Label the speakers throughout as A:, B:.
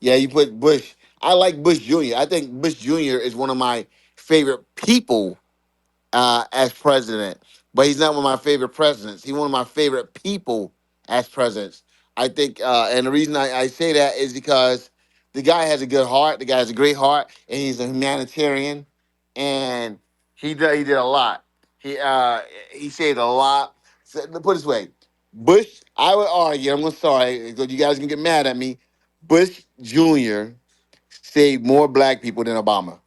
A: Yeah, you put Bush. I like Bush Jr. I think Bush Jr. is one of my favorite people as president, but he's not one of my favorite presidents. He's one of my favorite people as presidents. I think, and the reason I say that is because the guy has a good heart. The guy has a great heart, and he's a humanitarian, and he did a lot. He saved a lot. So, put it this way, Bush. I would argue. I'm sorry, because you guys can get mad at me. Bush Jr. saved more black people than Obama,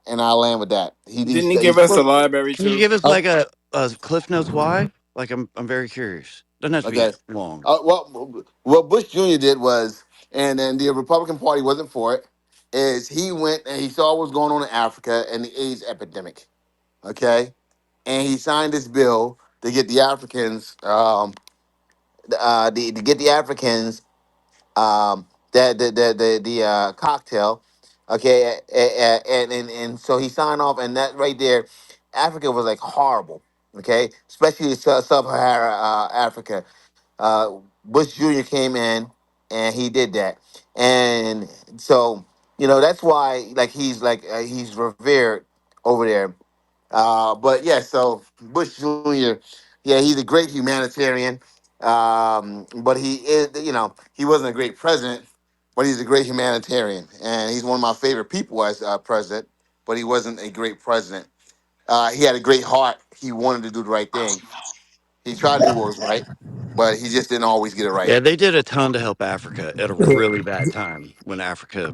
A: and I'll land with that.
B: Didn't he give us a library
C: Can you
B: too?
C: give us like a Cliff Notes why? Like I'm very curious. Doesn't have to be
A: Okay.
C: long.
A: What Bush Jr. did was, and then the Republican Party wasn't for it, is he went and he saw what was going on in Africa and the AIDS epidemic. Okay. And he signed this bill to get the Africans, to get the Africans, the cocktail. Okay. And so he signed off, and that right there, Africa was like horrible. Okay. Especially Sub-Saharan Africa. Bush Jr. came in and he did that, and so that's why he's revered over there. But yeah, so Bush Jr. Yeah, he's a great humanitarian, but he is he wasn't a great president, but he's a great humanitarian, and he's one of my favorite people as president. But he wasn't a great president. He had a great heart. He wanted to do the right thing. He tried to do what was right, but he just didn't always get it right.
C: Yeah, they did a ton to help Africa at a really bad time when Africa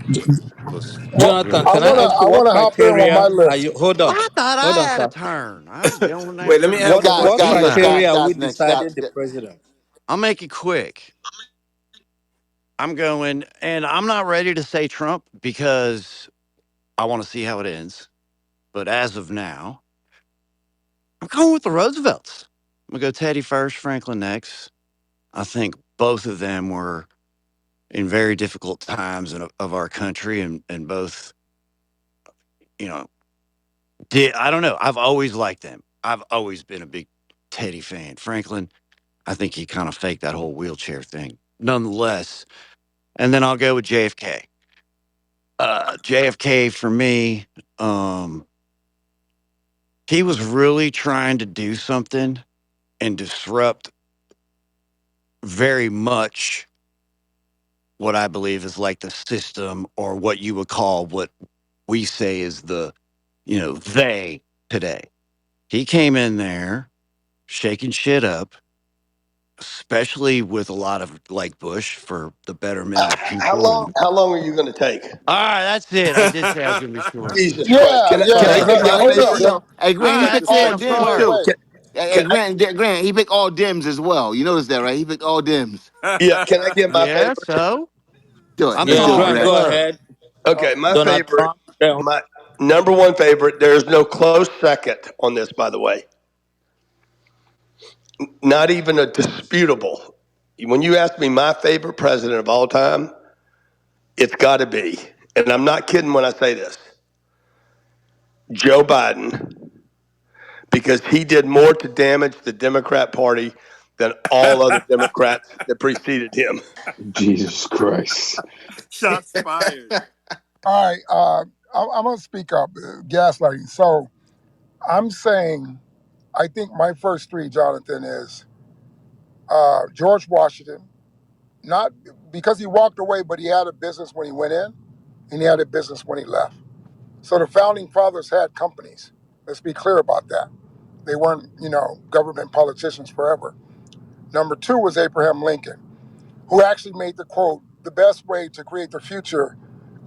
C: was
D: Well,
C: really
D: Jonathan, can I
C: struggling.
D: ask you
E: I
D: what
E: want to hop in with my
D: criteria are
E: list.
D: you? Hold on,
C: I thought I
D: hold on,
C: had a
D: sir.
C: turn. I was going
B: Wait, let me
C: after
B: ask.
D: What
A: Scott,
D: what
A: Scott
C: Eli.
A: next.
D: criteria are we
A: Scott's next.
D: deciding the
A: Scott.
D: president?
C: I'll make it quick. I'm going, and I'm not ready to say Trump because I want to see how it ends. But as of now, I'm going with the Roosevelts. I'm gonna go Teddy first, Franklin next. I think both of them were in very difficult times of our country, and both, you know, did I don't know. I've always liked them. I've always been a big Teddy fan. Franklin, I think he kind of faked that whole wheelchair thing, nonetheless. And then I'll go with JFK. JFK for me, um, he was really trying to do something and disrupt very much what I believe is like the system or what you would call what we say is they today. He came in there shaking shit up, especially with a lot of like Bush for the betterment of the
F: How
C: people.
F: long?
C: And
F: How long are you going to take?
C: all right, that's it. I did say I was going to be short.
F: Jesus Christ!
E: Yeah,
F: Can
E: yeah.
F: I
A: Hey,
F: get my
E: Hold
A: hey,
E: up.
F: favorite?
A: hey,
C: All
A: Grant, he
C: right,
A: picked
C: that's
A: all
C: it. I'm
A: Dems
E: Wait,
C: smart.
A: too.
E: wait.
F: Can,
A: Hey,
F: can I?
A: Grant, he picked all Dems as well. You noticed that, right? He picked all Dems.
F: Yeah. Can I get my
C: Yeah,
F: favorite?
C: so
A: Do it.
C: I'm
A: Let's
D: Yeah,
A: do it,
C: talking,
D: Grant,
A: Grant.
D: go
C: sir.
D: ahead.
F: Okay, my
D: Donald
F: favorite.
D: Trump. Yeah.
F: My number one favorite. There's no close second on this, by the way. Not even a disputable. When you ask me my favorite president of all time, it's got to be, and I'm not kidding when I say this, Joe Biden, because he did more to damage the Democrat Party than all other Democrats that preceded him.
G: Jesus Christ.
B: Shots fired.
E: All right. I'm going to speak up. Gaslighting. So I'm saying, I think my first three, Jonathan, is George Washington. Not because he walked away, but he had a business when he went in, and he had a business when he left. So the founding fathers had companies. Let's be clear about that. They weren't, government politicians forever. Number two was Abraham Lincoln, who actually made the quote, the best way to create the future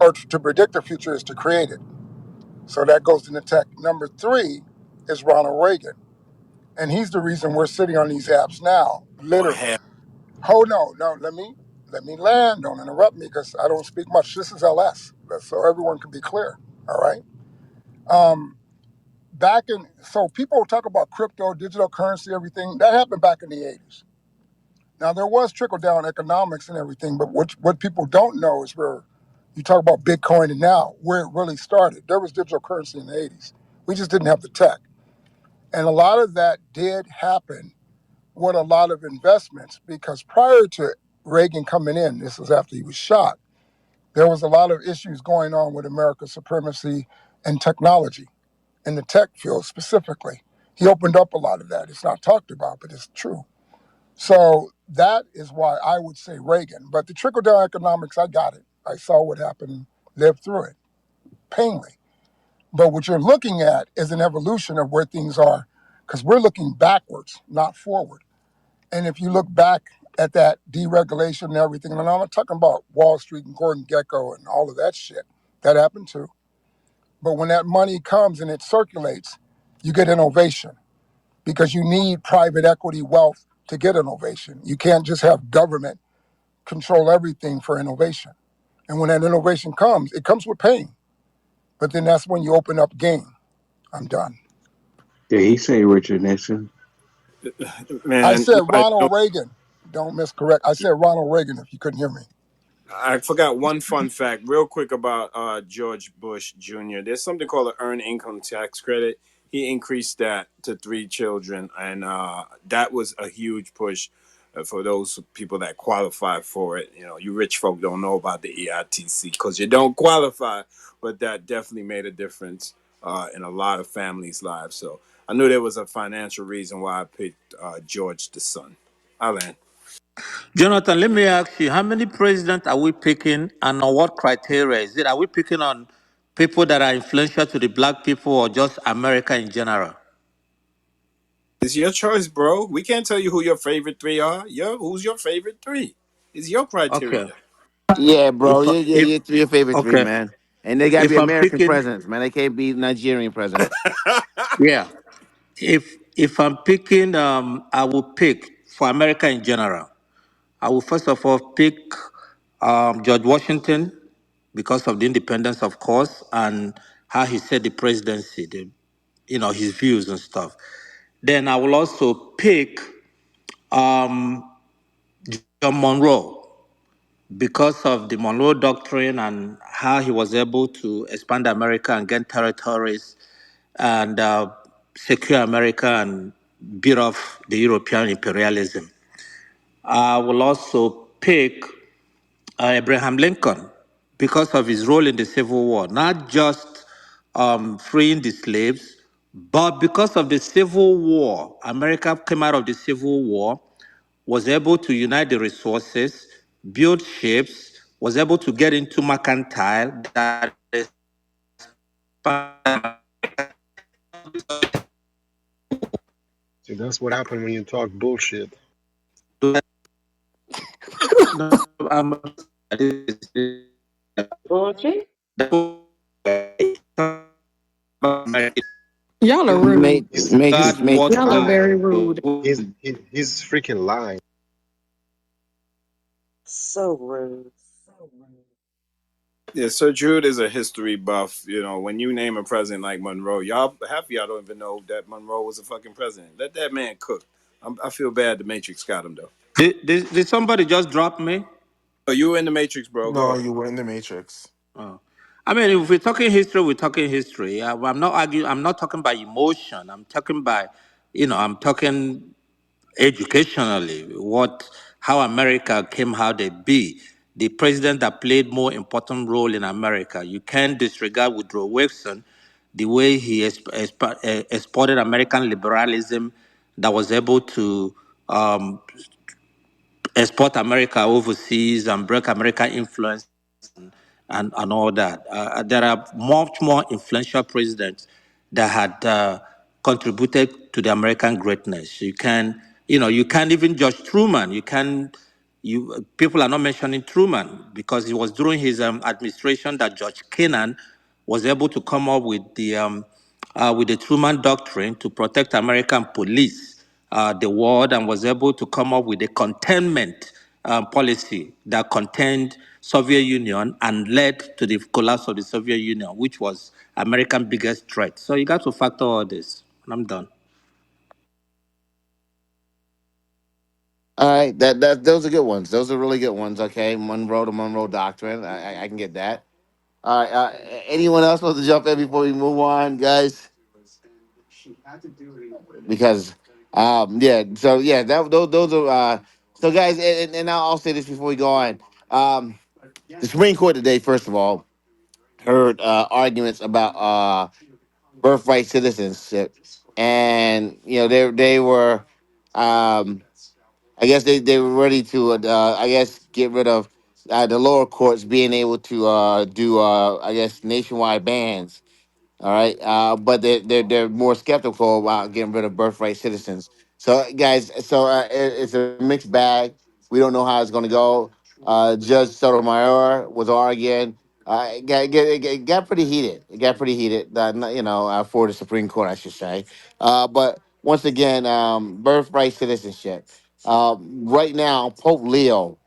E: or to predict the future is to create it. So that goes into tech. Number three is Ronald Reagan. And he's the reason we're sitting on these apps now,
B: Oh
E: literally.
B: hell.
E: Oh no, let me land. Don't interrupt me because I don't speak much. This is LS. So everyone can be clear. All right. Um, so people talk about crypto, digital currency, everything. That happened back in the 80s. Now there was trickle down economics and everything, but what people don't know is where you talk about Bitcoin and now where it really started. There was digital currency in the 80s. We just didn't have the tech. And a lot of that did happen with a lot of investments because prior to Reagan coming in, this was after he was shot, there was a lot of issues going on with America's supremacy and technology, in the tech field specifically. He opened up a lot of that. It's not talked about, but it's true. So that is why I would say Reagan. But the trickle down economics, I got it. I saw what happened, lived through it, painfully. But what you're looking at is an evolution of where things are, because we're looking backwards, not forward. And if you look back at that deregulation and everything, and I'm not talking about Wall Street and Gordon Gekko and all of that shit, that happened too. But when that money comes and it circulates, you get innovation because you need private equity wealth to get innovation. You can't just have government control everything for innovation. And when that innovation comes, it comes with pain. But then that's when you open up game. I'm done.
G: Did he say Richard Nixon?
E: I
B: Man,
E: said
B: nobody,
E: Ronald Reagan. Don't miscorrect. I said Ronald Reagan if you couldn't hear me.
B: I forgot one fun fact, real quick about George Bush Jr. There's something called an earned income tax credit. He increased that to 3 children, and that was a huge push for those people that qualify for it. You know, you rich folk don't know about the EITC because you don't qualify, but that definitely made a difference in a lot of families' lives. So I knew there was a financial reason why I picked George the son. Alan.
D: Jonathan, let me ask you, how many presidents are we picking and on what criteria? Is it, are we picking on people that are influential to the black people or just America in general?
B: It's your choice, bro. We can't tell you who your favorite three are. Yo, who's your favorite three? It's your
D: Okay.
B: criteria.
A: Yeah, bro.
D: If,
A: Yeah,
D: if,
A: your favorite three,
D: okay.
A: man. And they gotta be
D: If I'm
A: American
D: picking,
A: presidents, man. They can't be Nigerian presidents.
D: yeah. If I'm picking, I will pick for America in general. I will first of all pick George Washington because of the independence, of course, and how he set the presidency, his views and stuff. Then I will also pick um, John Monroe because of the Monroe Doctrine and how he was able to expand America and gain territories and secure America and beat off the European imperialism. I will also pick Abraham Lincoln because of his role in the Civil War, not just freeing the slaves, but because of the Civil War. America came out of the Civil War, was able to unite the resources, build ships, was able to get into mercantile that
H: See, that's what happened when you talk bullshit.
I: Bullshit. Y'all are rude.
H: He's
A: Matrix,
D: God
H: he's
D: what
I: Y'all are
A: Matrix.
I: very
H: lying.
I: rude.
H: He's freaking lying.
I: So rude.
B: Yeah, Sir Jude is a history buff. You know, when you name a president like Monroe, y'all half of y'all don't even know that Monroe was a fucking president. Let that man cook. I feel bad the Matrix got him though.
D: did somebody just drop me?
B: Oh, you in the Matrix, bro. Go
J: No,
B: ahead.
J: you were in the Matrix.
D: Oh. I mean, if we're talking history, we're talking history. I'm not arguing. I'm not talking by emotion. I'm talking by, I'm talking educationally. How America came, how they be. The president that played more important role in America. You can't disregard Woodrow Wilson, the way he exported American liberalism, that was able to um, export America overseas and break American influence and all that. There are much more influential presidents that had contributed to the American greatness. You can't even judge Truman. People are not mentioning Truman because it was during his administration that George Kennan was able to come up with the Truman Doctrine to protect American police the world and was able to come up with a containment policy that contained Soviet Union and led to the collapse of the Soviet Union, which was American biggest threat. So you got to factor all this. And I'm done.
A: All right, those are good ones. Those are really good ones. Okay, Monroe to Monroe Doctrine. I can get that. All right. Anyone else wants to jump in before we move on, guys? Because yeah. So yeah, those are So, guys, and I'll say this before we go on. Um, the Supreme Court today, first of all, heard arguments about birthright citizenship, and they were, um, I guess they were ready to, I guess, get rid of the lower courts being able to do, I guess, nationwide bans. All right, but they're more skeptical about getting rid of birthright citizens. So, guys, it's a mixed bag. We don't know how it's going to go. Judge Sotomayor was arguing. It got pretty heated. It got pretty heated. For the Supreme Court, I should say. But once again, birthright citizenship. Right now, Leo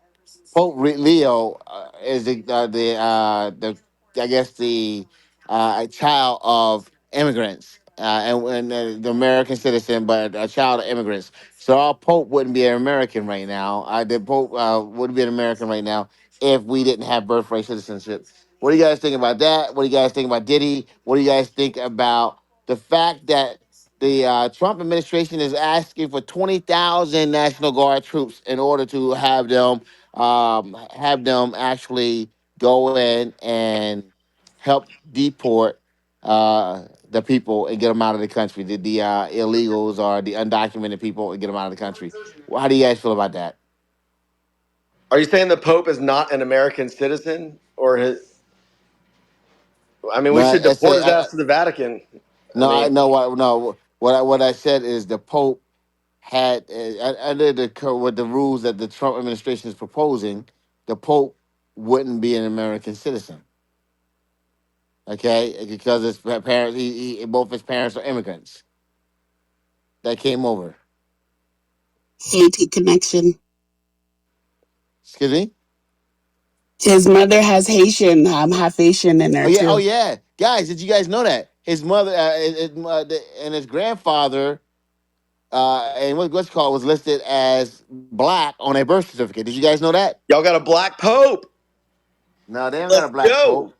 A: is the I guess the a child of immigrants and the American citizen, but a child of immigrants. So our Pope wouldn't be an American right now. The Pope wouldn't be an American right now if we didn't have birthright citizenship. What do you guys think about that? What do you guys think about Diddy? What do you guys think about the fact that the Trump administration is asking for 20,000 National Guard troops in order to have them actually go in and help deport the people and get them out of the country, the illegals or the undocumented people, and get them out of the country. Well, how do you guys feel about that?
F: Are you saying the Pope is not an American citizen, or I mean,
A: No,
F: we should
A: I
F: deport
A: say
F: his ass to the Vatican. I
A: no. I
F: mean,
A: know what no. What I said is the Pope had under with the rules that the Trump administration is proposing, the Pope wouldn't be an American citizen. Okay, because his parents, both his parents are immigrants that came over.
J: Haiti connection.
A: Excuse me.
J: His mother has Haitian, half Haitian in
A: Oh
J: there
A: yeah, oh
J: too.
A: yeah, guys, did you guys know that his mother and his grandfather and what's called was listed as black on a birth certificate? Did you guys know that?
F: y'all got a black Pope.
A: No, they don't got a
F: Let's
A: black
F: go.
A: pope.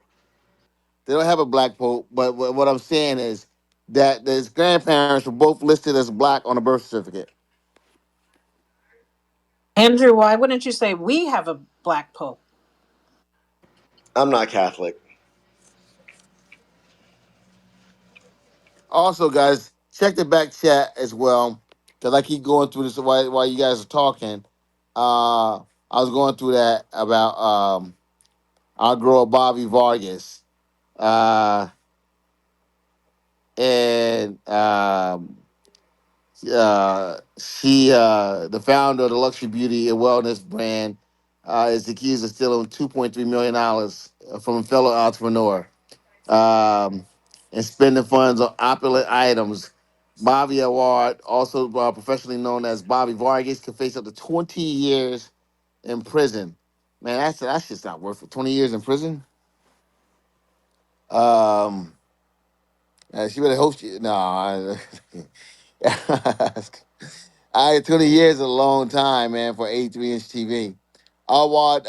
A: They don't have a black pope. But what I'm saying is that his grandparents were both listed as black on a birth certificate.
K: Andrew, why wouldn't you say we have a black pope?
F: I'm not Catholic.
A: Also, guys, check the back chat as well, because I keep going through this while you guys are talking. I was going through that about our girl Bobby Vargas, uh, and she, the founder of the luxury beauty and wellness brand, is accused of stealing $2.3 million from a fellow entrepreneur. um, and spending funds on opulent items. Bobby Award, also professionally known as Bobby Vargas, could face up to 20 years in prison. Man, that's just not worth it. 20 years in prison. Um, she better hope she. No, I 20 years is a long time, man, for 83-inch TV. Awad,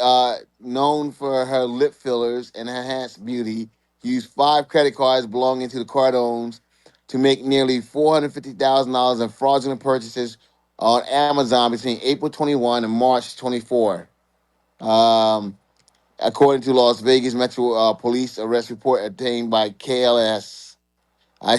A: known for her lip fillers and enhanced beauty, used 5 credit cards belonging to the Cardones to make nearly $450,000 in fraudulent purchases on Amazon between April 21 and March 24. Um, According to Las Vegas Metro Police arrest report obtained by KLS.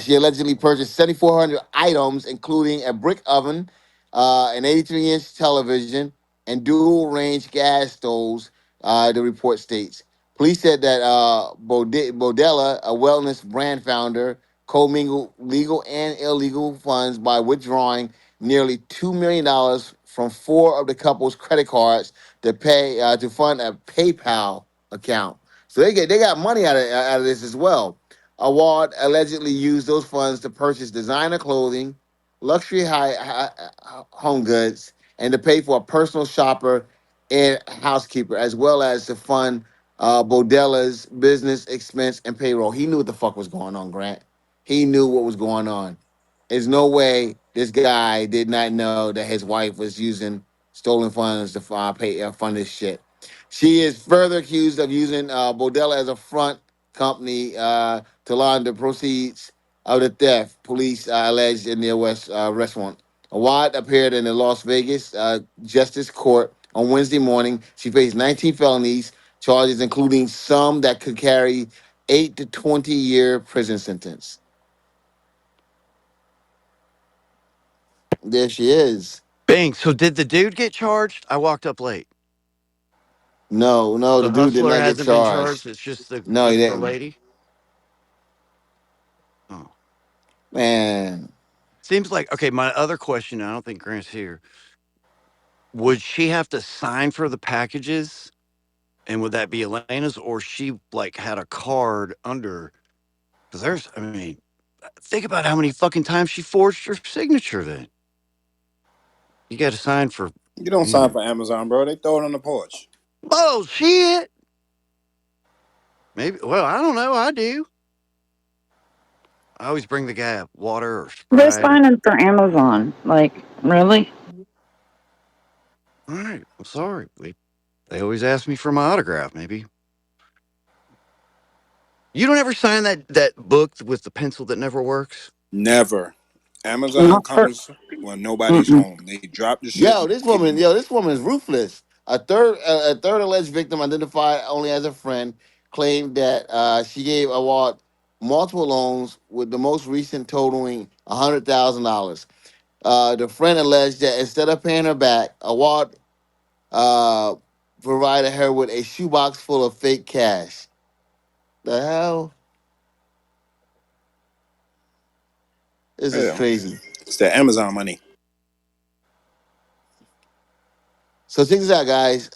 A: She allegedly purchased 7,400 items, including a brick oven, an 83-inch television, and dual range gas stoves, the report states. Police said that Bodella, a wellness brand founder, commingled legal and illegal funds by withdrawing nearly $2 million from 4 of the couple's credit cards to fund a PayPal account. So they got money out of this as well. Awad allegedly used those funds to purchase designer clothing, luxury home goods, and to pay for a personal shopper and housekeeper, as well as to fund Bodella's business expense and payroll. He knew what the fuck was going on, Grant. He knew what was going on. There's no way this guy did not know that his wife was using stolen funds to fund this shit. She is further accused of using Bodella as a front company to launder proceeds of the theft. Police alleged in their West restaurant. Awad appeared in the Las Vegas Justice Court on Wednesday morning. She faced 19 felonies charges, including some that could carry 8 to 20 year prison sentence. There she is.
C: Bing. So did the dude get charged? I walked up late.
A: No, no, the
C: The
A: dude did
C: hustler
A: not get
C: hasn't been
A: charged.
C: charged. It's just the
A: No, he
C: just the
A: didn't.
C: lady. Oh,
A: Man,
C: seems like okay. My other question. I don't think Grant's here. Would she have to sign for the packages? And would that be Elena's, or she like had a card under? Because there's, I mean, think about how many fucking times she forged her signature. Then you got to sign for.
B: You don't sign
C: Hmm.
B: for Amazon, bro. They throw it on the porch.
C: Bullshit. Maybe. Well, I don't know. I do. I always bring the guy water or
I: They're
C: Sprite. Or,
I: signing for Amazon. Like, really?
C: all right. I'm sorry. They always ask me for my autograph. Maybe you don't ever sign that book with the pencil that never works.
B: Never. Amazon
I: Not for.
B: comes when nobody's
I: Mm-mm.
B: home. They drop the shit
A: yo,
B: and keep it moving.
A: this woman is ruthless. A third alleged victim, identified only as a friend, claimed that she gave Awad multiple loans, with the most recent totaling $100,000. The friend alleged that instead of paying her back, Awad uh, provided her with a shoebox full of fake cash. The hell? This is
B: Yeah.
A: crazy.
B: It's that Amazon money.
A: So check this out, guys.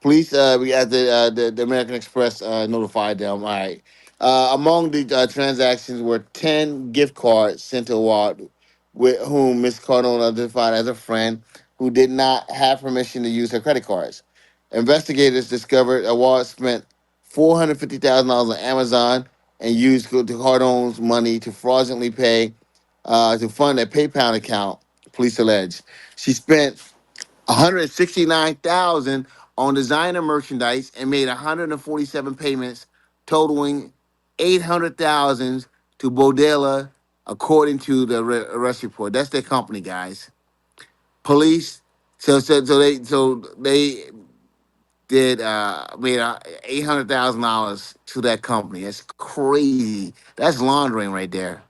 A: Police, we at the American Express notified them. All right. Among the transactions were 10 gift cards sent to Ward, with whom Miss Cardone identified as a friend who did not have permission to use her credit cards. Investigators discovered Ward spent $450,000 on Amazon and used Cardone's money to fraudulently pay to fund a PayPal account. Police allege she spent 169,000 on designer merchandise and made 147 payments totaling 800,000 to Bodella, according to the arrest report. That's their company, guys. Police, so they did made $800,000 to that company. That's crazy. That's laundering right there.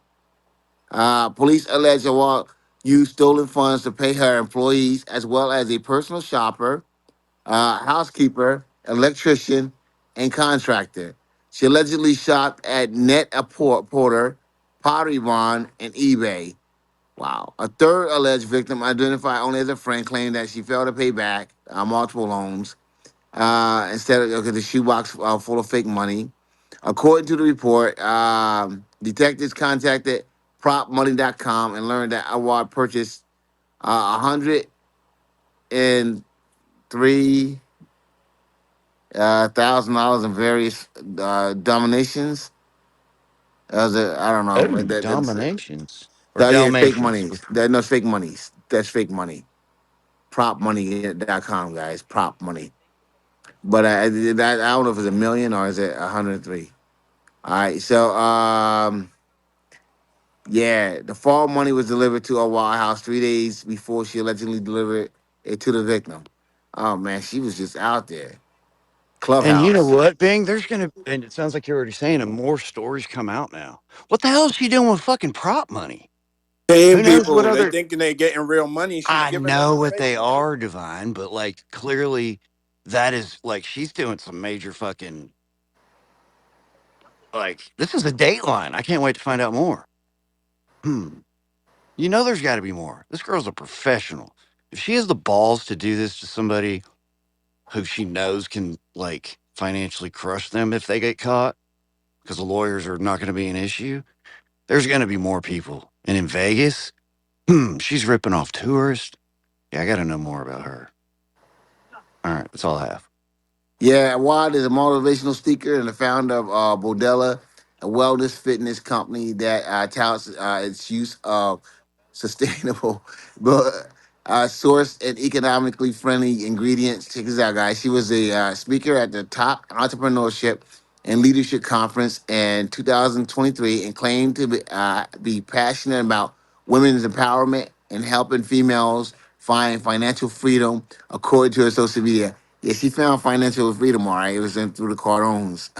A: Police allege Awal used stolen funds to pay her employees as well as a personal shopper, housekeeper, electrician, and contractor. She allegedly shopped at Porter, Pottery Barn, and eBay. Wow. A third alleged victim, identified only as a friend, claimed that she failed to pay back multiple loans instead of the shoebox full of fake money. According to the report, detectives contacted propmoney.com and learned that Awad purchased $103,000 in various dominations. I don't know.
C: Oh, dominations or
A: Yeah, fake
C: Dalmatians.
A: monies. No, it's fake monies. That's fake money. Propmoney.com, guys. Prop money. But I don't know if it's a million or is it 103. All right. So, yeah, the fall money was delivered to a White House 3 days before she allegedly delivered it to the victim. Oh man, she was just out there.
C: And you know
A: Clubhouse.
C: what, Bing? There's gonna, and it sounds like you're already saying, and more stories come out now. What the hell is she doing with fucking prop money? Who
B: Paying
C: knows what
B: people, they
C: other?
B: thinking they getting real money. She's
C: I
B: giving them
C: know what
B: fake
C: they
B: money.
C: are, Divine, but like clearly, that is like she's doing some major fucking like. This is a Dateline. I can't wait to find out more. Hmm. You know, there's got to be more. This girl's a professional. If she has the balls to do this to somebody who she knows can like financially crush them if they get caught, because the lawyers are not going to be an issue. There's going to be more people. And in Vegas, she's ripping off tourists. Yeah, I got to know more about her. All right, that's all I have.
A: Yeah, Wad is a motivational speaker and the founder of Bodella, a wellness fitness company that touts its use of sustainable, but sourced and economically friendly ingredients. Check this out, guys. She was a speaker at the Top Entrepreneurship and Leadership Conference in 2023 and claimed to be passionate about women's empowerment and helping females find financial freedom, according to her social media. Yeah, she found financial freedom, all right. It was through the Cardones.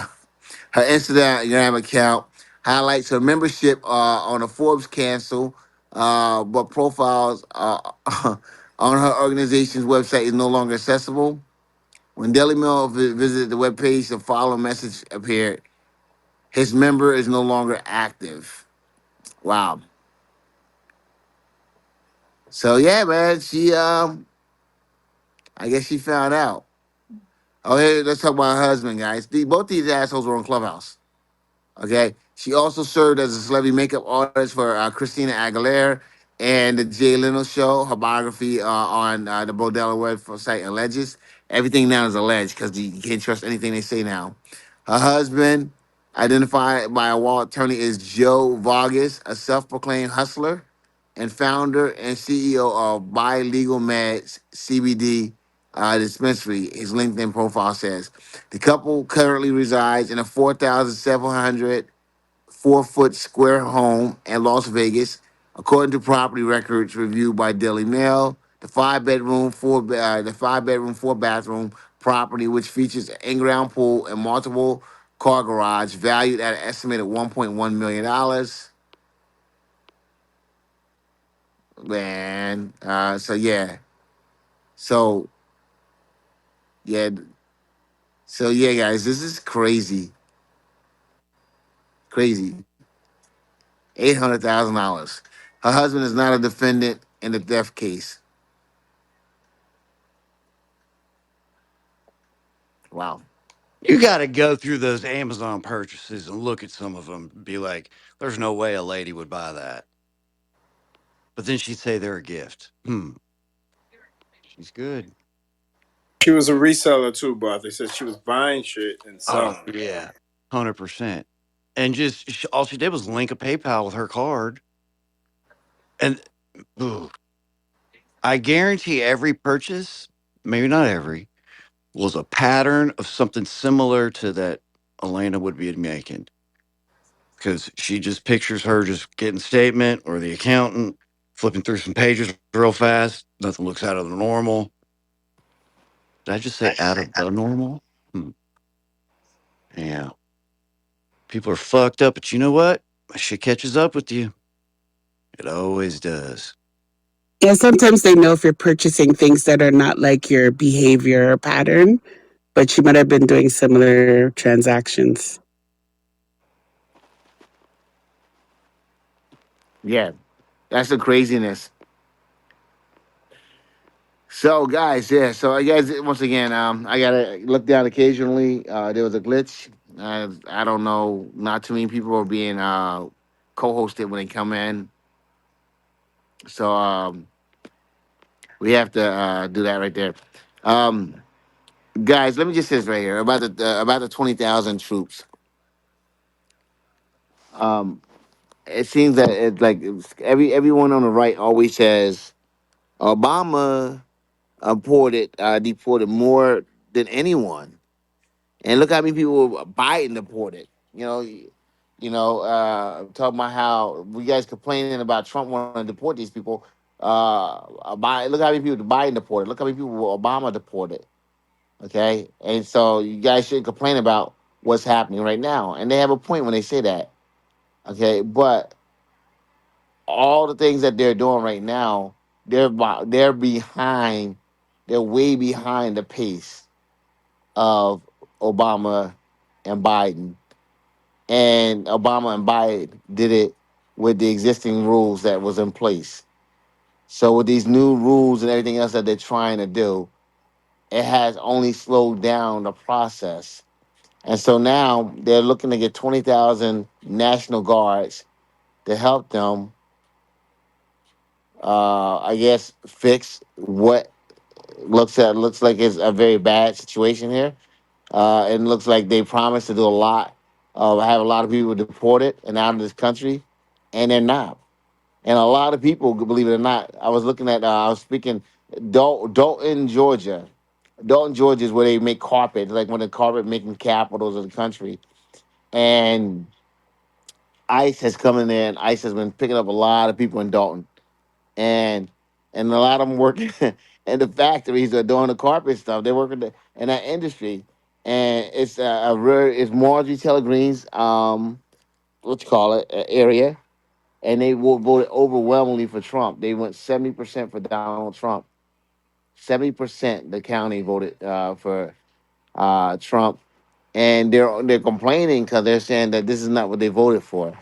A: Her Instagram account highlights her membership on a Forbes cancel, but profiles on her organization's website is no longer accessible. When Daily Mail visited the webpage, the following message appeared: "His member is no longer active." Wow. So yeah, man, I guess she found out. Oh, hey, let's talk about her husband, guys. Both these assholes were on Clubhouse. Okay. She also served as a celebrity makeup artist for Christina Aguilera and the Jay Leno Show. Her biography on the Brodella website alleges everything now is alleged because you can't trust anything they say now. Her husband, identified by a wall attorney, is Joe Vargas, a self-proclaimed hustler and founder and CEO of Buy Legal Meds CBD dispensary. His LinkedIn profile says the couple currently resides in a 4,700 4-foot square home in Las Vegas, according to property records reviewed by Daily Mail. The 5 bedroom, 4 bathroom property, which features an in-ground pool and multiple car garage, valued at an estimated $1.1 million. Man, so yeah, so yeah, guys, this is crazy, crazy. $800,000. Her husband is not a defendant in the theft case. Wow.
C: You got to go through those Amazon purchases and look at some of them and be like, there's no way a lady would buy that. But then she'd say they're a gift. She's good.
B: She was a reseller too, but they said she was buying shit and
C: Oh,
B: selling.
C: yeah. 100%. And just all she did was link a PayPal with her card. And ooh, I guarantee every purchase, maybe not every, was a pattern of something similar to that Elena would be making. Because she just pictures her just getting statement or the accountant flipping through some pages real fast. Nothing looks out of the normal. Did I just say out of the normal? Hmm. Yeah. People are fucked up, but you know what? Shit catches up with you. It always does.
J: Yeah, sometimes they know if you're purchasing things that are not like your behavior or pattern, but you might have been doing similar transactions.
A: Yeah, that's the craziness. So, guys, yeah. So, guys, once again, I gotta look down occasionally. There was a glitch. I don't know. Not too many people are being co-hosted when they come in. So, we have to do that right there. Um, Guys, let me just say this right here about the 20,000 troops. Um, it seems that it's like everyone on the right always says Obama deported more than anyone. And look how many people Biden deported. Talking about how you guys complaining about Trump wanting to deport these people. Look how many people Biden deported. Look how many people Obama deported. Okay, and so you guys shouldn't complain about what's happening right now. And they have a point when they say that. Okay, but all the things that they're doing right now, they're behind. They're way behind the pace of Obama and Biden. And Obama and Biden did it with the existing rules that was in place. So with these new rules and everything else that they're trying to do, it has only slowed down the process. And so now they're looking to get 20,000 National Guards to help them, I guess, fix what looks like it's a very bad situation here. It looks like they promised to do a lot, have a lot of people deported and out of this country, and they're not. And a lot of people, believe it or not, I was speaking Dalton, Georgia. Dalton, Georgia is where they make carpet, like one of the carpet making capitals of the country. And ICE has come in there, and ICE has been picking up a lot of people in Dalton, and a lot of them work in the factories or doing the carpet stuff. They work in that industry, and it's a very it's Marjorie Taylor Greene's what you call it area, and they voted overwhelmingly for Trump. They went 70% for Donald Trump. 70% the county voted for Trump, and they're complaining because they're saying that this is not what they voted for.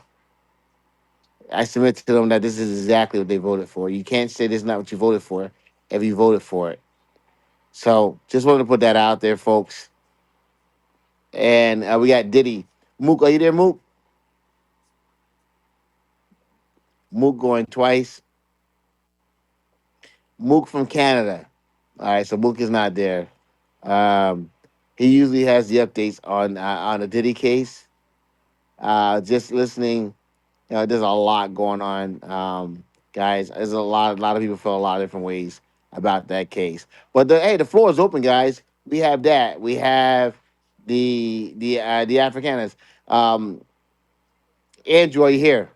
A: I submit to them that this is exactly what they voted for. You can't say this is not what you voted for if you voted for it. So just wanted to put that out there, folks. And we got Diddy. Mook, are you there, Mook? Mook going twice. Mook from Canada. All right, so Mook is not there. Um, he usually has the updates on the Diddy case. Just listening, there's a lot going on, guys. There's a lot of people feel a lot of different ways about that case. But hey, the floor is open, guys. We have that. We have the Afrikaners. Um, Andrew, are you here?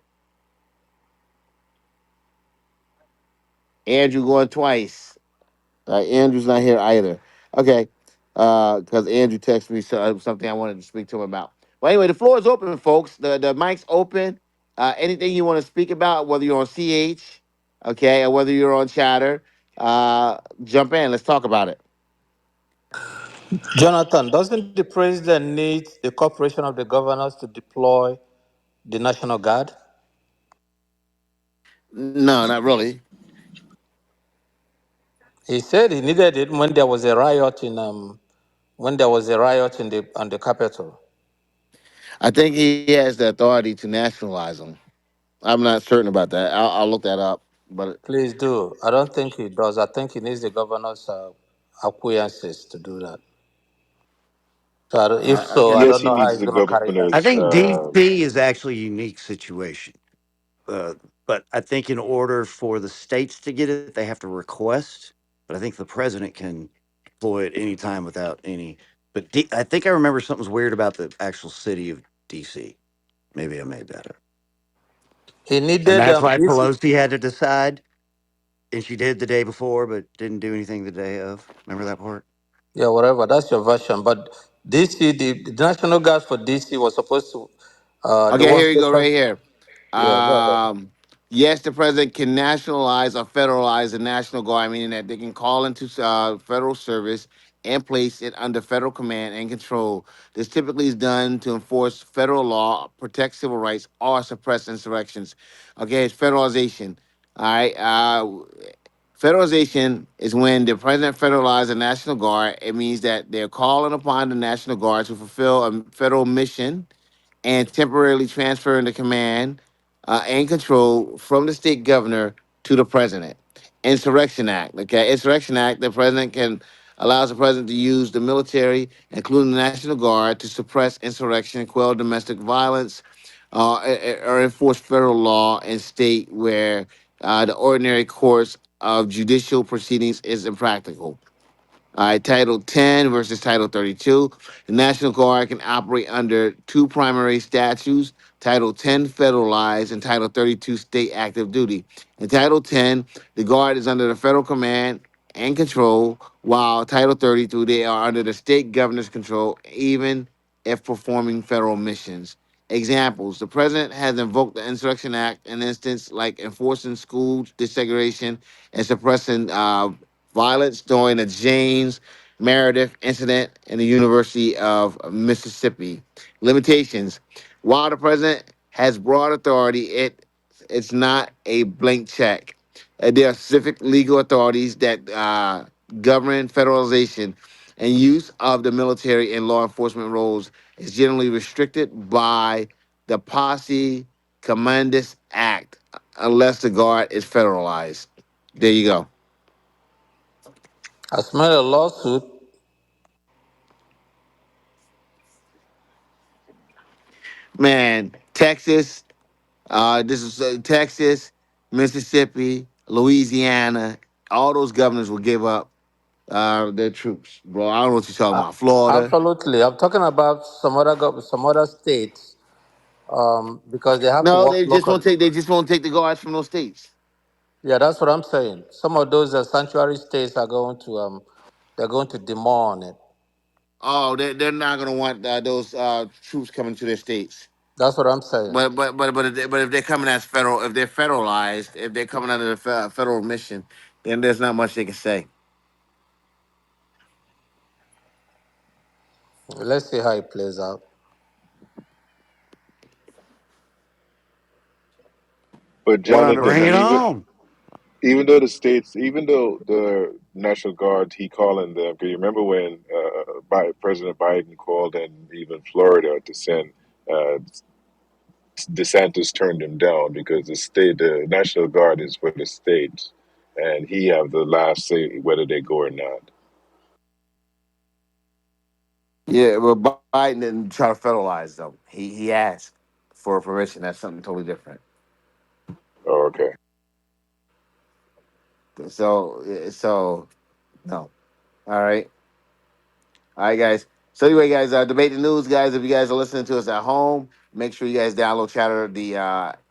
A: Andrew going twice. Andrew's not here either. Okay, because Andrew texted me something I wanted to speak to him about. Well, anyway, the floor is open, folks. The mic's open. Anything you want to speak about, whether you're on CH, okay, or whether you're on Chatter, jump in. Let's talk about it.
D: Jonathan, doesn't the president need the cooperation of the governors to deploy the National Guard?
A: No, not really.
D: He said he needed it when there was a riot in the on the Capitol.
A: I think he has the authority to nationalize them. I'm not certain about that. I'll look that up. But
D: Please do. I don't think he does. I think he needs the governor's acquiescence to do that. So if so, I
A: okay.
L: Yes,
D: don't
L: he
D: know how
L: needs
D: he's
L: the
D: going to carry that.
C: I
L: governor's.
C: think DC is actually a unique situation. But I think in order for the states to get it, they have to request. But I think the president can deploy it anytime without any. But I think I remember something's weird about the actual city of DC. Maybe I made that up.
D: He
C: And
D: needed
C: that's why
D: DC.
C: Pelosi had to decide, and she did the day before, but didn't do anything the day of. Remember that part?
D: Yeah, whatever. That's your version. But DC, the National Guard for DC was supposed to, the
A: Okay,
D: one
A: here you go,
D: station.
A: right here.
D: Yeah, go ahead.
A: Um, yes, the president can nationalize or federalize the National Guard, meaning that they can call into federal service and place it under federal command and control. This typically is done to enforce federal law, protect civil rights, or suppress insurrections. Okay, it's federalization. All right. Federalization is when the president federalizes the National Guard. It means that they're calling upon the National Guard to fulfill a federal mission and temporarily transferring the command and control from the state governor to the president. Insurrection Act. Okay, Insurrection Act. The president can allows the president to use the military, including the National Guard, to suppress insurrection, quell domestic violence, or enforce federal law in state where the ordinary course of judicial proceedings is impractical. All right, Title 10 versus Title 32. The National Guard can operate under two primary statutes: Title 10 federalized and Title 32 state active duty. In Title 10, the Guard is under the federal command and control, while Title 32, they are under the state governor's control, even if performing federal missions. Examples: the president has invoked the Insurrection Act in instances like enforcing school desegregation and suppressing violence during the James Meredith incident in the University of Mississippi. Limitations: while the president has broad authority, it's not a blank check. There are specific legal authorities that govern federalization, and use of the military and law enforcement roles is generally restricted by the Posse Commandus Act unless the guard is federalized. There you go.
D: I smell a lawsuit.
A: Man, Texas, this is Texas, Mississippi, Louisiana. All those governors will give up their troops, bro. I don't know what you're talking
D: Uh,
A: about. Florida.
D: Absolutely. I'm talking about some other states. because they have to
A: No,
D: work
A: they just won't
D: locally.
A: take. They just won't take the guards from those states.
D: Yeah, that's what I'm saying. Some of those sanctuary states are going to they're going to demand it.
A: Oh, they're not gonna want those troops coming to their states.
D: That's what I'm saying.
A: But if they're coming as federal, if they're federalized, if they're coming under the federal mission, then there's not much they can say.
D: Let's see how it plays out.
L: But
A: One hundred
L: Jonathan,
C: Bring it
A: percent.
C: on.
L: even though the states, even though the National Guard, he calling them. Can you remember when President Biden called in even Florida to send uh, DeSantis turned him down because the National Guard is for the states, and he have the last say whether they go or not.
A: Yeah, but Biden didn't try to federalize them. He asked for permission. That's something totally different.
L: Oh, okay.
A: So no. All right. All right, guys. So anyway, guys, debate the news, guys. If you guys are listening to us at home, make sure you guys download Chatter, the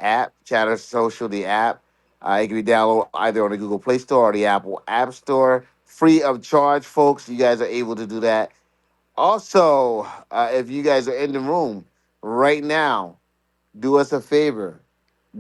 A: app, Chatter Social, the app. It can be downloaded either on the Google Play Store or the Apple App Store, free of charge, folks. You guys are able to do that. Also, if you guys are in the room right now, do us a favor,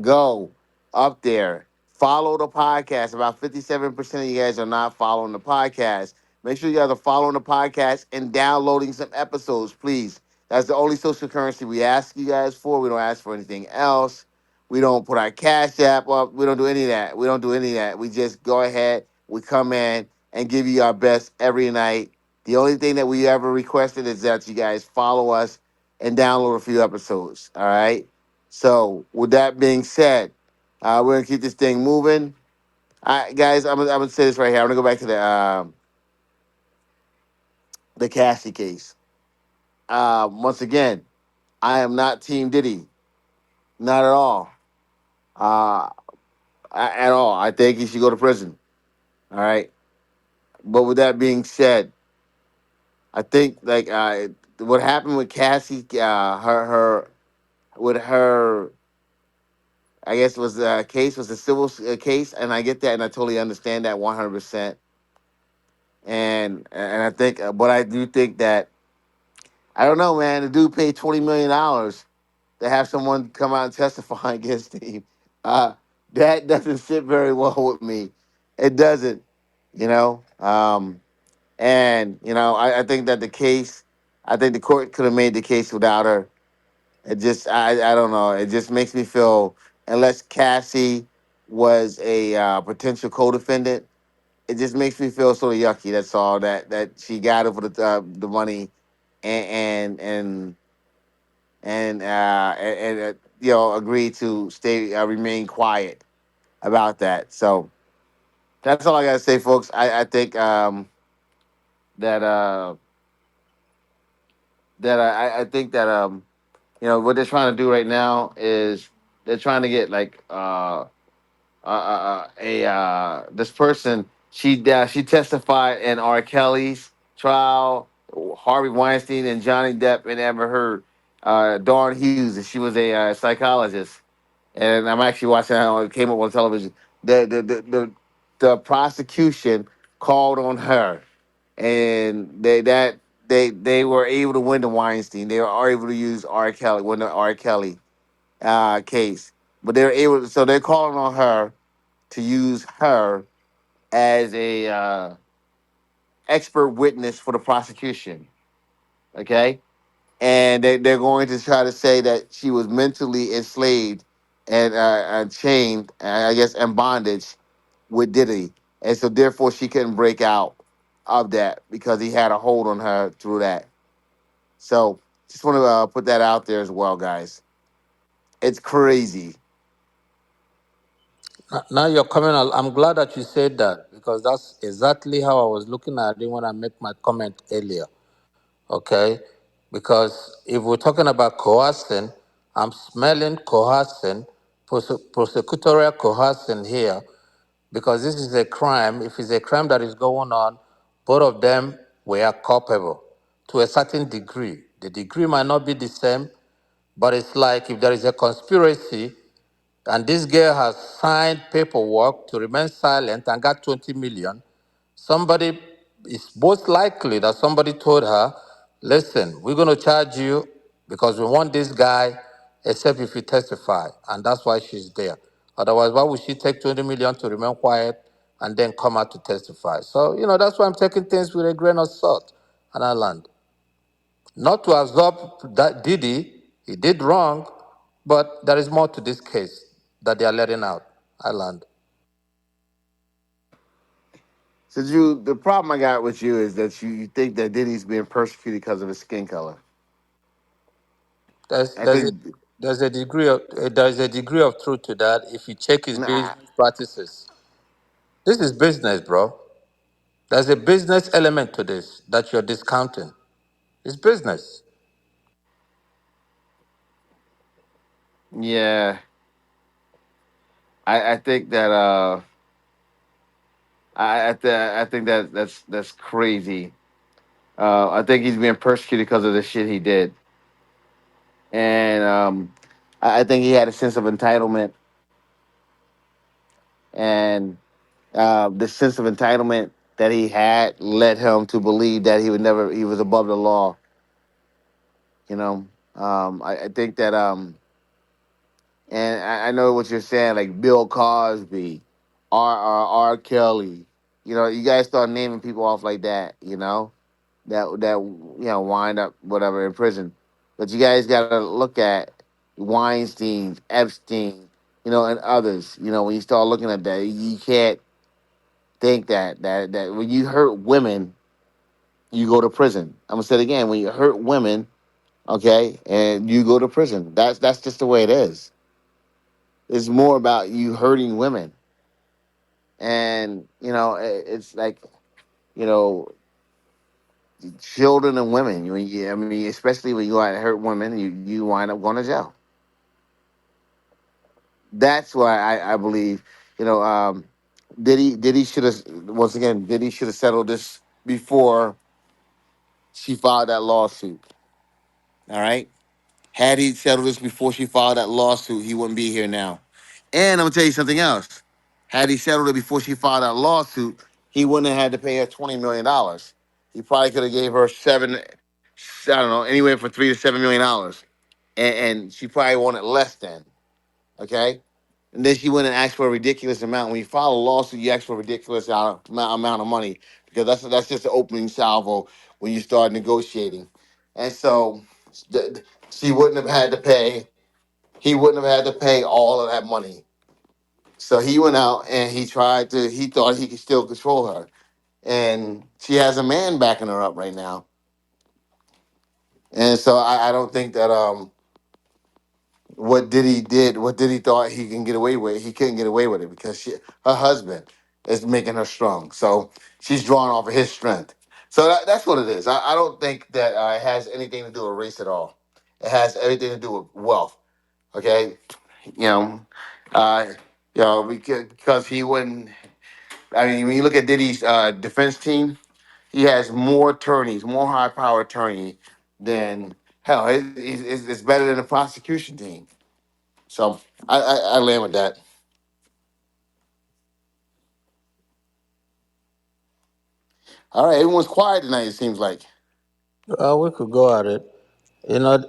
A: go up there, follow the podcast. About 57% of you guys are not following the podcast. Make sure you guys are following the podcast and downloading some episodes, please. That's the only social currency we ask you guys for. We don't ask for anything else. We don't put our cash app up. We don't do any of that. We don't do any of that. We just go ahead, we come in and give you our best every night. The only thing that we ever requested is that you guys follow us and download a few episodes. All right. So, with that being said, we're gonna keep this thing moving. Guys, I'm gonna say this right here. I'm gonna go back to the Cassie case. Once again, I am not Team Diddy, not at all. Uh, at all. I think he should go to prison. All right. But with that being said, I think like what happened with Cassie, her with her, I guess was the case was a civil case, and I get that, and I totally understand that 100%. And I think, but I do think that I don't know, man. The dude paid $20 million to have someone come out and testify against him. Uh, that doesn't sit very well with me. It doesn't, you know. And I think that the case, I think the court could have made the case without her. I don't know. It just makes me feel unless Cassie was a potential co-defendant, it just makes me feel sort of yucky. That's all. That she got it for the money, and and and agreed to stay remain quiet about that. So that's all I gotta say, folks. I think that I think that what they're trying to do right now is they're trying to get like a this person she testified in R. Kelly's trial, Harvey Weinstein and Johnny Depp and Amber Heard, Dawn Hughes, and she was a psychologist. And I'm actually watching how it came up on television. The prosecution called on her, and they were able to win the Weinstein. They were able to use R. Kelly, win the R. Kelly case, but they're able. So they're calling on her to use her as a expert witness for the prosecution. Okay, and they're going to try to say that she was mentally enslaved and chained, I guess, and bondage with Diddy, and so therefore she couldn't break out of that because he had a hold on her through that. So just want to put that out there as well, guys. It's crazy.
D: Now you're coming. I'm glad that you said that because that's exactly how I was looking at it when I made my comment earlier. Okay, because if we're talking about coercing, I'm smelling coercing, prosecutorial coercing here, because this is a crime. If it's a crime that is going on, both of them were culpable to a certain degree. The degree might not be the same, But it's like if there is a conspiracy and this girl has signed paperwork to remain silent and got 20 million, somebody, it's most likely that somebody told her, listen, we're going to charge you because we want this guy, except if you testify. And that's why she's there. Otherwise, why would she take 20 million to remain quiet and then come out to testify? So, that's why I'm taking things with a grain of salt. And I land. Not to absorb that Diddy, he did wrong, but there is more to this case that they are letting out. I land.
A: So, Drew, the problem I got with you is that you think that Diddy's being persecuted because of his skin color.
D: There's
A: I
D: there's a
A: think,
D: there's a degree of truth to that if you check his
A: nah,
D: business practices. This is business, bro. There's a business element to this that you're discounting. It's business.
A: yeah, I think that I think that that's crazy. I think he's being persecuted because of the shit he did, and I think he had a sense of entitlement, and the sense of entitlement that he had led him to believe that he was above the law. You know, I think that and I know what you're saying, like Bill Cosby, R. Kelly. You guys start naming people off like that. That wind up whatever in prison. But you guys got to look at Weinstein, Epstein, and others. When you start looking at that, you can't think that when you hurt women, you go to prison. I'm gonna say it again: when you hurt women, okay, and you go to prison. That's just the way it is. It's more about you hurting women, and it's like you know children and women. I mean, especially when you go out and hurt women, you wind up going to jail. That's why I believe, you know, um, Diddy should have once again Diddy should have settled this before she filed that lawsuit. All right, had he settled this before she filed that lawsuit, he wouldn't be here now. And I'm gonna tell you something else. Had he settled it before she filed that lawsuit, he wouldn't have had to pay her $20 million. He probably could have gave her seven, I don't know, anywhere from $3 to $7 million, and she probably wanted less than. Okay, and then she went and asked for a ridiculous amount. When you file a lawsuit, you ask for a ridiculous amount of money because that's just the opening salvo when you start negotiating. And so she wouldn't have had to pay. He wouldn't have had to pay all of that money. So he went out and he tried to. He thought he could still control her, and she has a man backing her up right now. And so I don't think that what Diddy thought he can get away with, he couldn't get away with it because her husband is making her strong. So she's drawing off of his strength. So that's what it is. I don't think that it has anything to do with race at all. It has everything to do with wealth. Okay, you know, uh, because he wouldn't. I mean, when you look at Diddy's defense team, he has more attorneys, more high power attorney than hell. It's better than the prosecution team. So I land with that. All right, everyone's quiet tonight. It seems like.
D: We could go at it.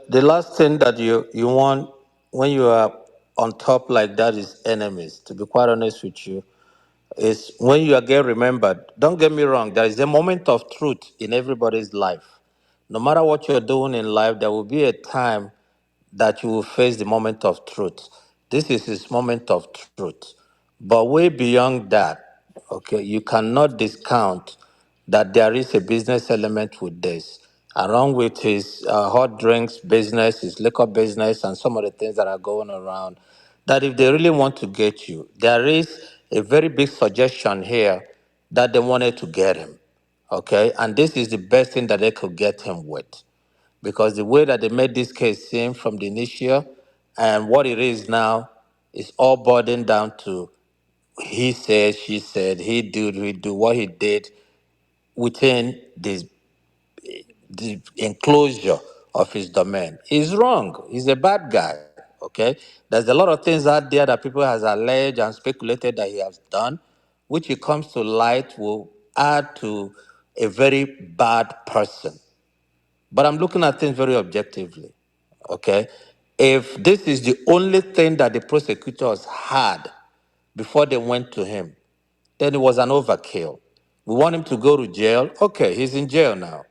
D: The last thing that you want when you are on top like that is enemies. To be quite honest with you, is when you are get remembered. Don't get me wrong. There is a moment of truth in everybody's life. No matter what you're doing in life, there will be a time that you will face the moment of truth. This is his moment of truth. But way beyond that, okay, you cannot discount that there is a business element with this, along with his hot drinks business, his liquor business, and some of the things that are going around. That if they really want to get you, there is a very big suggestion here that they wanted to get him, okay? And this is the best thing that they could get him with because the way that they made this case seem from the initial and what it is now is all boiling down to he said, she said, he do what he did within the enclosure of his domain. He's wrong. He's a bad guy. Okay, there's a lot of things out there that people has alleged and speculated that he has done, which it comes to light will add to a very bad person. But I'm looking at things very objectively. Okay, if this is the only thing that the prosecutors had before they went to him, then it was an overkill. We want him to go to jail. Okay, he's in jail now.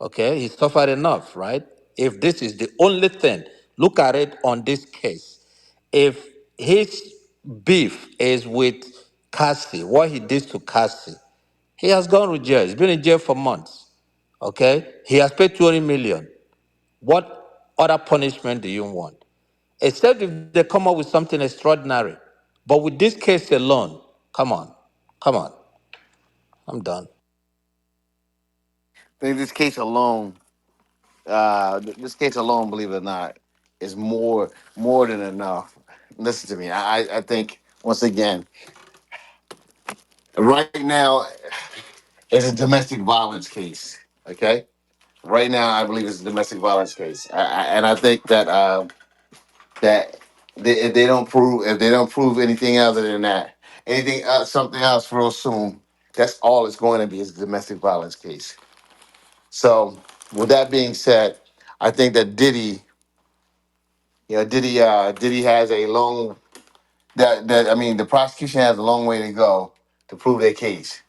D: Okay, he suffered enough, right? If this is the only thing, look at it on this case. If his beef is with Cassie, what he did to Cassie, he has gone to jail. He's been in jail for months. Okay, he has paid 20 million. What other punishment do you want? Except if they come up with something extraordinary. But with this case alone, come on, I'm done.
A: I think this case alone, this case alone, believe it or not, is more than enough. Listen to me. I think once again, right now, it's a domestic violence case. Okay, right now, I believe it's a domestic violence case, and I think that that if they don't prove anything other than that, anything something else real soon, that's all it's going to be is a domestic violence case. So, with that being said, I think that Diddy has a long that I mean, the prosecution has a long way to go to prove their case.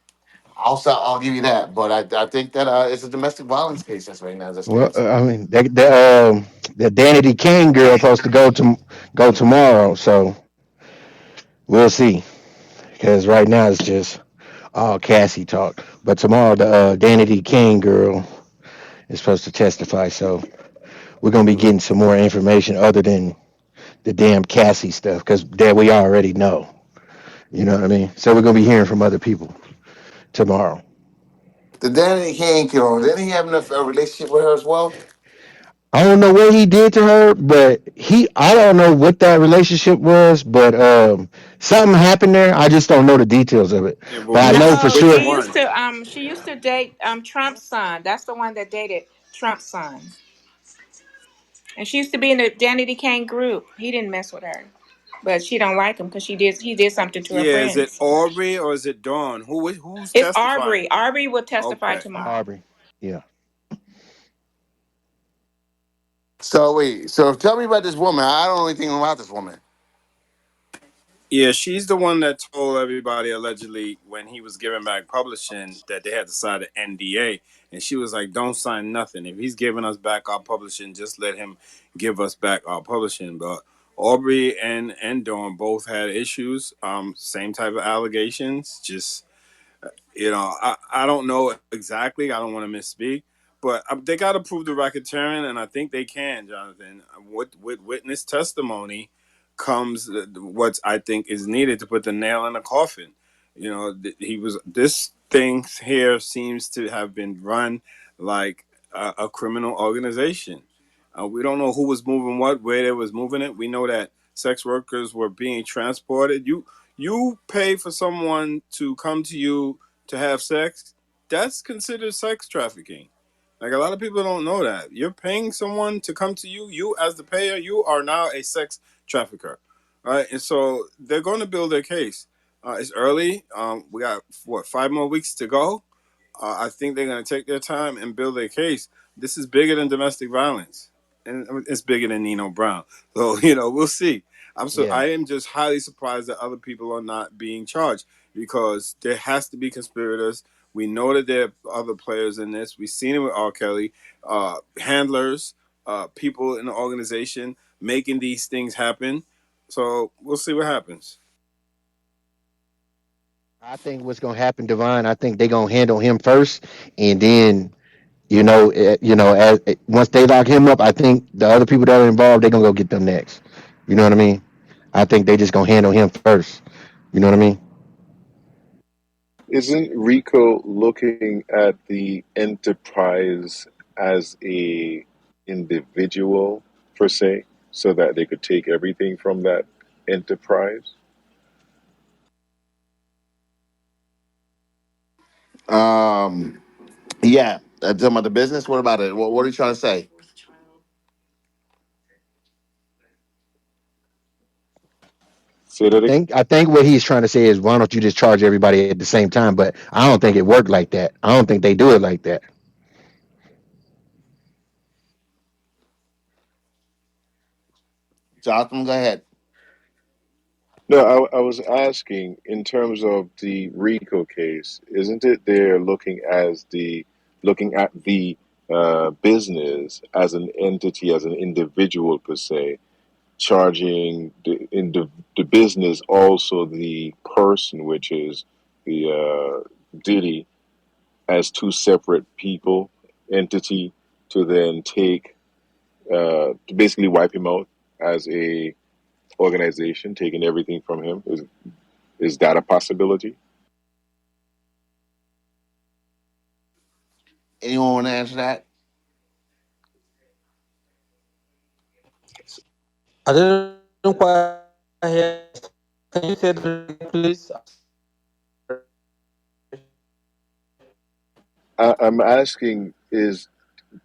A: I'll give you that, but I think that it's a domestic violence case that's right now as it
M: Well,
A: stands.
M: I mean, the Danity King girl supposed to go tomorrow, so we'll see. Because right now it's just all Cassie talk. But tomorrow the Danity King girl is supposed to testify, so we're gonna be getting some more information other than the damn Cassie stuff, because that we already know. You know what I mean? So we're gonna be hearing from other people tomorrow.
A: The Danny Kane girl, didn't he have enough a relationship with her as well?
M: I don't know what he did to her, but I don't know what that relationship was, but something happened there. I just don't know the details of it.
B: Yeah, but
M: But I know for
K: No,
B: which
M: sure.
B: one?
K: she used to date Trump's son. That's the one that dated Trump's son. And she used to be in the Danny Kane group. He didn't mess with her. But she don't like him because he did something to her
B: Yeah, is it
K: friends.
B: Aubrey or is it Dawn? Who's
K: It's
B: testifying?
K: Arbery. Arbery will testify
B: Okay.
K: tomorrow.
M: Aubrey. Yeah.
A: So wait, so tell me about this woman. I don't know anything about this woman.
B: Yeah, she's the one that told everybody allegedly when he was giving back publishing that they had to sign an NDA, and she was like, "Don't sign nothing. If he's giving us back our publishing, just let him give us back our publishing." But Aubrey and Dawn both had issues, same type of allegations, just I don't know exactly. I don't want to misspeak, but they got to prove the racketeering, and I think they can, Jonathan. With witness testimony comes what I think is needed to put the nail in the coffin. He was this thing here seems to have been run like a criminal organization. We don't know who was moving what, where they was moving it. We know that sex workers were being transported. You pay for someone to come to you to have sex, that's considered sex trafficking. Like a lot of people don't know that. You're paying someone to come to you. You as the payer, you are now a sex trafficker, right? And so they're going to build their case. It's early. We got what 5 more weeks to go. I think they're going to take their time and build their case. This is bigger than domestic violence, and it's bigger than Nino Brown. So we'll see.
M: Yeah.
B: I am just highly surprised that other people are not being charged because there has to be conspirators. We know that there are other players in this. We've seen it with R. Kelly, handlers, people in the organization making these things happen. So we'll see what happens.
M: I think what's gonna happen, Divine. I think they're gonna handle him first, and then once they lock him up, I think the other people that are involved, they're gonna go get them next. You know what I mean? I think they just gonna handle him first. You know what I mean?
L: Isn't Rico looking at the enterprise as a individual per se, so that they could take everything from that enterprise?
A: Yeah, talking about the business. What about it? What are you trying to say?
L: Say that again.
M: I think what he's trying to say is why don't you just charge everybody at the same time? But I don't think it worked like that. I don't think they do it like that.
A: Jotham, go ahead.
L: No, I was asking in terms of the RICO case, isn't it they're looking at the business as an entity, as an individual per se, charging the business also the person, which is the Diddy, as two separate people entity to then take to basically wipe him out as a organization, taking everything from him. Is that a possibility?
A: Anyone want to answer that?
D: I didn't quite hear. Can you say that again, please?
L: I'm asking is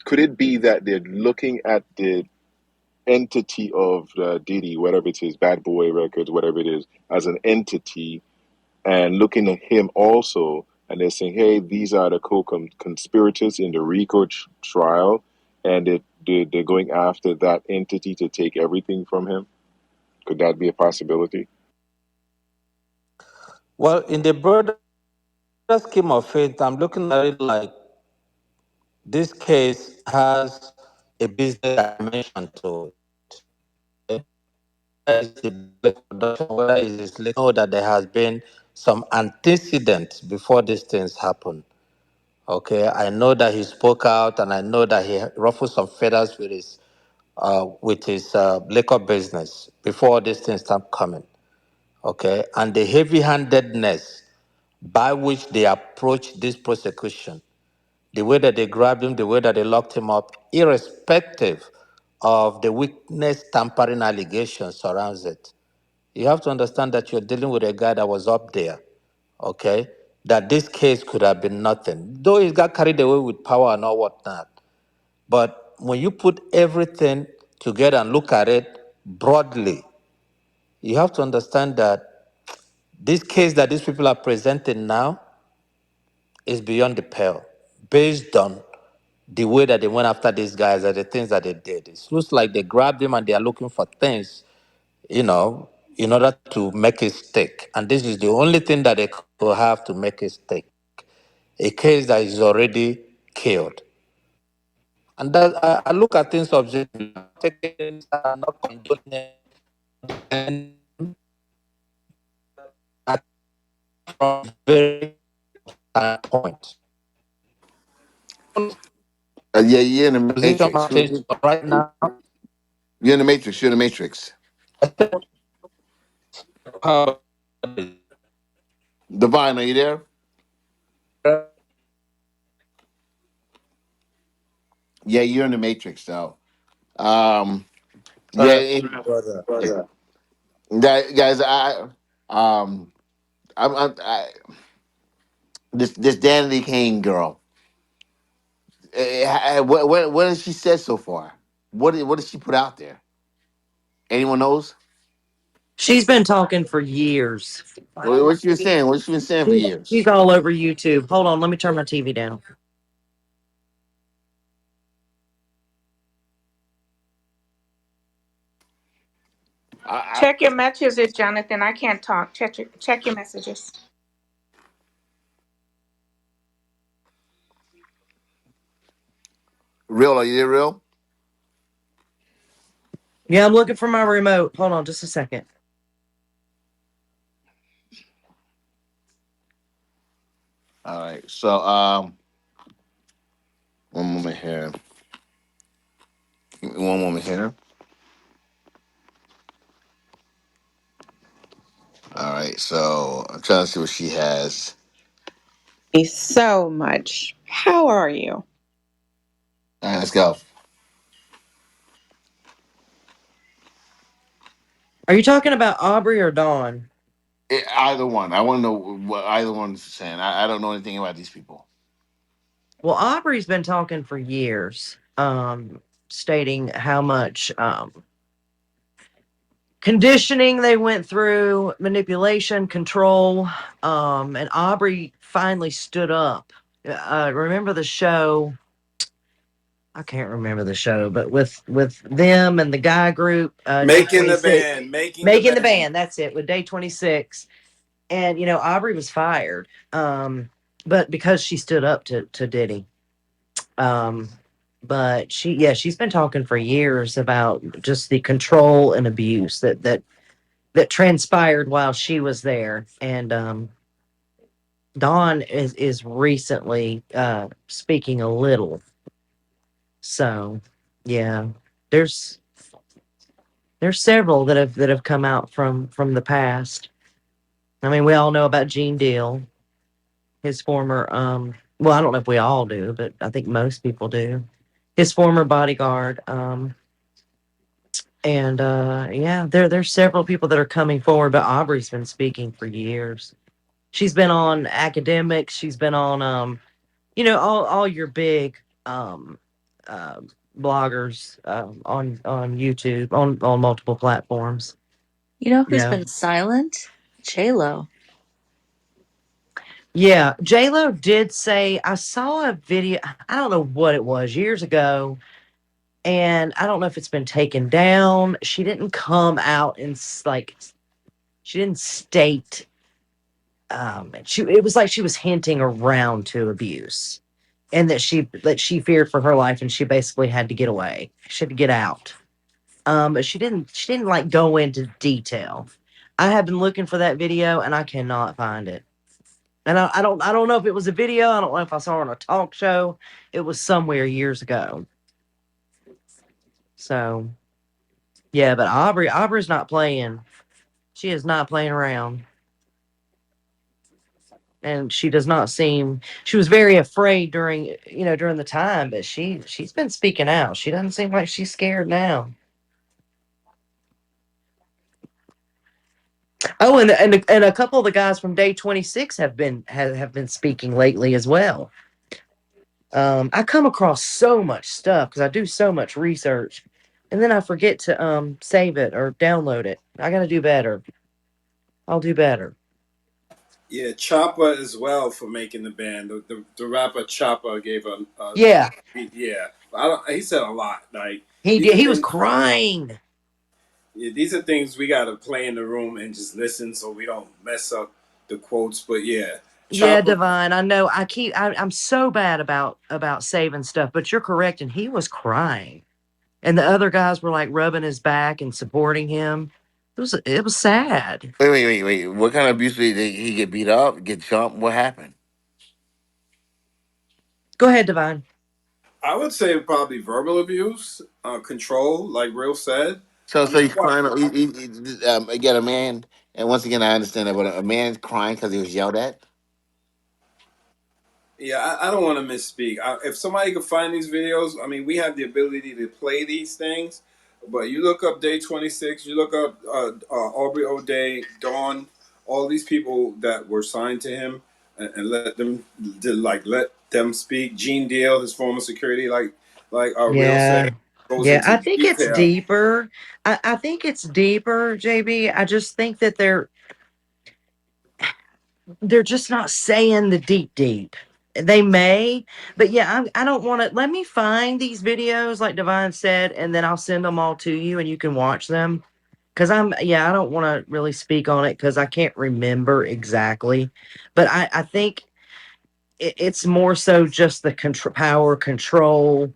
L: could it be that they're looking at the entity of Diddy, whatever it is, Bad Boy Records, whatever it is, as an entity, and looking at him also, and they're saying, hey, these are the co-conspirators in the RICO trial, and they're going after that entity to take everything from him? Could that be a possibility?
D: Well, in the broader scheme of things, I'm looking at it like this case has a business dimension to it. Okay? Whether it's the liquor production, whether it's this liquor, know that there has been some antecedents before these things happen. Okay, I know that he spoke out, and I know that he ruffled some feathers with his liquor business before these things start coming. Okay, and the heavy-handedness by which they approach this prosecution, the way that they grabbed him, the way that they locked him up, irrespective of the witness tampering allegations surrounds it. You have to understand that you're dealing with a guy that was up there, okay? That this case could have been nothing. Though he got carried away with power and all whatnot. But when you put everything together and look at it broadly, you have to understand that this case that these people are presenting now is beyond the pale, based on the way that they went after these guys and the things that they did. It looks like they grabbed him and they are looking for things, you know, in order to make it stick. And this is the only thing that they could have to make it stick. A case that is already killed. And that I look at things objectively. I'm not taking any side, I'm not condoning any, I'm not defending him, but I think from a very standpoint.
A: Yeah, you're in the
D: Position
A: matrix.
D: might change, but right now,
A: You're in the matrix. You're in the matrix.
D: I think how
A: Divine, are you there? Yeah, you're in the matrix, though. Um, yeah,
D: sorry, brother.
A: guys, um, this Danity Kane girl. What has she said so far? What did she put out there? Anyone knows?
N: She's been talking for years.
A: What she been saying? What she been saying for
N: She's
A: years?
N: all over YouTube. Hold on, let me turn my TV down.
A: I,
K: Check your messages, Jonathan. I can't talk. Check your messages.
A: real? Are you there, real?
N: Yeah, I'm looking for my remote. Hold on just a second.
A: All right. So one moment here. Give me one moment here. All right. So I'm trying to see what she has.
O: So much. How are you?
A: All right, let's go.
N: Are you talking about Aubrey or Dawn?
A: Either one. I want to know what either one's saying. I don't know anything about these people.
N: Well, Aubrey's been talking for years, stating how much conditioning they went through, manipulation, control, and Aubrey finally stood up. Remember the show? I can't remember the show, but with them and the guy group, Day
B: Making
N: Twenty
B: the
N: Six,
B: band, making the
N: making the
B: band.
N: band. That's it with Day 26, and Aubrey was fired, but because she stood up to Diddy. Um, but she's been talking for years about just the control and abuse that transpired while she was there. And Dawn is recently speaking a little. So yeah, there's there's several that have come out from the past. I mean, we all know about Gene Deal, his former well, I don't know if we all do, but I think most people do. His former bodyguard. And yeah, there's several people that are coming forward, but Aubrey's been speaking for years. She's been on academics. She's been on all your big um uh, bloggers on YouTube on multiple platforms.
P: You know who's
N: Yeah,
P: been silent? J Lo.
N: yeah. J Lo did say I saw a video. I don't know what it was years ago, and I don't know if it's been taken down. She didn't come out and like she didn't state. It was like she was hinting around to abuse, and that she feared for her life, and she basically had to get away. She had to get out. But she didn't like go into detail. I have been looking for that video and I cannot find it. And I don't know if it was a video. I don't know if I saw it on a talk show. It was somewhere years ago. So yeah, but Aubrey's not playing. She is not playing around. And she does not seem she was very afraid during the time, but she's been speaking out. She doesn't seem like she's scared now. Oh, and a couple of the guys from Day 26 have been speaking lately as well. I come across so much stuff because I do so much research, and then I forget to save it or download it. I got to do better. I'll do better.
B: Yeah, Chopper as well for making the band. The rapper Chopper gave a
N: Yeah,
B: yeah. I don't, he said a lot. Like
N: he
B: these
N: did.
B: are
N: He was
B: things.
N: crying.
B: Yeah, these are things we got to play in the room and just listen so we don't mess up the quotes. But yeah,
N: Yeah,
B: Chopper.
N: Divine. I know. I'm so bad about saving stuff, but you're correct. And he was crying, and the other guys were like rubbing his back and supporting him. It was sad.
A: Wait. What kind of abuse did he get beat up, get jumped? What happened?
N: Go ahead, Divine.
B: I would say probably verbal abuse, control, like Real said.
A: So
B: I mean,
A: he's crying. Again, a man, and once again, I understand that, but a man crying because he was yelled at.
B: yeah, I don't want to misspeak. If somebody could find these videos, I mean, we have the ability to play these things. But you look up Day 26, you look up Aubrey O'Day, Dawn, all these people that were signed to him, and let them speak. Gene Deal, his former security, like Real said,
N: Yeah.
B: goes
N: Yeah,
B: into
N: I think it's
B: detail.
N: deeper. I think it's deeper, JB. I just think that they're just not saying the deep. They may, but yeah, I don't want to. Let me find these videos, like Divine said, and then I'll send them all to you, and you can watch them. Because I don't want to really speak on it because I can't remember exactly, but I think it's more so just the power control,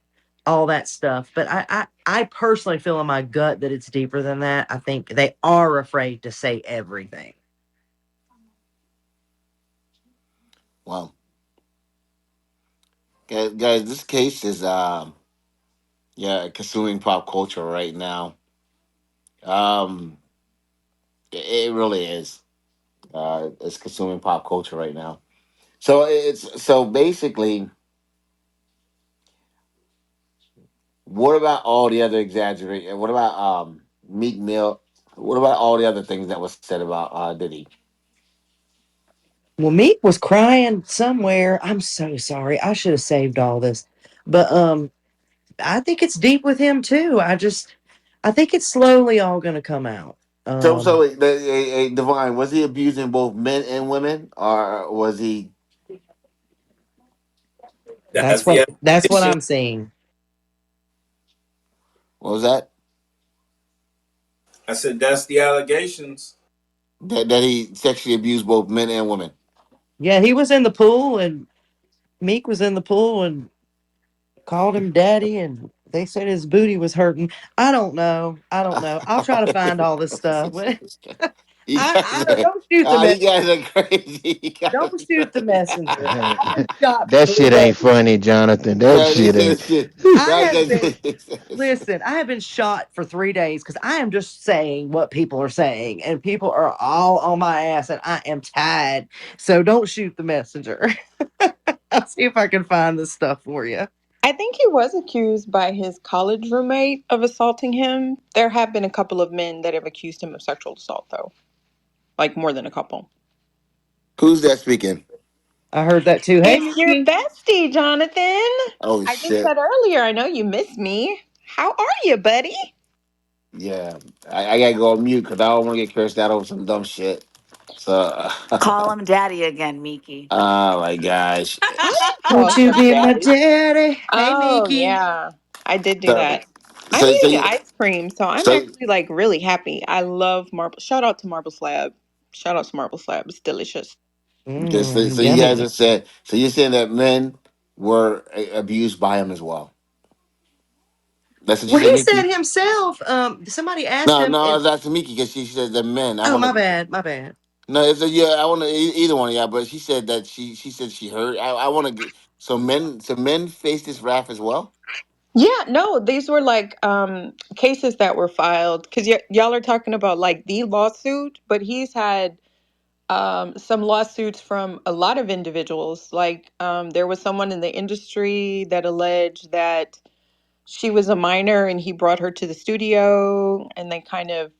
N: all that stuff. But I personally feel in my gut that it's deeper than that. I think they are afraid to say everything.
A: Well, guys, this case is yeah, consuming pop culture right now. Um, it really is. It's consuming pop culture right now. So basically, what about all the other exaggeration? What about Meek Mill? What about all the other things that was said about Diddy?
N: Well, Meek was crying somewhere. I'm so sorry. I should have saved all this, but I think it's deep with him too. I think it's slowly all going to come out.
A: So
N: Um,
A: wait, Divine, was he abusing both men and women, or was he?
B: That's the
N: that's what
B: allegation.
N: I'm seeing.
A: What was that?
B: I said that's the allegations.
A: That he sexually abused both men and women.
N: Yeah, he was in the pool, and Meek was in the pool and called him daddy, and they said his booty was hurting. I don't know. I don't know. I'll try to find all this stuff.
A: You guys,
N: Don't shoot the
A: you
N: messenger.
A: guys are crazy. You guys
N: Don't shoot the messenger. I have been shot for
M: That
N: three
M: shit ain't
N: days.
M: funny, Jonathan. That
A: no,
M: shit
A: this
M: ain't.
A: is shit.
N: I
A: Y'all
N: have been
A: guys.
N: Listen, I have been shot for 3 days because I am just saying what people are saying, and people are all on my ass, and I am tired. So don't shoot the messenger. I'll see if I can find this stuff for you.
O: I think he was accused by his college roommate of assaulting him. There have been a couple of men that have accused him of sexual assault, though. Like more than a couple.
A: Who's that speaking?
N: I heard that too. Hey,
O: It's your
N: Mickey.
O: bestie, Jonathan.
A: Oh
O: I just
A: shit!
O: said earlier, I know you miss me. How are you, buddy?
A: Yeah, I gotta go on mute because I don't want to get cursed out over some dumb shit. So,
Q: Call him daddy again, Miki.
A: oh my gosh.
O: I
N: Won't
O: called
N: you
O: him
N: be my
O: daddy.
N: daddy? Hey,
O: Oh,
N: Mickey.
O: yeah. I did do
A: So,
O: that. I'm
A: so, so,
O: eating
A: you,
O: ice cream, so I'm
A: so,
O: actually like really happy. I love marble. Shout out to Marble Slab. Shout out to Marble Slab. It's delicious.
A: so you guys
N: Yummy.
A: just said. So you're saying that men were abused by him as well. That's what you
N: Well,
A: said,
N: he said
A: Mickey.
N: himself. Somebody asked
A: No,
N: him,
A: no, I
N: and
A: was asking Mickey because she said the men. I
N: oh,
A: want
N: my
A: to.
N: bad, my bad.
A: No, it's a, yeah. I want to either one, yeah. But she said that she said she heard. I want to get so men face this wrath as well.
O: Yeah, no, these were like cases that were filed because y'all are talking about like the lawsuit, but he's had some lawsuits from a lot of individuals. Like there was someone in the industry that alleged that she was a minor and he brought her to the studio and they kind of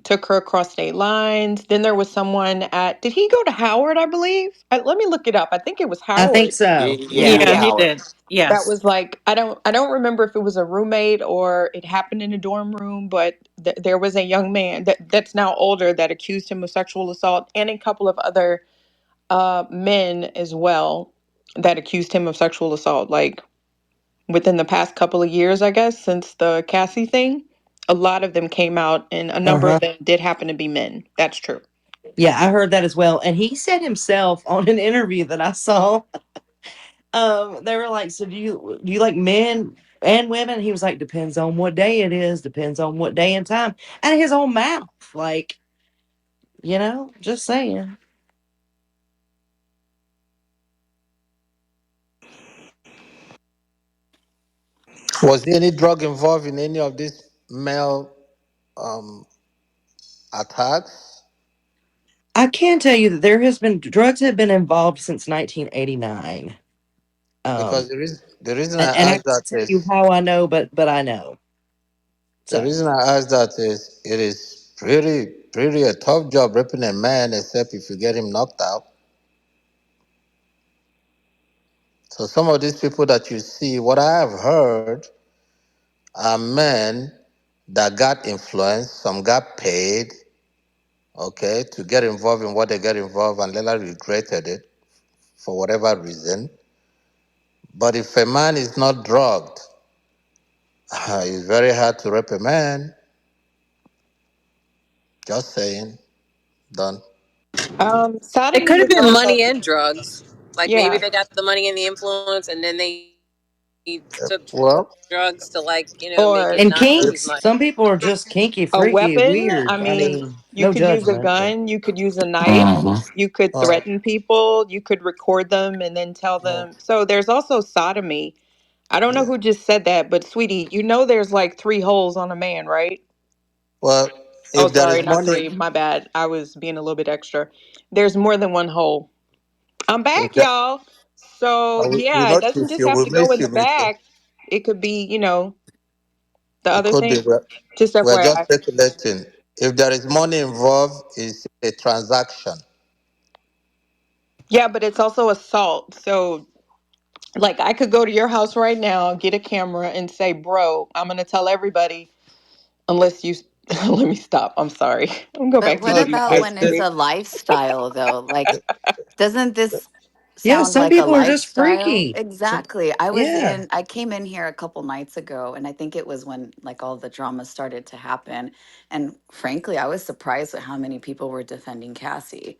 O: took her across state lines. Then there was someone at, did he go to Howard, I believe? Let me look it up. I think it was
N: I think
O: Howard.
A: Yeah,
N: so.
A: yeah, he
N: Yeah.
A: went to
Q: Yeah, he
A: Howard.
Q: did.
O: That
Q: Yes.
O: was like, I don't remember if it was a roommate or it happened in a dorm room, but there was a young man that's now older that accused him of sexual assault and a couple of other men as well that accused him of sexual assault. Like within the past couple of years, I guess, since the Cassie thing, a lot of them came out, and a
N: Uh
O: number of
N: huh.
O: them did happen to be men. That's true.
N: Yeah, I heard that as well. And he said himself on an interview that I saw, they were like, "So do you like men and women?" He was like, "Depends on what day it is, depends on what day and time." Out of his own mouth. Like, just saying.
D: Was there any drug involved in any of these male um, attacks?
N: I can tell you that there has been drugs have been involved since 1989.
D: Because
N: Um,
D: the reason I
N: and I
D: asked
N: can't
D: that
N: tell you
D: is
N: how I know, but I know.
D: the
N: So
D: reason I asked that is it is pretty a tough job ripping a man, except if you get him knocked out. So some of these people that you see, what I have heard are men that got influenced, some got paid, okay, to get involved in what they get involved and later regretted it for whatever reason. But if a man is not drugged, it's very hard to rape a man. Just saying. Done.
R: It
O: Sodomy
R: could have
O: is
R: been
O: also,
R: money and drugs. Like maybe
O: yeah,
R: they got the money and the influence, and then they took
D: Well,
R: drugs to make
O: or
R: it
N: and
R: not
D: if,
R: lose
N: kinks.
R: money.
N: Some people are just kinky,
O: a
N: freaky,
O: weapon. I
N: weird. I
O: mean,
N: mean,
O: you
N: no
O: could use a
N: judgment, but
O: gun, you could use a knife,
A: Mhm.
O: you could
D: uh,
O: threaten people, you could record them and then tell
D: uh,
O: them. So there's also sodomy. I don't know
D: yeah.
O: who just said that, but sweetie, there's like three holes on a man, right?
D: Well,
O: Oh,
D: if there
O: sorry,
D: is
O: not
D: money,
O: three. My bad. I was being a little bit extra. There's more than one hole. I'm
D: if
O: back,
D: there,
O: y'all. So,
D: we
O: yeah, it
D: not
O: doesn't
D: miss
O: just
D: you.
O: have
D: We
O: to go in
D: miss
O: the
D: you, Mickey.
O: back. It could be, the
D: It
O: other
D: could be.
O: thing. Just
D: We're just
O: FYI.
D: speculating. If there is money involved, it's a transaction.
O: Yeah, but it's also assault. So, like, I could go to your house right now, get a camera, and say, bro, I'm going to tell everybody unless you. Let me stop. I'm sorry. I'm going to go
Q: But
O: back to
Q: what
O: you,
Q: about
O: Ice
Q: when it's
O: Spirit.
Q: a lifestyle though? Like, doesn't this
N: Yeah,
Q: sound
N: some
Q: like a
N: people are just
Q: lifestyle?
N: freaky.
Q: Exactly.
N: Yeah.
Q: I came in here a couple nights ago, and I think it was when like all the drama started to happen. And frankly, I was surprised at how many people were defending Cassie,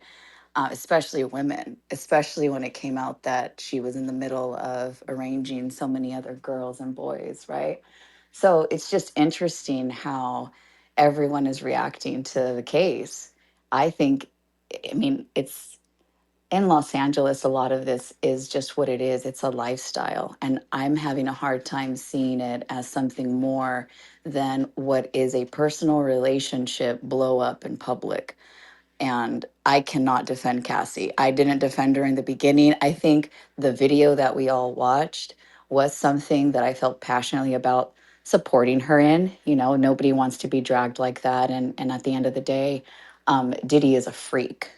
Q: especially women, especially when it came out that she was in the middle of arranging so many other girls and boys, right? So it's just interesting how everyone is reacting to the case. I think, I mean, it's in Los Angeles, a lot of this is just what it is. It's a lifestyle. And I'm having a hard time seeing it as something more than what is a personal relationship blow up in public. And I cannot defend Cassie. I didn't defend her in the beginning. I think the video that we all watched was something that I felt passionately about supporting her in. You know, nobody wants to be dragged like that. And at the end of the day, Diddy is a freak,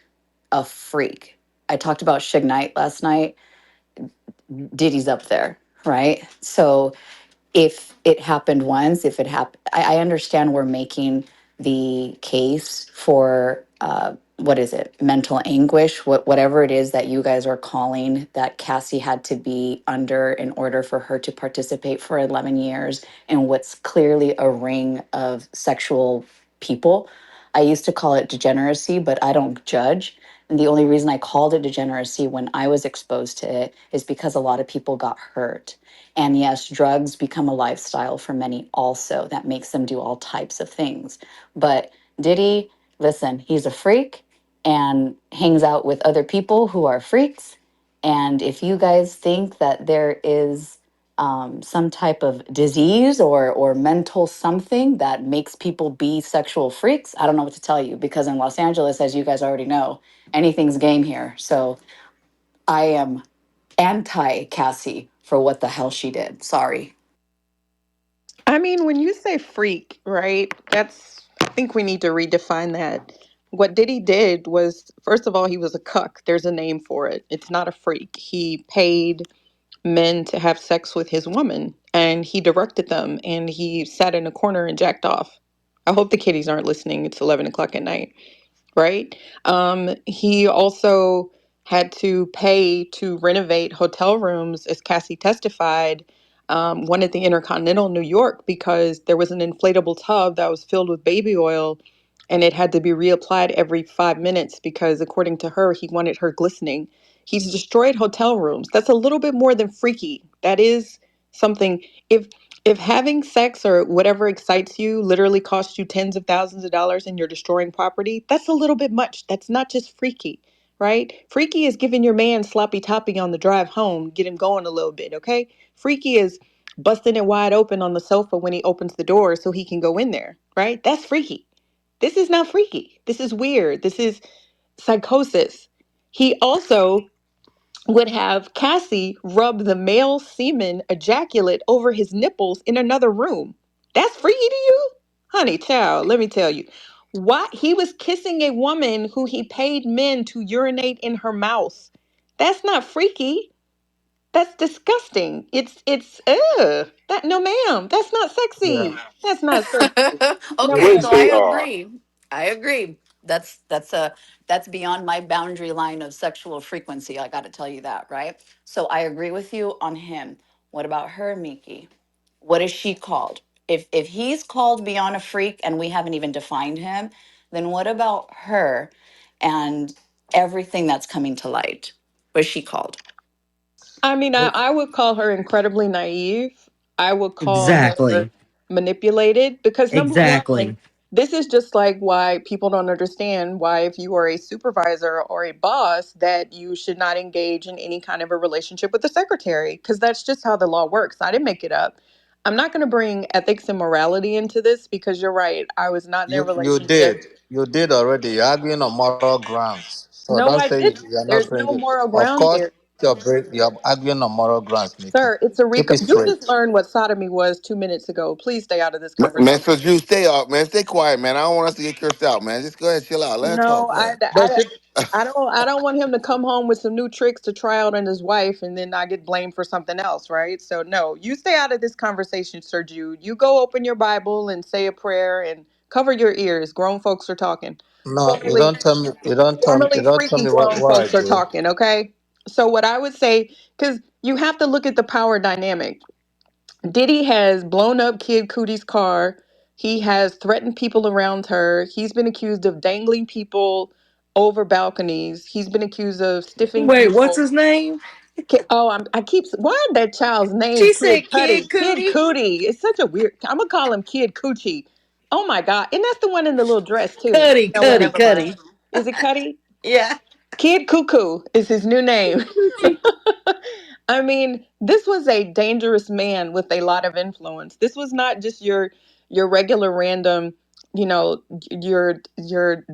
Q: a freak. I talked about Suge Knight last night. Diddy's up there, right? So if it happened once, if it happened, I understand we're making the case for what is it, mental anguish, whatever it is that you guys are calling that Cassie had to be under in order for her to participate for 11 years in what's clearly a ring of sexual people. I used to call it degeneracy, but I don't judge. And the only reason I called it degeneracy when I was exposed to it is because a lot of people got hurt. And yes, drugs become a lifestyle for many also. That makes them do all types of things. But Diddy, listen, he's a freak and hangs out with other people who are freaks. And if you guys think that there is some type of disease or mental something that makes people be sexual freaks, I don't know what to tell you because in Los Angeles, as you guys already know, anything's game here. So I am anti Cassie for what the hell she did. Sorry.
O: I mean, when you say freak, right? I think we need to redefine that. What Diddy did was, first of all, he was a cuck. There's a name for it. It's not a freak. He paid men to have sex with his woman and he directed them and he sat in a corner and jacked off. I hope the kiddies aren't listening. It's 11 o'clock at night, right? He also had to pay to renovate hotel rooms, as Cassie testified, one at the Intercontinental New York, because there was an inflatable tub that was filled with baby oil and it had to be reapplied every 5 minutes because, according to her, he wanted her glistening. He's destroyed hotel rooms. That's a little bit more than freaky. That is something. If having sex or whatever excites you literally costs you tens of thousands of dollars and you're destroying property, that's a little bit much. That's not just freaky, right? Freaky is giving your man sloppy toppy on the drive home, get him going a little bit, okay? Freaky is busting it wide open on the sofa when he opens the door so he can go in there, right? That's freaky. This is not freaky. This is weird. This is psychosis. He also would have Cassie rub the male semen ejaculate over his nipples in another room. That's freaky to you? Honey, child, let me tell you. Why he was kissing a woman who he paid men to urinate in her mouth. That's not freaky. That's disgusting. It's that no ma'am. That's not
H: Yeah.
O: sexy. That's not sexy.
L: The
O: No
Q: Okay,
L: words
Q: so
O: ma'am.
Q: I
L: they are.
Q: agree. I agree. That's beyond my boundary line of sexual frequency. I got to tell you that, right? So I agree with you on him. What about her, Miki? What is she called? If he's called beyond a freak and we haven't even defined him, then what about her and everything that's coming to light? What is she called?
O: I mean, I would call her incredibly naive. I would call her
N: Exactly.
O: manipulated because, number one,
N: Exactly.
O: this is just like why people don't understand why, if you are a supervisor or a boss, that you should not engage in any kind of a relationship with the secretary because that's just how the law works. I didn't make it up. I'm not going to bring ethics and morality into this because you're right. I was not in a
S: You
O: relationship.
S: did. You did already. You're arguing on moral grounds. So don't
O: No,
S: say
O: I didn't.
S: you're not
O: There's
S: bringing.
O: no moral
S: Of
O: ground
S: course,
O: there.
S: you're arguing on moral grounds, Mickey.
O: Sir, it's a
S: Keep
O: RICO.
S: it
O: You
S: straight.
O: just learned what sodomy was 2 minutes ago. Please stay out of this
A: Man,
O: conversation.
A: so Jew, stay up, man. Stay quiet, man. I don't want us to get cursed out, man. Just go ahead, chill out. Let her talk.
O: No,
A: Go ahead.
S: But keep,
O: I don't want him to come home with some new tricks to try out on his wife and then I get blamed for something else, right? So no, you stay out of this conversation, Sir Jude. You go open your Bible and say a prayer and Cover your ears. Grown folks are talking.
S: No, you
O: Formerly,
S: don't tell me. You don't tell me. You
O: formerly
S: don't tell
O: freaky
S: me
O: grown
S: what I
O: folks are
S: do.
O: talking, okay? So what I would say, because you have to look at the power dynamic. Diddy has blown up Kid Cootie's car. He has threatened people around her. He's been accused of dangling people over balconies. He's been accused of stiffing
N: Wait, what's
O: people.
N: his name?
O: Oh, I keep. Why is that child's name
N: She
O: Kid
N: said
O: Cudi?
N: Kid
O: Kid
N: Cootie.
O: Cootie. It's such a weird. I'm gonna call him Kid Coochie. Oh my god! And that's the one in the little dress too.
N: Cuddy,
O: No,
N: Cuddy,
O: whatever mind.
N: Cuddy.
O: Is it Cuddy?
N: Yeah.
O: Kid Cuckoo is his new name.
N: Coochie.
O: I mean, this was a dangerous man with a lot of influence. This was not just your regular random, you know, your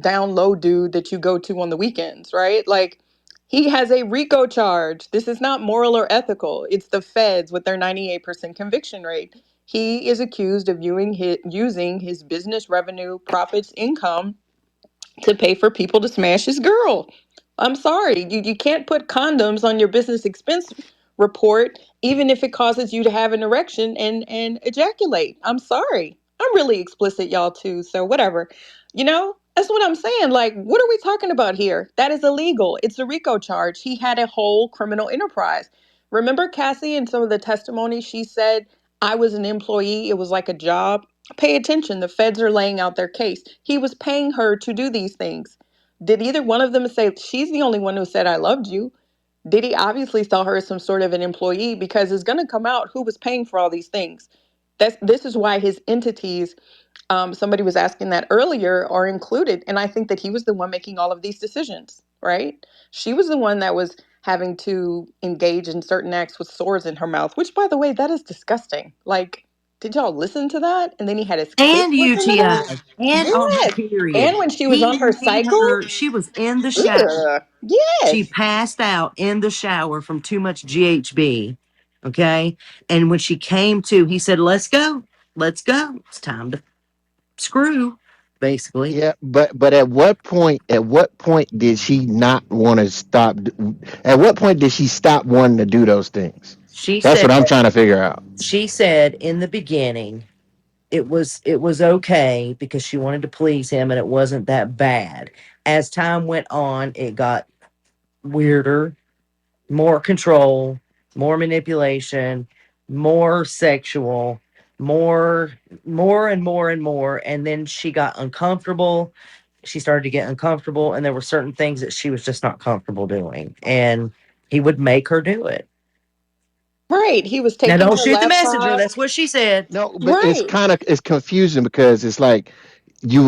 O: down low dude that you go to on the weekends, right? Like he has a RICO charge. This is not moral or ethical. It's the feds with their 98% conviction rate. He is accused of using his business revenue, profits, income to pay for people to smash his girl. I'm sorry, you can't put condoms on your business expense report, even if it causes you to have an erection and ejaculate. I'm sorry. I'm really explicit, y'all, too. So, whatever. That's what I'm saying. Like, what are we talking about here? That is illegal. It's a RICO charge. He had a whole criminal enterprise. Remember Cassie and some of the testimony she said, I was an employee, it was like a job. Pay attention. The feds are laying out their case. He was paying her to do these things. Did either one of them say, she's the only one who said, I loved you? Did he obviously saw her as some sort of an employee because it's going to come out who was paying for all these things? This is why his entities, somebody was asking that earlier, are included. And I think that he was the one making all of these decisions, right? She was the one that was having to engage in certain acts with swords in her mouth, which, by the way, that is disgusting. Like, did y'all listen to that? And then he had his kids
N: And
O: listen to that?
N: UTI. And on her
O: Yes.
N: period.
O: And when she was
N: He
O: on her
N: made
O: cycle?
N: her, she was in the shower.
O: Ugh.
N: She
O: Yes.
N: passed out in the shower from too much GHB. Okay. And when she came to, he said, let's go. Let's go. It's time to screw, basically.
M: Yeah, but at what point did she not want to stop? At what point did she stop wanting to do those things?
N: She
M: That's
N: said,
M: what I'm trying to figure out.
N: she said in the beginning, it was okay because she wanted to please him and it wasn't that bad. As time went on, it got weirder, more control, more manipulation, more sexual, more and more and more. And then she got uncomfortable. She started to get uncomfortable, and there were certain things that she was just not comfortable doing. And he would make her do it.
O: Right. He was
N: Now,
O: taking
N: don't
O: her
N: shoot the messenger.
O: laptop.
N: That's what she said.
M: No, but
O: Right.
M: it's confusing because it's like you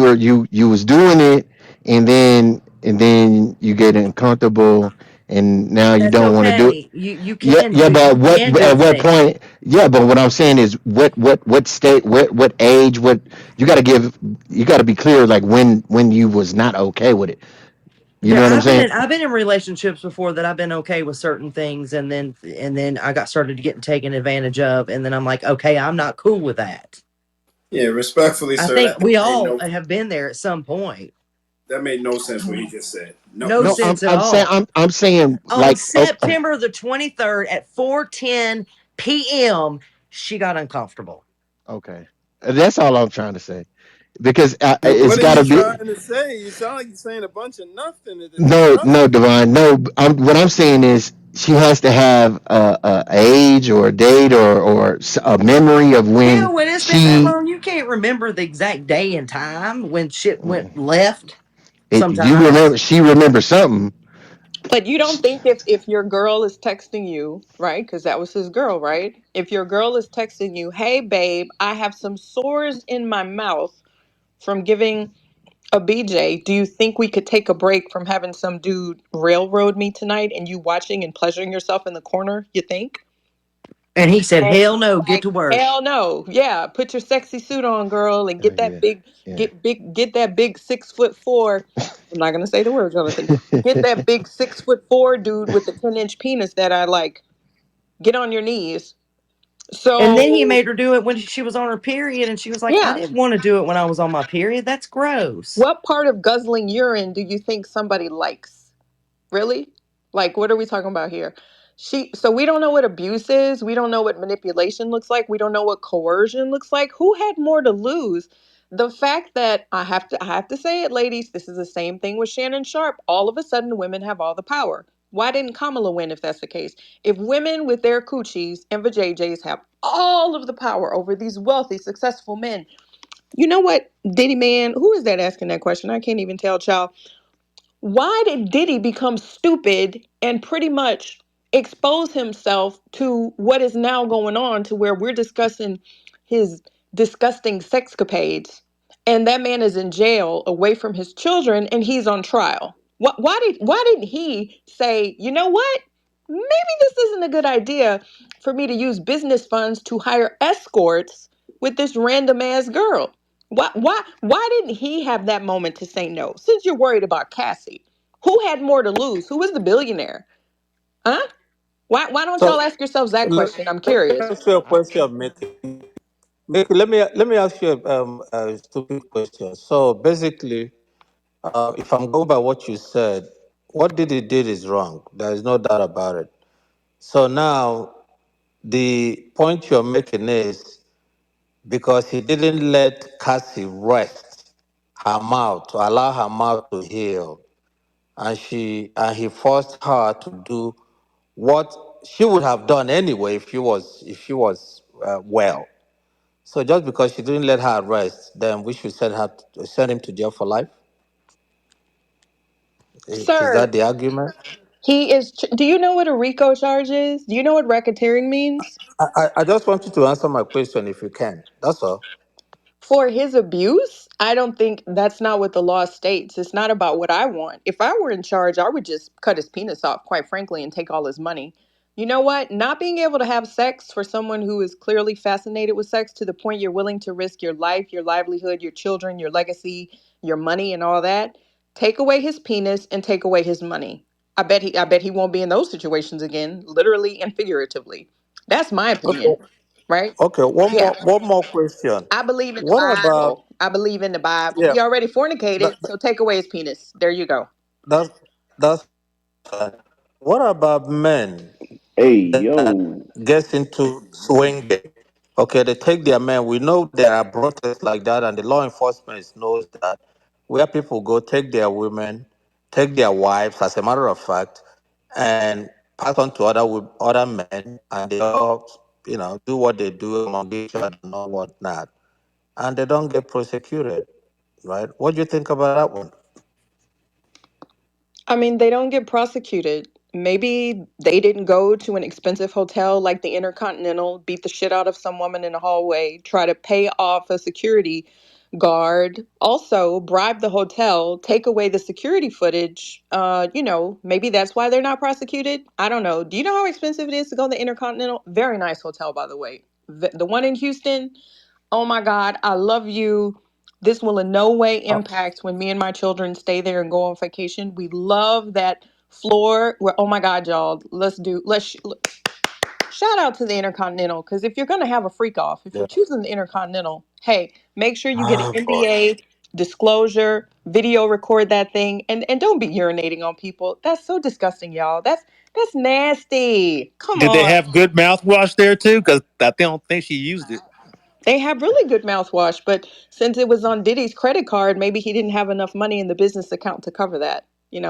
M: was doing it, and then you get uncomfortable, and now you
N: That's
M: don't want to do it.
N: okay. You
M: Yeah,
N: can
M: yeah,
N: do
M: but
N: you
M: what
N: can do
M: at what
N: things.
M: point? Yeah, but what I'm saying is, what state, what age, what you got to give, you got to be clear, like when you was not okay with it. You know
N: Yeah,
M: what I'm saying?
N: I've been in relationships before that I've been okay with certain things, and then I got started getting taken advantage of, and then I'm like, okay, I'm not cool with that.
B: Yeah, respectfully,
N: I
B: sir,
N: think we
B: made
N: all
B: no
N: have been there at some point.
B: that made no sense what he just said. No,
N: No
B: no
M: No, I'm
N: sense
B: sense.
N: at
M: I'm saying
N: all.
M: I'm saying
N: On
M: like, okay,
N: September the 23rd at 4:10 p.m., she got uncomfortable.
M: okay, that's all I'm trying to say because it's
B: What are
M: got
B: you
M: to be.
B: trying to say? You sound like you're saying a bunch of nothing. There's
M: No, no,
B: nothing.
M: Divine. No, what I'm saying is she has to have a age or a date or a memory of when
N: Hell, when it's been that
M: she.
N: long, you can't remember the exact day and time when shit went left
M: You
N: sometimes.
M: remember? She remembers something.
O: But you don't think if your girl is texting you, right? Because that was his girl, right? If your girl is texting you, hey babe, I have some sores in my mouth from giving a BJ. Do you think we could take a break from having some dude railroad me tonight and you watching and pleasuring yourself in the corner? You think?
N: And he said,
O: Like,
N: hell no, get
O: like
N: to work.
O: hell no. Yeah, put your sexy suit on, girl, and
M: Oh
O: get that
M: yeah,
O: big,
M: yeah.
O: get that big 6'4". I'm not gonna say the word, Jonathan. Get that big 6'4" dude with the 10-inch penis that I like. Get on your knees.
N: And then he
O: So
N: made her do it when she was on her period, and she was like, I
O: yeah,
N: didn't want to do it when I was on my period. That's gross.
O: what part of guzzling urine do you think somebody likes? Really? Like, what are we talking about here? So we don't know what abuse is. We don't know what manipulation looks like. We don't know what coercion looks like. Who had more to lose? The fact that I have to say it, ladies, this is the same thing with Shannon Sharp. All of a sudden, women have all the power. Why didn't Kamala win if that's the case? If women with their coochies and vajayjays have all of the power over these wealthy, successful men, you know what, Diddy man, who is that asking that question? I can't even tell, child. Why did Diddy become stupid and pretty much expose himself to what is now going on to where we're discussing his disgusting sexcapades and that man is in jail away from his children and he's on trial? Why didn't he say, you know what? Maybe this isn't a good idea for me to use business funds to hire escorts with this random ass girl. Why didn't he have that moment to say no? Since you're worried about Cassie, who had more to lose? Who was the billionaire? Huh? Why don't y'all
D: So
O: ask yourselves that
D: let
O: question? I'm
D: let me
O: curious.
D: ask you a question, Mickey. Mickey, let me ask you a stupid question. So basically, if I'm going by what you said, what Diddy did is wrong. There is no doubt about it. So now the point you're making is because he didn't let Cassie rest her mouth to allow her mouth to heal, and he forced her to do what she would have done anyway if she was well. So just because she didn't let her rest, then we should send him to jail for life. Is
O: Sir,
D: that the argument?
O: he is. Do you know what a RICO charge is? Do you know what racketeering means?
D: I just want you to answer my question if you can. That's all.
O: For his abuse, I don't think that's not what the law states. It's not about what I want. If I were in charge, I would just cut his penis off, quite frankly, and take all his money. You know what? Not being able to have sex for someone who is clearly fascinated with sex to the point you're willing to risk your life, your livelihood, your children, your legacy, your money, and all that. Take away his penis and take away his money. I bet he won't be in those situations again, literally and figuratively. That's my opinion,
D: Okay.
O: right?
D: Okay.
O: Yeah.
D: One more question.
O: I believe in the
D: What about
O: Bible. I believe in the Bible.
D: yeah?
O: He already fornicated,
D: That,
O: so take away his penis. There you go.
D: that's that's fine. What about men
G: Hey,
D: that
G: yo.
D: gets into swinging? Okay, they take their men. We know there are protests like that, and the law enforcement knows that where people go take their women, take their wives, as a matter of fact, and pass on to other men, and they all, do what they do among each other and all whatnot, and they don't get prosecuted, right? What do you think about that one?
O: I mean, they don't get prosecuted. Maybe they didn't go to an expensive hotel like the Intercontinental, beat the shit out of some woman in the hallway, try to pay off a security guard, also bribe the hotel, take away the security footage. Maybe that's why they're not prosecuted. I don't know. Do you know how expensive it is to go to the Intercontinental? Very nice hotel, by the way. The one in Houston, oh my God, I love you. This will in no way
D: Uh,
O: impact when me and my children stay there and go on vacation. We love that floor where, oh my God, y'all, shout out to the Intercontinental. Because if you're going to have a freak off, if you're
D: yeah.
O: choosing the Intercontinental, hey, make sure you get
D: Oh
O: an
D: boy.
O: NDA disclosure, video record that thing, and don't be urinating on people. That's so disgusting, y'all. That's nasty. Come
T: Did they
O: on.
T: have good mouthwash there too? Because I don't think she used it.
O: They have really good mouthwash, but since it was on Diddy's credit card, maybe he didn't have enough money in the business account to cover that.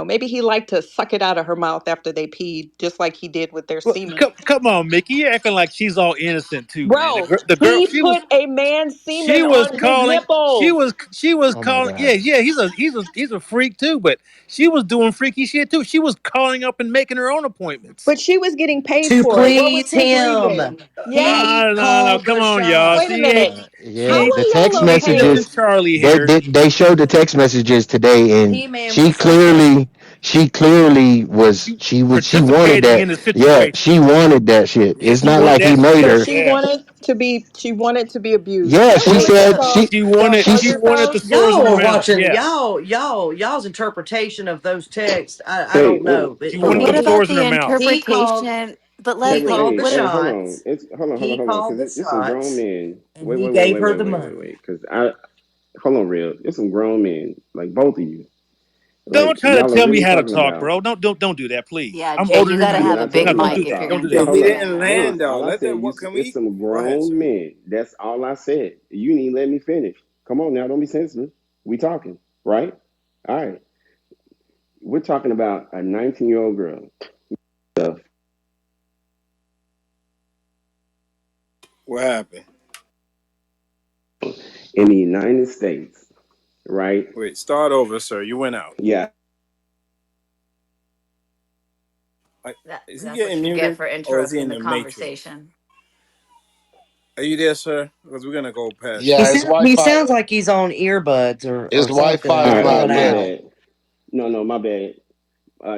O: Maybe he liked to suck it out of her mouth after they peed, just like he did with their
T: Well,
O: semen.
T: come on, Mickey, you're acting like she's all innocent too, man.
O: Bro,
T: The girl,
O: he put a man's
T: she
O: semen
T: was
O: on his
T: calling,
O: nipples.
T: she was
G: Oh my
T: calling. Yeah,
G: God.
T: yeah, he's a freak too, but she was doing freaky shit too. She was calling up and making her own appointments.
O: But she was getting paid
N: To
O: for it. What was
N: please
O: his
N: him.
O: reason? Yes.
N: He
T: No,
N: called
T: come
N: the
T: on, y'all.
O: Wait a
N: shots.
T: She ain't.
O: minute. How
T: She
M: Yeah,
T: ain't.
M: the
O: are
M: text
O: y'all
T: She ain't
O: okay?
T: using
M: messages
T: Charlie
M: they
T: here.
M: they, they showed the text messages today, and
N: He-Man
M: she
N: was sucking.
M: clearly was
T: She
M: she wanted
T: participating
M: that.
T: in the
M: Yeah,
T: situation.
M: she wanted that shit.
T: Yeah,
M: It's
T: she
M: not
T: wanted
M: like he
T: that
M: made
O: So
T: shit.
M: her.
O: she
T: Yeah,
O: wanted to be abused.
M: Yeah,
O: Can't
M: she
O: we
N: Well,
O: look at
M: said
N: look,
M: she
O: y'all love
T: she wanted the
O: yourselves?
T: sores
N: y'all
T: in her
N: are
T: mouth.
N: watching
T: Yes,
N: y'all's interpretation of those texts. I
G: Hey,
N: don't
G: hey,
N: know, but
T: she
Q: But
G: hold
T: wanted
Q: what
T: them
G: on.
Q: about
T: sores in
Q: the
T: her mouth.
N: he called
Q: interpretation? But
N: he
Q: let
N: called
G: Hey,
N: the
Q: what
G: hey,
Q: if
G: hold on.
N: shots.
G: Hold on,
N: He
G: hold on,
N: called
G: because
N: the
G: it's some grown
N: shots,
G: men.
N: and he gave her the money.
G: Because hold on, real. It's some grown men, like both of you.
T: Don't
G: Like
T: try to
G: y'all are
T: tell me
G: really
T: how to
G: talking
T: talk,
G: about.
T: bro. Don't do that, please.
Q: Yeah,
T: I'm
Q: Jay,
T: older
Q: you
T: than
Q: got to
G: I'm
T: you.
Q: have a
G: not
Q: big
T: No,
G: talking
T: don't
G: about.
T: do
Q: mic if
T: that.
Q: you're
T: Don't
Q: going
T: do
Q: to
T: that.
B: If
Q: be
B: he
G: Hold
Q: doing
G: on,
B: didn't
Q: that.
B: land though,
G: All I
B: let
G: said,
B: them. What can we?
G: it's some
B: Go ahead,
G: grown
B: sir.
G: men. That's all I said. You didn't let me finish. Come on now, don't be sensitive. We talking, right? All right. We're talking about a 19-year-old girl stuff
B: What happened?
G: in the United States, right?
B: Wait, start over, sir. You went out.
G: Yeah.
B: I, is he
Q: That's
B: getting
Q: what you get
B: muted
Q: for
B: or is he
Q: interrupting
B: in
Q: the
B: the matrix?
Q: conversation.
B: Are you there, sir? Because we're gonna go past
N: He
B: you.
S: Yeah, his
N: sound, he
S: Wi-Fi,
N: sounds like he's on earbuds
S: his
N: or something,
S: Wi-Fi
N: and
G: All
S: is
N: you're
G: right,
S: not
N: going
G: my
S: good.
N: out.
G: bad. No, my bad.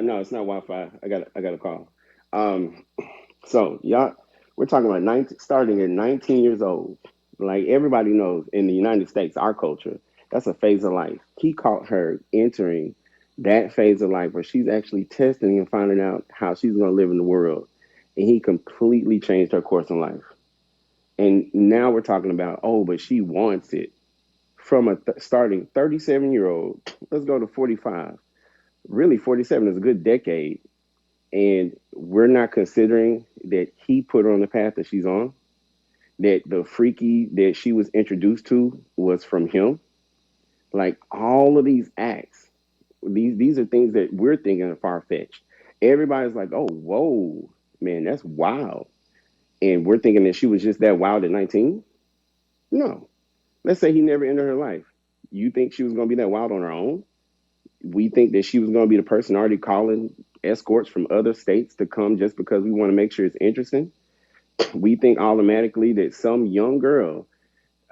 G: No, it's not Wi-Fi. I got a call. Um, so y'all, we're talking about 19, starting at 19 years old. Like everybody knows, in the United States, our culture, that's a phase of life. He caught her entering that phase of life where she's actually testing and finding out how she's going to live in the world, and he completely changed her course in life. And now we're talking about, oh, but she wants it from a starting 37-year-old. Let's go to 45. Really, 47 is a good decade, and we're not considering that he put her on the path that she's on, that the freaky that she was introduced to was from him. Like all of these acts, these are things that we're thinking are far-fetched. Everybody's like, oh, whoa, man, that's wild. And we're thinking that she was just that wild at 19. No. Let's say he never entered her life. You think she was going to be that wild on her own? We think that she was going to be the person already calling escorts from other states to come just because we want to make sure it's interesting. We think automatically that some young girl,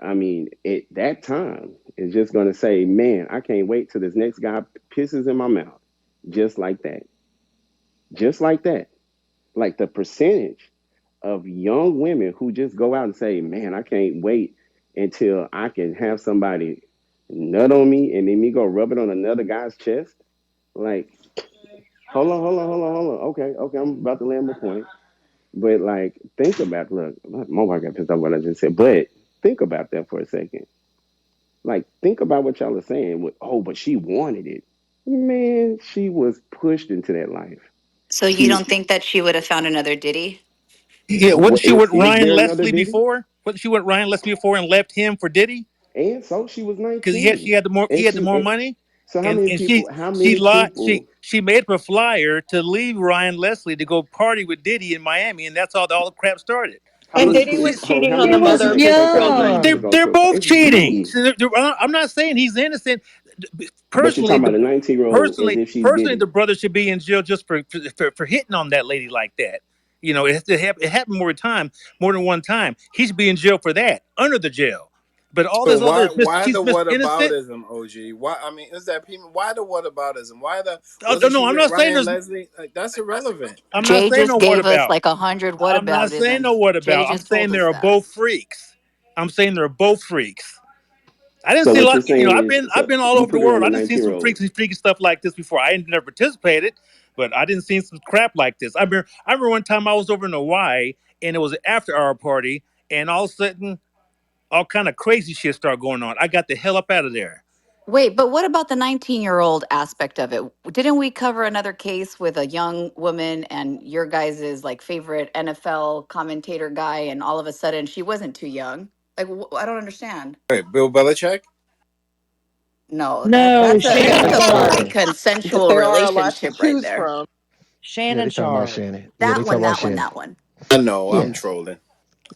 G: I mean, at that time, is just going to say, man, I can't wait till this next guy pisses in my mouth. Just like that. Just like that. Like the percentage of young women who just go out and say, man, I can't wait until I can have somebody nut on me and then me go rub it on another guy's chest. Like, hold on. Okay, I'm about to land my point. But like, think about look, my wife got pissed off what I just said, but think about that for a second. Like, think about what y'all are saying. With, oh, but she wanted it. Man, she was pushed into that life.
Q: So you
G: She
Q: don't think that she would have found another Diddy?
T: Yeah, wasn't
G: what
T: she with
G: is
T: Ryan
G: there another
T: Leslie
G: Diddy?
T: before? Wasn't she with Ryan Leslie before and left him for Diddy?
G: And so she was
T: Because she
G: 19.
T: had the more he
G: And
T: had the
G: she
T: more
G: and
T: money,
G: so
T: and
G: how
T: she
G: many
T: lied
G: people
T: she made up a flyer to leave Ryan Leslie to go party with Diddy in Miami, and that's how all the crap started.
G: how
O: And
T: So
G: many
O: Diddy
G: people
O: was cheating
G: how
O: on
G: many
N: He
O: the
N: was
O: mother
G: people
O: of his
G: take out
O: children.
G: dreams to
T: they're
G: go
N: young.
T: they're
G: to a
T: both
G: it's
T: cheating.
G: Diddy.
T: So I'm not saying he's innocent.
G: But you're
T: Personally,
G: talking about a 19-year-old as if she's
T: personally, the
G: Diddy.
T: brother should be in jail just for hitting on that lady like that. You know, it happened more than one time. He should be in jail for that, under the jail. But all
B: So
T: this other,
B: why
T: she's
B: the
T: Miss Innocent.
B: whataboutism, OG? Why I mean, is that people? Why the whataboutism? Why the
T: Oh,
B: wasn't she
T: no, I'm
B: with
T: not saying
B: Ryan
T: there's.
B: Leslie? Like that's irrelevant.
T: I'm not
Q: Jay
T: saying
Q: just
T: no what
Q: gave us
T: about.
Q: like 100
T: I'm not saying no
Q: whataboutisms.
T: what
Q: Jay
T: about. I'm
Q: just
T: saying
Q: told us
T: they're
Q: that.
T: both freaks. I'm saying they're both freaks. I didn't
G: So
T: see a
G: what you're
T: lot. You know,
G: saying is
T: I've
G: so
T: been all
G: you
T: over the
G: put her on
T: world.
G: the
T: I didn't see some
G: 19-year-old.
T: freaks and freaky stuff like this before. I ain't never participated, but I didn't see some crap like this. I remember one time I was over in Hawaii and it was an after hour party, and all of a sudden, all kind of crazy shit started going on. I got the hell up out of there.
Q: Wait, but what about the 19-year-old aspect of it? Didn't we cover another case with a young woman and your guys' like favorite NFL commentator guy, and all of a sudden she wasn't too young? Like, I don't understand.
B: Wait, Bill Belichick?
Q: No,
N: No,
Q: that's
N: Shannon
Q: a fully
N: Sharp.
O: But
Q: consensual
O: there are a lot to
Q: relationship right
O: choose
Q: there.
O: from.
M: Yeah,
N: Shannon
M: they talking about
N: Sharp.
M: Shannon. Yeah, they
Q: That
M: talking
Q: one,
M: about
Q: that one,
M: Shannon.
Q: that one.
B: I know, I'm
M: Yeah,
B: trolling.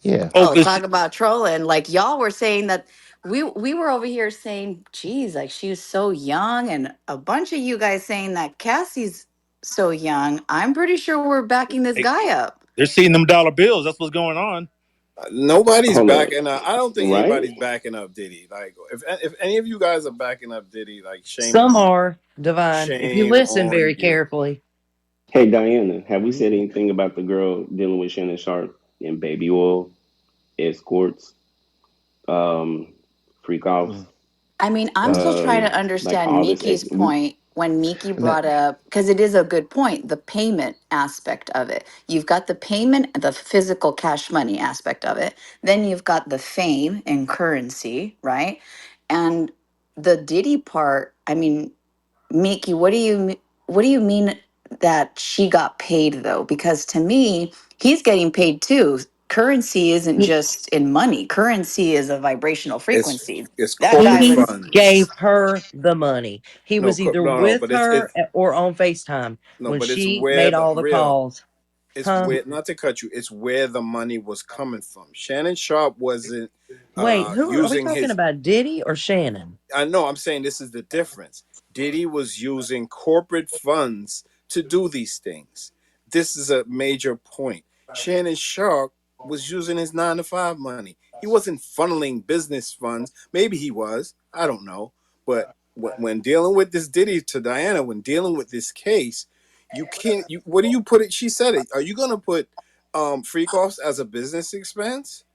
M: yeah.
T: Oh,
Q: Oh,
T: because
Q: talk about trolling. Like y'all were saying that we were over here saying, geez, like she was so young, and a bunch of you guys saying that Cassie's so young. I'm pretty sure we're backing this guy up.
T: they're seeing them dollar bills. That's what's going on.
B: Nobody's
G: Hold up.
B: backing up. I don't think
G: Right?
B: anybody's backing up Diddy. Like, if any of you guys are backing up Diddy, like, shame
N: Some
B: on you.
N: are divine. If you
B: Shame
N: listen
B: on
N: very
B: you.
N: carefully.
G: Hey Diana, have we said anything about the girl dealing with Shannon Sharp and baby oil, escorts, um, freak offs,
M: Mm.
Q: I mean, I'm still trying to
G: like
Q: understand
G: all this
Q: Miki's point when Miki
M: Now,
Q: brought up, because it is a good point, the payment aspect of it. You've got the payment, the physical cash money aspect of it. Then you've got the fame and currency, right? And the Diddy part, I mean, Miki, what do you mean that she got paid though? Because to me, he's getting paid too, currency isn't
N: He,
Q: just in money. Currency is a vibrational
B: It's
Q: frequency.
B: it's
Q: That guy
B: corporate
N: he
Q: was
N: gave
B: funds.
N: her the money. He was either
B: No,
N: with
B: but
N: her or on FaceTime when
B: it's
N: she
B: where
N: made
B: the
N: all the
B: real.
N: calls.
B: It's
N: Huh?
B: where, not to cut you. It's where the money was coming from. Shannon Sharp wasn't
N: Wait, who are we
B: using
N: talking
B: his.
N: about? Diddy or Shannon?
B: I know. I'm saying this is the difference. Diddy was using corporate funds to do these things. This is a major point. Shannon Sharp was using his 9 to 5 money. He wasn't funneling business funds. Maybe he was. I don't know. But when dealing with this Diddy, to Diana, when dealing with this case, you can't. You what do you put it? She said it. Are you gonna put freak offs as a business expense?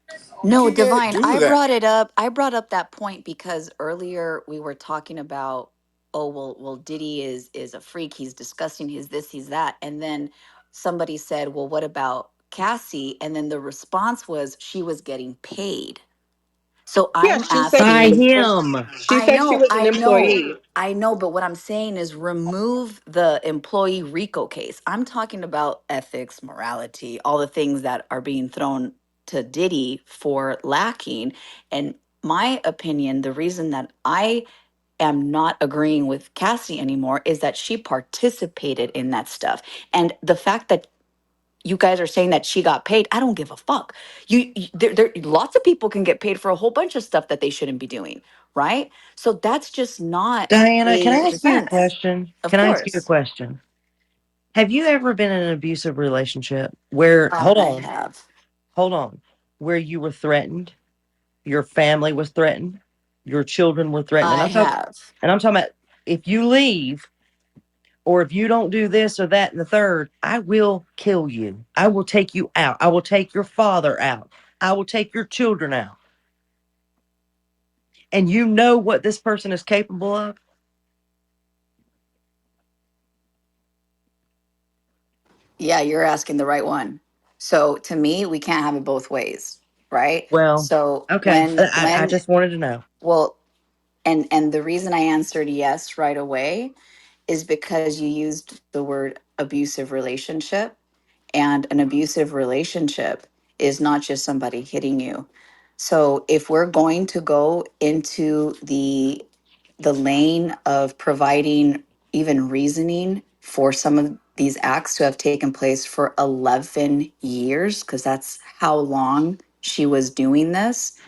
B: You
Q: no
B: can't
Q: divine.
B: do
Q: I
B: that.
Q: brought it up. I brought up that point because earlier we were talking about, oh well, Diddy is a freak. He's disgusting. He's this. He's that. And then somebody said, well, what about Cassie? And then the response was she was getting paid. So
O: Yeah,
Q: I'm
O: she said
N: By
O: she
Q: asking.
O: was.
N: him.
O: She said she was an employee.
Q: I know, but what I'm saying is remove the employee RICO case. I'm talking about ethics, morality, all the things that are being thrown to Diddy for lacking. And my opinion, the reason that I am not agreeing with Cassie anymore is that she participated in that stuff. And the fact that you guys are saying that she got paid, I don't give a fuck. Lots of people can get paid for a whole bunch of stuff that they shouldn't be doing, right? So that's just not
N: Diana, can I
Q: a
N: ask you a
Q: defense.
N: question?
Q: Of
N: Can I ask you a
Q: course.
N: question? Have you ever been in an abusive relationship where,
Q: I have.
N: hold on, where you were threatened, your family was threatened, your children were threatened?
Q: I have.
N: And I'm talking about if you leave or if you don't do this or that and the third, I will kill you. I will take you out. I will take your father out. I will take your children out. And you know what this person is capable of?
Q: Yeah, you're asking the right one. So to me, we can't have it both ways, right?
N: Well,
Q: So
N: okay. I
Q: when
N: just wanted to know.
Q: well, and the reason I answered yes right away is because you used the word abusive relationship. And an abusive relationship is not just somebody hitting you. So if we're going to go into the lane of providing even reasoning for some of these acts to have taken place for 11 years, because that's how long she was doing this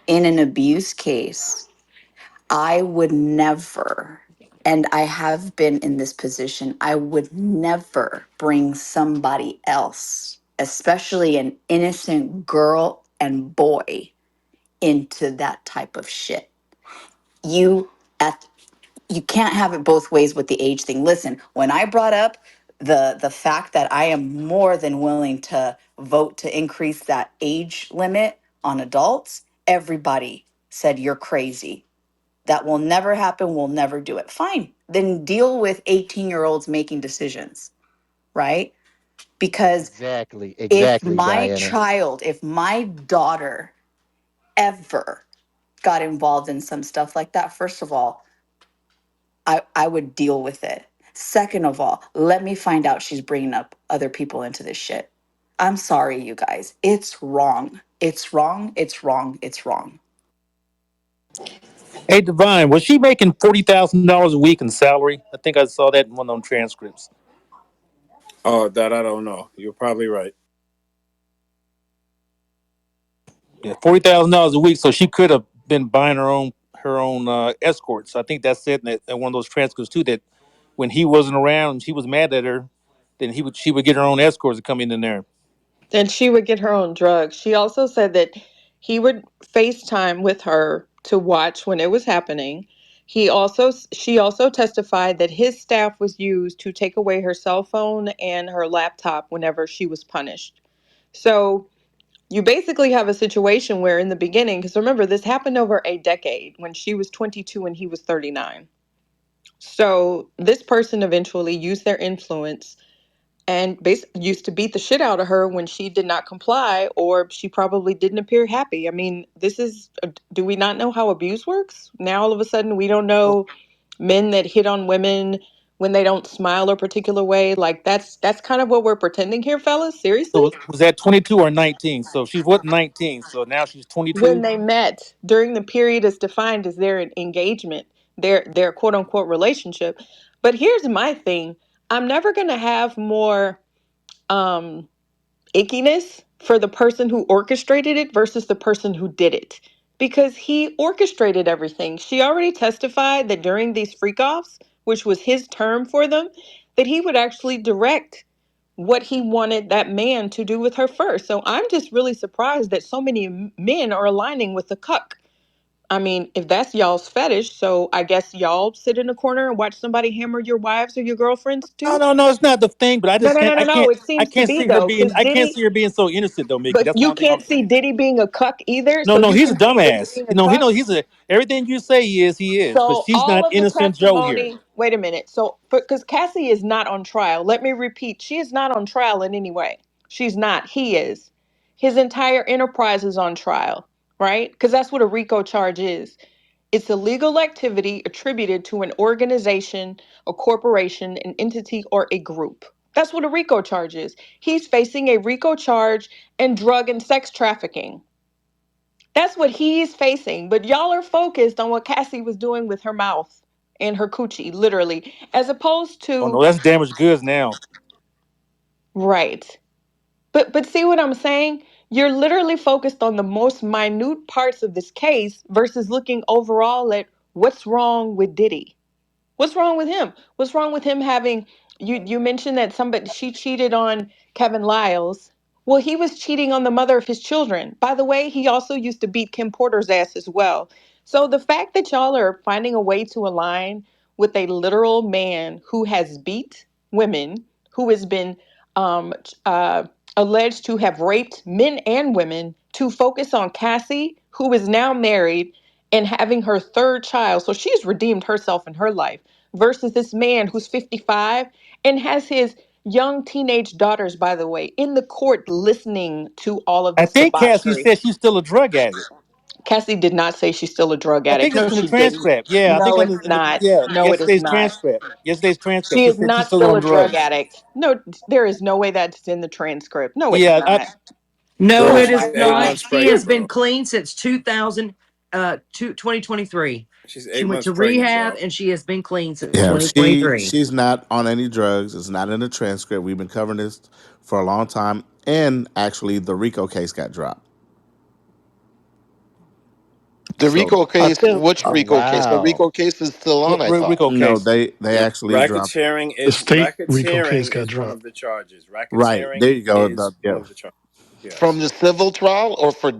Q: in an abuse case, I would never, and I have been in this position, I would never bring somebody else, especially an innocent girl and boy, into that type of shit. You at you can't have it both ways with the age thing. Listen, when I brought up the fact that I am more than willing to vote to increase that age limit on adults, everybody said you're crazy. That will never happen. We'll never do it. Fine. Then deal with 18-year-olds making decisions, right? Because
M: Exactly,
Q: if
M: exactly,
Q: my
M: Diana.
Q: child, if my daughter ever got involved in some stuff like that, first of all, I would deal with it. Second of all, let me find out she's bringing up other people into this shit. I'm sorry, you guys. It's wrong. It's wrong. It's wrong. It's wrong.
T: Hey, Divine, was she making $40,000 a week in salary? I think I saw that in one of them transcripts.
B: Oh, that I don't know. You're probably right.
T: Yeah, $40,000 a week, so she could have been buying her own escorts. I think that's it in one of those transcripts too. That when he wasn't around, she was mad at her. Then she would get her own escorts to come in there.
O: And she would get her own drugs. She also said that he would FaceTime with her to watch when it was happening. She also testified that his staff was used to take away her cell phone and her laptop whenever she was punished. So you basically have a situation where in the beginning, because remember this happened over a decade when she was 22 and he was 39. So this person eventually used their influence and basically used to beat the shit out of her when she did not comply or she probably didn't appear happy. I mean, do we not know how abuse works? Now all of a sudden we don't
B: Well,
O: know men that hit on women when they don't smile a particular way. Like that's kind of what we're pretending here, fellas. Seriously?
T: So was that 22 or 19? So she was 19. So now she's
O: When
T: 22.
O: they met during the period as defined as their engagement, their quote unquote relationship. But here's my thing. I'm never gonna have more um ickiness for the person who orchestrated it versus the person who did it. Because he orchestrated everything. She already testified that during these freak offs, which was his term for them, that he would actually direct what he wanted that man to do with her first. So I'm just really surprised that so many men are aligning with the cuck. I mean, if that's y'all's fetish, so I guess y'all sit in a corner and watch somebody hammer your wives or your girlfriends
T: No,
O: too?
T: no, no. It's not the thing. But I
O: No,
T: just
O: no,
T: can't.
O: no, no, no. It
T: I
O: seems to
T: can't
O: be
T: see her
O: though,
T: being.
O: because
T: I can't
O: Diddy,
T: see her being so innocent though, Mickey.
O: but
T: That's the
O: you
T: only thing I'm
O: can't see
T: saying.
O: Diddy being a cuck either.
T: No,
O: So
T: no.
O: you
T: He's a
O: can see Diddy
T: dumbass.
O: being a cuck.
T: He's a. Everything you say he is. He is. But
O: So
T: she's
O: all
T: not
O: of the
T: innocent Joe here.
O: testimony, wait a minute. So because Cassie is not on trial, let me repeat, she is not on trial in any way. She's not. He is. His entire enterprise is on trial, right? Because that's what a RICO charge is. It's a legal activity attributed to an organization, a corporation, an entity, or a group. That's what a RICO charge is. He's facing a RICO charge in drug and sex trafficking. That's what he's facing. But y'all are focused on what Cassie was doing with her mouth and her coochie, literally, as opposed
T: Oh
O: to
T: no, that's damaged goods now.
O: right. But see what I'm saying? You're literally focused on the most minute parts of this case versus looking overall at what's wrong with Diddy. What's wrong with him? What's wrong with him having you mentioned that somebody she cheated on Kevin Liles. Well, he was cheating on the mother of his children. By the way, he also used to beat Kim Porter's ass as well. So the fact that y'all are finding a way to align with a literal man who has beat women, who has been um, uh, alleged to have raped men and women, to focus on Cassie, who is now married and having her third child. So she's redeemed herself in her life versus this man who's 55 and has his young teenage daughters, by the way, in the court listening to all of
T: I
O: this
T: think Cassie
O: debauchery.
T: said she's still a drug addict.
O: Cassie did not say she's still a drug
T: I think
O: addict.
T: it's
O: No,
T: in the
O: she didn't.
T: transcript. Yeah, I think
O: No,
T: in
O: it's not.
T: yeah,
O: No, it is not.
T: Yesterday's transcript.
O: She
T: She
O: is
T: said she's
O: not
T: still
O: still
T: on
O: a drug
T: drugs.
O: addict. No, there is no way that's in the transcript. No, it's
T: Yeah,
O: not.
N: No,
B: Bro,
O: Oh
N: it
B: she's
O: my
N: is
B: eight
N: not.
O: God.
B: months
N: She has
B: pregnant,
N: been
B: bro.
N: clean since 2023.
B: She's
N: She
B: eight
N: went
B: months
N: to
B: pregnant,
N: rehab
B: bro.
N: and she has been clean since
U: Yeah,
N: 2023.
U: she's not on any drugs. It's not in the transcript. We've been covering this for a long time, and actually, the RICO case got dropped.
V: The
U: So
V: RICO
M: I
V: case,
M: think.
V: which
M: Oh
V: RICO case? The
M: wow.
V: RICO case is still on, I thought.
T: Rico
U: no,
T: case.
U: they
B: No,
U: actually dropped.
H: The state RICO case
B: racketeering
H: got
B: is one of
H: dropped.
B: the charges.
U: Right there,
B: Racketeering
U: you go.
B: is one
U: Yeah.
B: of the charges.
V: From
B: Yes.
V: the civil trial or for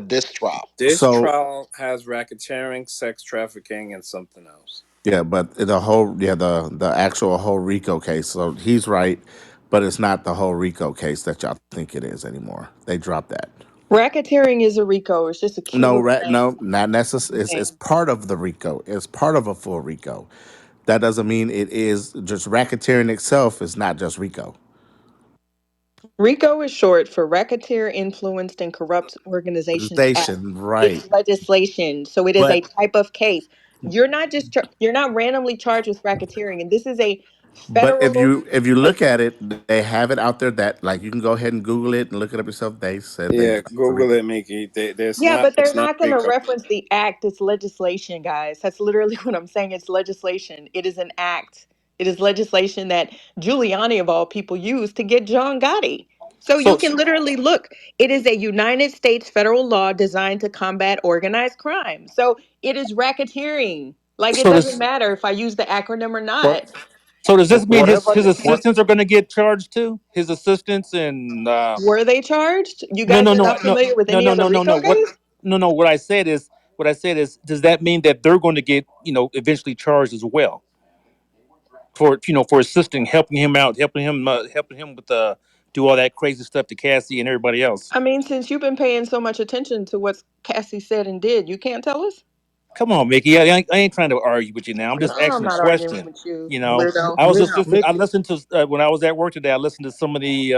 V: this trial?
B: This
U: So
B: trial has racketeering, sex trafficking, and something else.
U: yeah, but the whole the actual whole RICO case. So he's right, but it's not the whole RICO case that y'all think it is anymore. They dropped that.
O: Racketeering is a RICO. It's just a cute
U: No,
O: little name.
U: no, not necessarily. It's
O: Name.
U: part of the RICO. It's part of a full RICO. That doesn't mean it is just racketeering itself. Is not just RICO.
O: RICO is short for Racketeer Influenced and Corrupt Organizations Act.
U: Station, right?
O: It's legislation, so it is a
U: But
O: type of case. You're not randomly charged with racketeering, and this is a
U: if
O: federal.
U: you look at it, they have it out there that like you can go ahead and Google it and look it up yourself. They said they
B: Yeah,
U: dropped the
B: Google
U: RICO.
B: it, Mickey. There's
O: Yeah,
B: not.
O: but they're
B: It's not
O: not going to
B: Rico.
O: reference the act. It's legislation, guys. That's literally what I'm saying. It's legislation. It is an act. It is legislation that Giuliani, of all people, used to get John Gotti. So you
T: So
O: can literally look. It is a United States federal law designed to combat organized crime. So it is racketeering. Like it
T: so
O: doesn't
T: this
O: matter if I use the acronym or
M: What?
O: not.
T: so does this mean
M: Whatever.
T: his
M: What?
T: assistants are going to get charged too? His assistants and
O: Were they charged? You
T: no
O: guys
T: no
O: are
T: no
O: not
T: no
O: familiar with
T: no
O: any
T: no
O: other
T: no no no
O: RICO
T: what
O: case?
T: no no what I said is does that mean that they're going to get eventually charged as well for for assisting helping him out helping him with do all that crazy stuff to Cassie and everybody else.
O: I mean, since you've been paying so much attention to what Cassie said and did, you can't tell us?
T: Come on, Mickey. I ain't trying to argue with you now. I'm
O: No,
T: just
O: I'm
T: asking a
O: not arguing
T: question.
O: with you,
T: You know,
O: weirdo.
T: I was just
O: No.
T: listening. I
M: Mickey.
T: listened to when I was at work today. I listened to some of the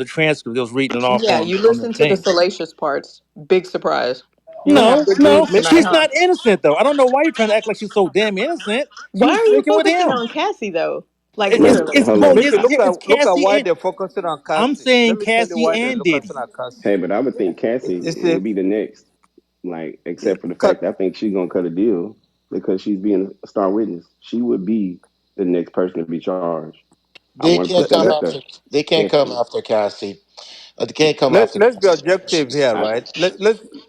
T: transcripts. They was reading it off
O: Yeah, you
T: on the
O: listen to the
T: thing.
O: salacious parts. Big surprise.
D: You don't have
T: No,
D: to do
T: no,
D: tonight,
T: she's
D: huh?
T: not innocent though. I don't know why you're trying to act like she's so damn innocent. She
O: Why
T: was
O: are you
T: drinking with
O: focusing
T: him.
O: on Cassie though? Like
T: It's
G: No,
O: literally.
T: it's
G: hold
T: both.
G: on.
D: Maybe
T: It's
D: look at
T: Cassie
D: why
T: and
D: they're focusing on
T: I'm
D: Cassie. Let
T: saying
D: me tell you
T: Cassie
D: why they're
T: and
D: focusing
T: Diddy.
D: on Cassie.
G: Hey, but I would think
D: You
G: Cassie
D: see,
G: would be the next. Like,
D: yeah,
G: except for the fact that I think she's gonna cut a deal because she's being a star witness. She would be the next person to be charged. I
V: They
G: want to put
V: can't
G: that
V: come
G: out
V: after.
G: there.
V: They can't come
G: Definitely.
V: after Cassie. They can't come after
D: let's be
V: Cassie because
D: objective
V: she's.
D: here, right?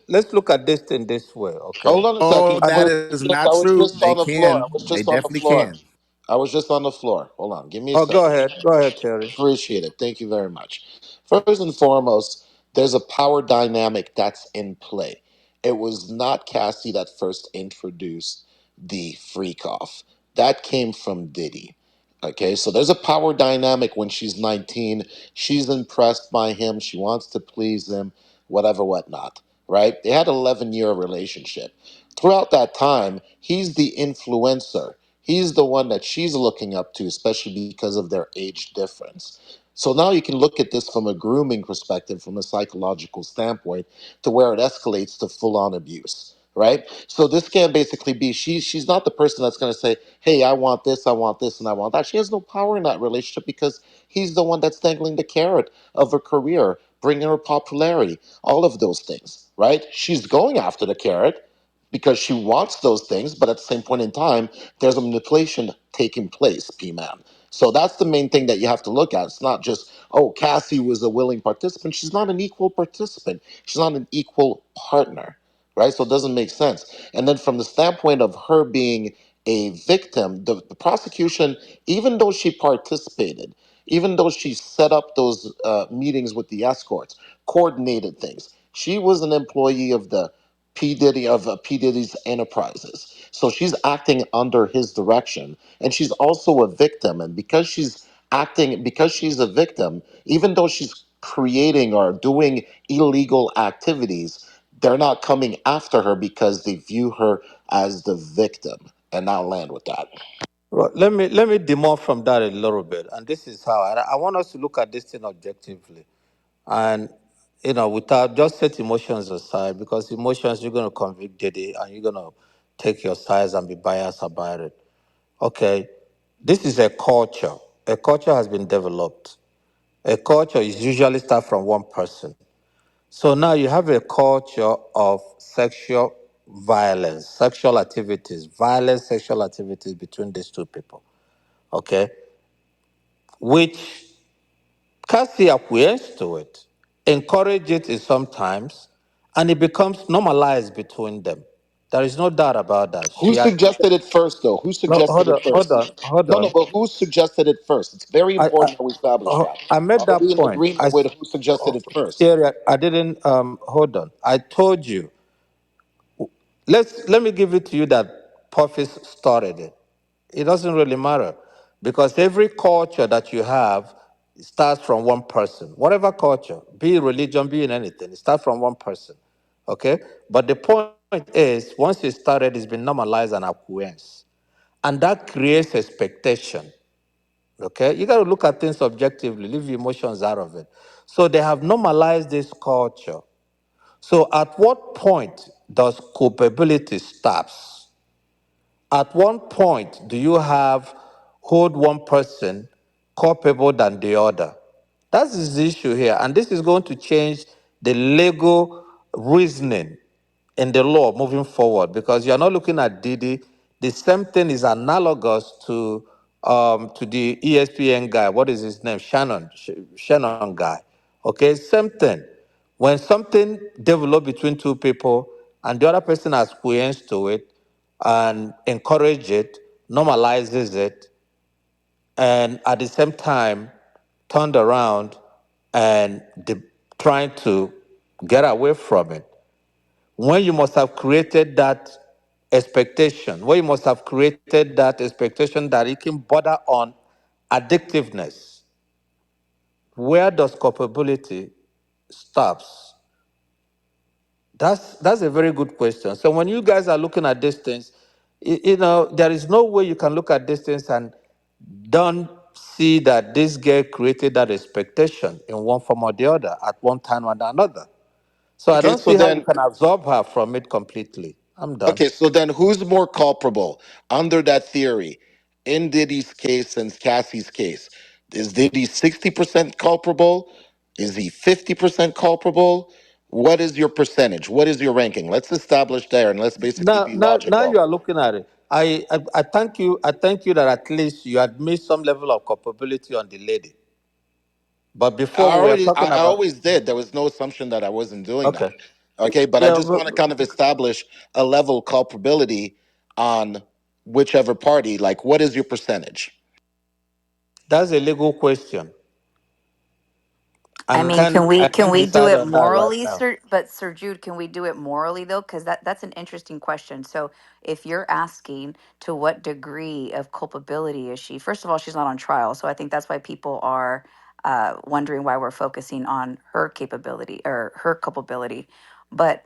D: Let's look at this thing this way, okay?
V: Hold on a
U: Oh,
V: second.
D: I
U: that
D: do.
U: is
V: I
U: not
V: was
U: true.
V: just
U: They
V: on the floor. I
U: can.
V: was
U: They
V: just on the
U: definitely
V: floor.
U: can.
V: I was just on the floor. Hold on. Give me a
D: Oh,
V: second.
D: go ahead, Terry.
V: Appreciate it. Thank you very much. First and foremost, there's a power dynamic that's in play. It was not Cassie that first introduced the freak off. That came from Diddy. Okay, so there's a power dynamic when she's 19. She's impressed by him. She wants to please him, whatever, whatnot. Right? They had an 11-year relationship. Throughout that time, he's the influencer. He's the one that she's looking up to, especially because of their age difference. So now you can look at this from a grooming perspective, from a psychological standpoint, to where it escalates to full on abuse, right? So this can basically be she's not the person that's going to say, "Hey, I want this, and I want that." She has no power in that relationship because he's the one that's dangling the carrot of her career, bringing her popularity, all of those things, right? She's going after the carrot because she wants those things, but at the same point in time, there's a manipulation taking place, P man. So that's the main thing that you have to look at. It's not just, oh, Cassie was a willing participant. She's not an equal participant. She's not an equal partner, right? So it doesn't make sense. And then from the standpoint of her being a victim, the prosecution, even though she participated, even though she set up those meetings with the escorts, coordinated things, she was an employee of the P Diddy's enterprises. So she's acting under his direction, and she's also a victim. And because she's a victim, even though she's creating or doing illegal activities, they're not coming after her because they view her as the victim. And I'll land with that.
D: Well, let me demur from that a little bit, and this is how I want us to look at this thing objectively, and without just set emotions aside, because emotions you're going to convict Diddy, and you're going to take your sides and be biased about it. Okay, this is a culture. A culture has been developed. A culture is usually start from one person. So now you have a culture of sexual violence, sexual activities, violent sexual activities between these two people. Okay, which Cassie acquiesced to it, encourage it in sometimes, and it becomes normalized between them. There is no doubt about that.
V: Who suggested it first, though? Who
D: No,
V: suggested it first?
D: hold
V: No, no,
D: on.
V: but who suggested it first? It's very important that we establish that.
D: I made
V: Are we
D: that
V: in
D: point.
V: agreement with who suggested it first?
D: Terry, I didn't. Hold on. I told you. Let me give it to you that Puffy started it. It doesn't really matter because every culture that you have starts from one person. Whatever culture, be it religion, be it anything, it starts from one person. Okay? But the point is, once it started, it's been normalized and acquiesced. And that creates expectation. Okay? You got to look at things objectively, leave your emotions out of it. So they have normalized this culture. So at what point does culpability stops? At one point, do you have hold one person culpable than the other? That is the issue here. And this is going to change the legal reasoning in the law moving forward because you're not looking at Didi. The same thing is analogous to the ESPN guy. What is his name? Shannon guy. Okay, same thing. When something develop between two people and the other person has acquiesced to it, and encourage it, normalizes it, and at the same time turned around and trying to get away from it. When you must have created that expectation, when you must have created that expectation that it can border on addictiveness, where does culpability stops? That's a very good question. So when you guys are looking at these things, there is no way you can look at these things and don't see that this girl created that expectation in one form or the other at one time or another. So I
V: Okay,
D: don't
V: so
D: see how you
V: then
D: can absorb her from it completely. I'm done.
V: okay, so then who's more culpable under that theory? In Diddy's case and Cassie's case, is Diddy 60% culpable? Is he 50% culpable? What is your percentage? What is your ranking? Let's establish there and let's basically be
D: Now you
V: logical.
D: are looking at it. I thank you. I thank you that at least you admit some level of culpability on the lady. But before we were talking
V: I
D: about
V: always did. There was no assumption that I wasn't doing
D: okay,
V: that. Okay, but I
D: yeah,
V: just want to kind of establish a level of culpability on whichever party. Like, what is your percentage?
D: that's a legal question,
Q: I
D: and
Q: mean,
D: I
Q: can
D: can't
Q: we do
D: decide
Q: it
D: on that right
Q: morally,
D: now.
Q: sir? But Sir Jude, can we do it morally though? Because that's an interesting question. So if you're asking to what degree of culpability is she? First of all, she's not on trial, so I think that's why people are wondering why we're focusing on her capability or her culpability. But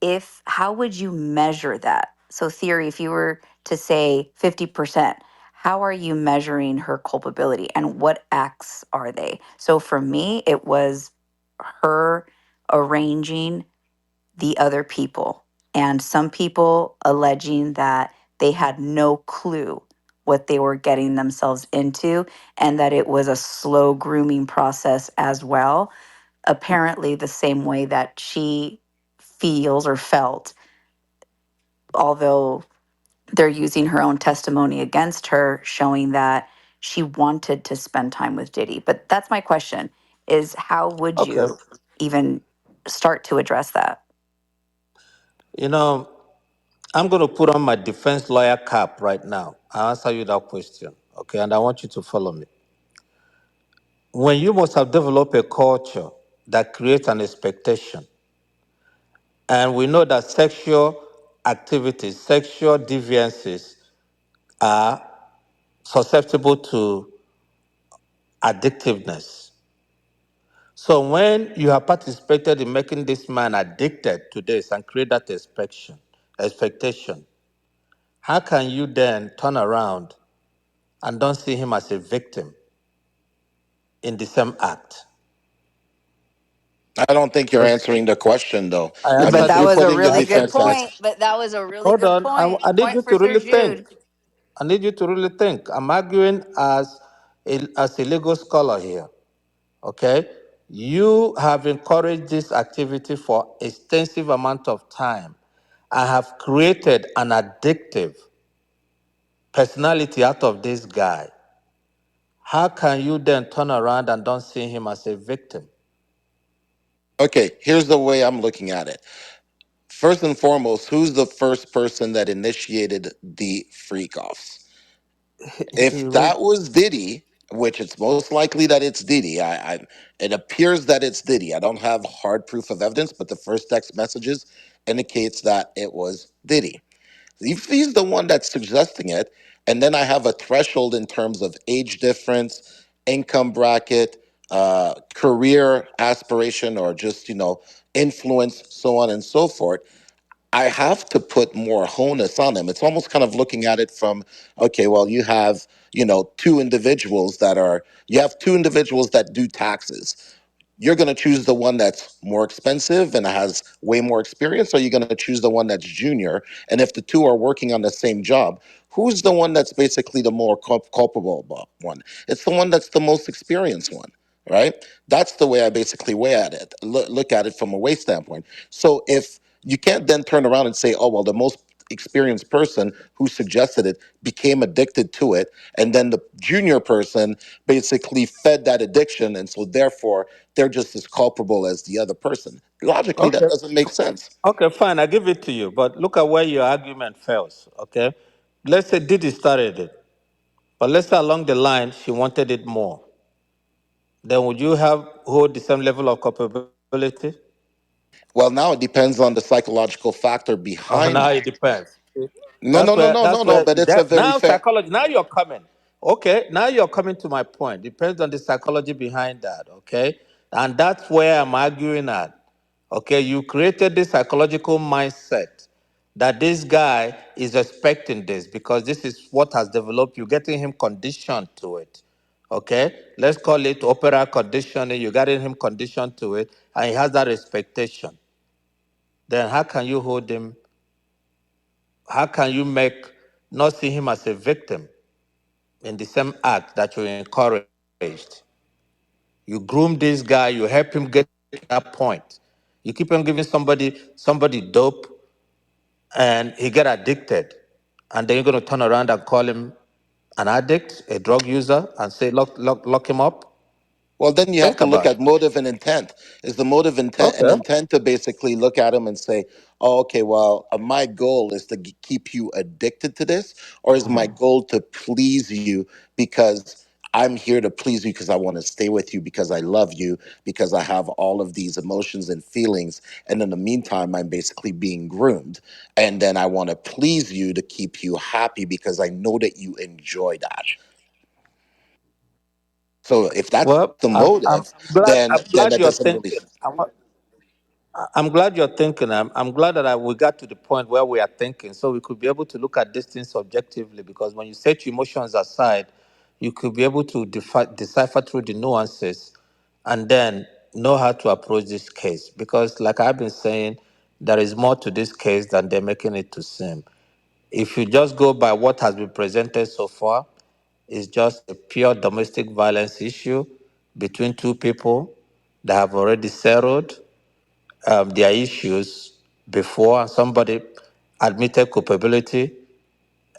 Q: if how would you measure that? So theory, if you were to say 50%, how are you measuring her culpability and what acts are they? So for me, it was her arranging the other people and some people alleging that they had no clue what they were getting themselves into and that it was a slow grooming process as well, apparently the same way that she feels or felt, although they're using her own testimony against her, showing that she wanted to spend time with Diddy. But that's my question is how would
D: Okay,
Q: you even start to address that?
D: you know, I'm going to put on my defense lawyer cap right now. I'll answer you that question. Okay, and I want you to follow me. When you must have developed a culture that creates an expectation, and we know that sexual activities, sexual deviances are susceptible to addictiveness. So when you have participated in making this man addicted to this and create that expectation, how can you then turn around and don't see him as a victim in the same act?
V: I don't think you're
D: Yes.
V: answering the question, though.
D: I
V: I
Q: But
V: mean,
D: answered
Q: that
V: you're
D: it.
Q: was a
V: putting the
Q: really
D: I
Q: good
D: answered
V: defense
D: it.
V: as
Q: point. But that was a really
D: Hold
Q: good
D: on.
Q: point.
D: I need you
Q: Point for
D: to
Q: Sir
D: really think.
Q: Jude.
D: I need you to really think. I'm arguing as a legal scholar here. Okay? You have encouraged this activity for extensive amount of time. I have created an addictive personality out of this guy. How can you then turn around and don't see him as a victim?
V: okay, here's the way I'm looking at it. First and foremost, who's the first person that initiated the freak offs?
D: He
V: If
D: re-
V: that was Diddy, which it's most likely that it's Diddy, it appears that it's Diddy. I don't have hard proof of evidence, but the first text messages indicates that it was Diddy. If he's the one that's suggesting it, and then I have a threshold in terms of age difference, income bracket, career aspiration, or just influence, so on and so forth. I have to put more onus on them. It's almost kind of looking at it from, okay, well, you have two individuals that do taxes. You're going to choose the one that's more expensive and has way more experience, or you're going to choose the one that's junior. And if the two are working on the same job, who's the one that's basically the more culpable one? It's the one that's the most experienced one, right? That's the way I basically weigh at it, look at it from a weight standpoint. So if you can't then turn around and say, oh, well, the most experienced person who suggested it became addicted to it, and then the junior person basically fed that addiction, and so therefore they're just as culpable as the other person. Logically, that
D: okay.
V: doesn't make sense.
D: Okay, fine. I give it to you. But look at where your argument fails. Okay, let's say Didi started it, but let's say along the line she wanted it more. Then would you have hold the same level of culpability?
V: Well, now it depends on the psychological factor
D: Oh,
V: behind
D: now it
V: that.
D: depends.
V: No, no, no, no, no,
D: That's
V: no.
D: where
V: But it's a
D: that
V: very
D: now
V: fair.
D: psychology. Now you're coming. Okay, now you're coming to my point. Depends on the psychology behind that. Okay, and that's where I'm arguing at. Okay, you created this psychological mindset that this guy is expecting this because this is what has developed. You're getting him conditioned to it. Okay, let's call it opera conditioning. You're getting him conditioned to it, and he has that expectation. then how can you hold him? How can you make not see him as a victim in the same act that you encouraged? You groom this guy, you help him get to that point. You keep on giving somebody dope and he get addicted. And then you're gonna turn around and call him an addict, a drug user, and say lock him up.
V: Well, then you have
D: Think
V: to look
D: about
V: at
D: it.
V: motive and intent. Is the motive intent and
D: Okay.
V: intent to basically look at them and say, "Oh, okay, well, my goal is to keep you addicted to this, or is my goal to please you because I'm here to please you because I want to stay with you because I love you because I have all of these emotions and feelings, and in the meantime, I'm basically being groomed, and then I want to please you to keep you happy because I know that you enjoy that." So if that's the
D: Well,
V: motive, then
D: I'm glad
V: that
D: you're
V: doesn't really.
D: thinking. I'm glad you're thinking. I'm glad that we got to the point where we are thinking, so we could be able to look at these things objectively. Because when you set your emotions aside, you could be able to decipher through the nuances, and then know how to approach this case. Because, like I've been saying, there is more to this case than they're making it to seem. If you just go by what has been presented so far, it's just a pure domestic violence issue between two people that have already settled their issues before, and somebody admitted culpability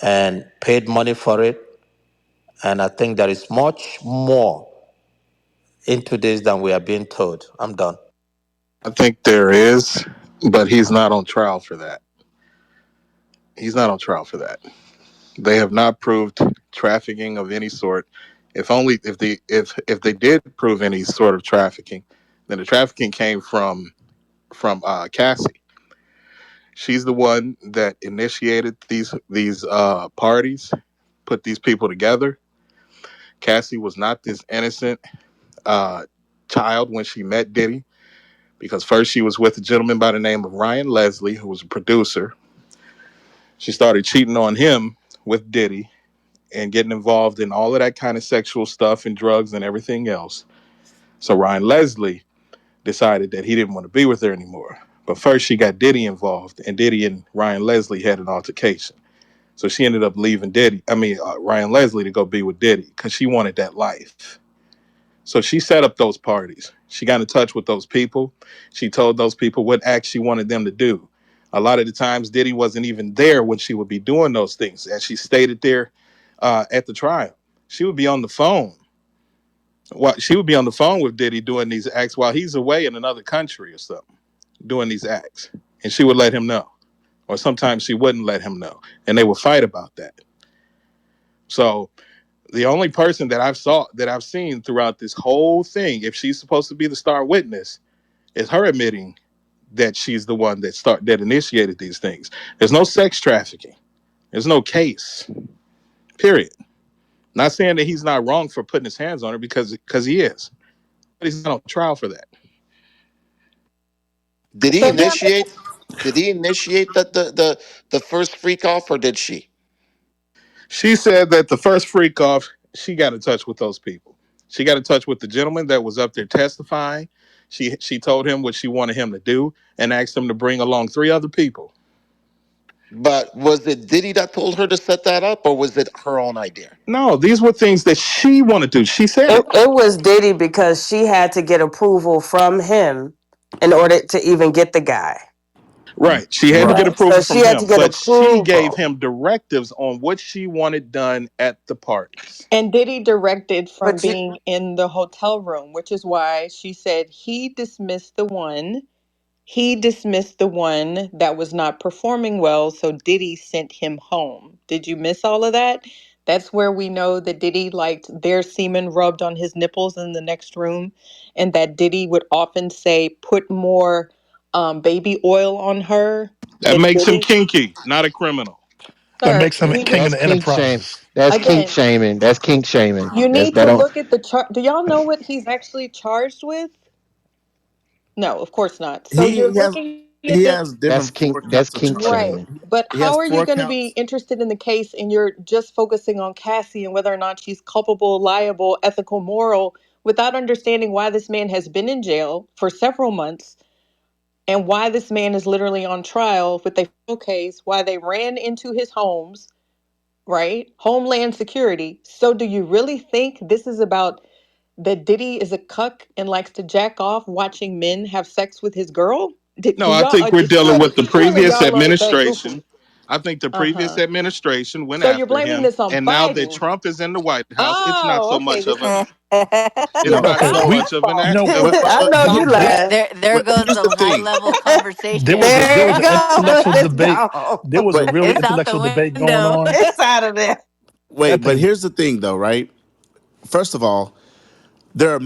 D: and paid money for it. And I think there is much more into this than we are being told. I'm done.
U: I think there is, but he's not on trial for that. He's not on trial for that. They have not proved trafficking of any sort. If they did prove any sort of trafficking, then the trafficking came from Cassie. She's the one that initiated these parties, put these people together. Cassie was not this innocent uh, child when she met Diddy, because first she was with a gentleman by the name of Ryan Leslie, who was a producer. She started cheating on him with Diddy and getting involved in all of that kind of sexual stuff and drugs and everything else. So Ryan Leslie decided that he didn't want to be with her anymore. But first she got Diddy involved, and Diddy and Ryan Leslie had an altercation. So she ended up leaving Ryan Leslie to go be with Diddy because she wanted that life. So she set up those parties. She got in touch with those people. She told those people what acts she wanted them to do. A lot of the times, Diddy wasn't even there when she would be doing those things. As she stated there at the trial, she would be on the phone. She would be on the phone with Diddy doing these acts while he's away in another country or something, doing these acts. And she would let him know. Or sometimes she wouldn't let him know. And they would fight about that. So the only person that I've seen throughout this whole thing, if she's supposed to be the star witness, is her admitting that she's the one that initiated these things. There's no sex trafficking. There's no case. Period. Not saying that he's not wrong for putting his hands on her because he is, but he's not on trial for that.
V: Did he
O: So yeah,
V: initiate? Did he initiate the first freak off, or did she?
U: She said that the first freak off, she got in touch with those people. She got in touch with the gentleman that was up there testifying. She told him what she wanted him to do and asked him to bring along three other people.
V: But was it Diddy that told her to set that up, or was it her own idea?
U: No, these were things that she wanted to do. She said it.
E: It was Diddy because she had to get approval from him in order to even get the guy.
U: Right. She had to Right. get
E: Right. So
U: approval
E: she
U: from
E: had to
U: him,
E: get
U: but she gave
E: approval.
U: him directives on what she wanted done at the parties.
O: and Diddy directed from
E: But you
O: being in the hotel room, which is why she said he dismissed the one that was not performing well, so Diddy sent him home. Did you miss all of that? That's where we know that Diddy liked their semen rubbed on his nipples in the next room, and that Diddy would often say, put more baby oil on her.
U: That
O: And
U: makes him
O: Diddy,
U: kinky, not a criminal.
H: That
O: sir,
H: makes him
O: we
H: king of
V: Mm.
H: the
M: That's kink shame.
H: enterprises.
M: That's kink
O: again,
M: shaming. That's kink shaming.
O: you
M: That's
O: need
M: that
O: to
M: don't.
O: look at the chart. Do y'all know what he's actually charged with? No, of course not. So you're looking at
U: He
O: it.
U: has
M: That's
U: different
M: kink.
U: four
M: That's
U: counts of
M: kink
U: charges.
O: Right.
M: shaming.
O: But
U: He has
O: how are you
U: four
O: going to be
U: counts.
O: interested in the case and you're just focusing on Cassie and whether or not she's culpable, liable, ethical, moral, without understanding why this man has been in jail for several months? and why this man is literally on trial with a federal case, why they ran into his homes, right? Homeland Security. So do you really think this is about that Diddy is a cuck and likes to jack off watching men have sex with his girl?
U: No,
O: Do
U: I
O: y'all
U: think we're dealing with the
O: surely
U: previous
O: y'all are like
U: administration. I think the previous
O: uh-huh.
U: administration went
O: So you're
U: after
O: blaming
U: him,
O: this on
U: and now that
O: Biden.
U: Trump is in the White House,
O: Oh, okay. This is
U: it's
A: No,
O: the
U: not so
A: so
O: Biden's
U: much of an
O: fault.
U: act
H: No,
A: well,
U: of
E: I know you
A: here-
E: lying.
Q: There
A: well,
Q: goes
A: here's the
Q: some high
A: thing.
Q: level
H: there was
Q: conversation.
H: there
E: There
H: was
E: it
H: an
E: goes.
H: intellectual
E: It's
H: debate.
E: gone.
H: There was a
A: Wait,
H: really
Q: It's out
H: intellectual
Q: the
H: debate going
Q: window.
H: on.
E: It's out of there.
H: I
A: but
H: think
A: here's the thing, though, right? First of all, there,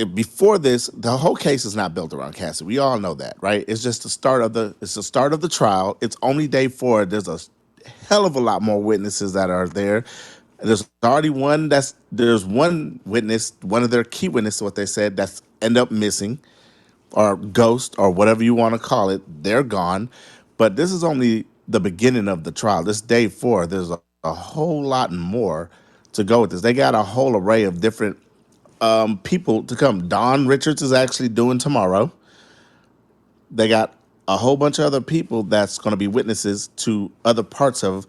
A: before this, the whole case is not built around Cassie. We all know that, right? It's just the start of the trial. It's only day 4. There's a hell of a lot more witnesses that are there. There's already there's one witness, one of their key witnesses, what they said, that's end up missing or ghost or whatever you want to call it. They're gone. But this is only the beginning of the trial. This day 4. There's a whole lot more to go with this. They got a whole array of different people to come. Don Richards is actually doing tomorrow. They got a whole bunch of other people that's going to be witnesses to other parts of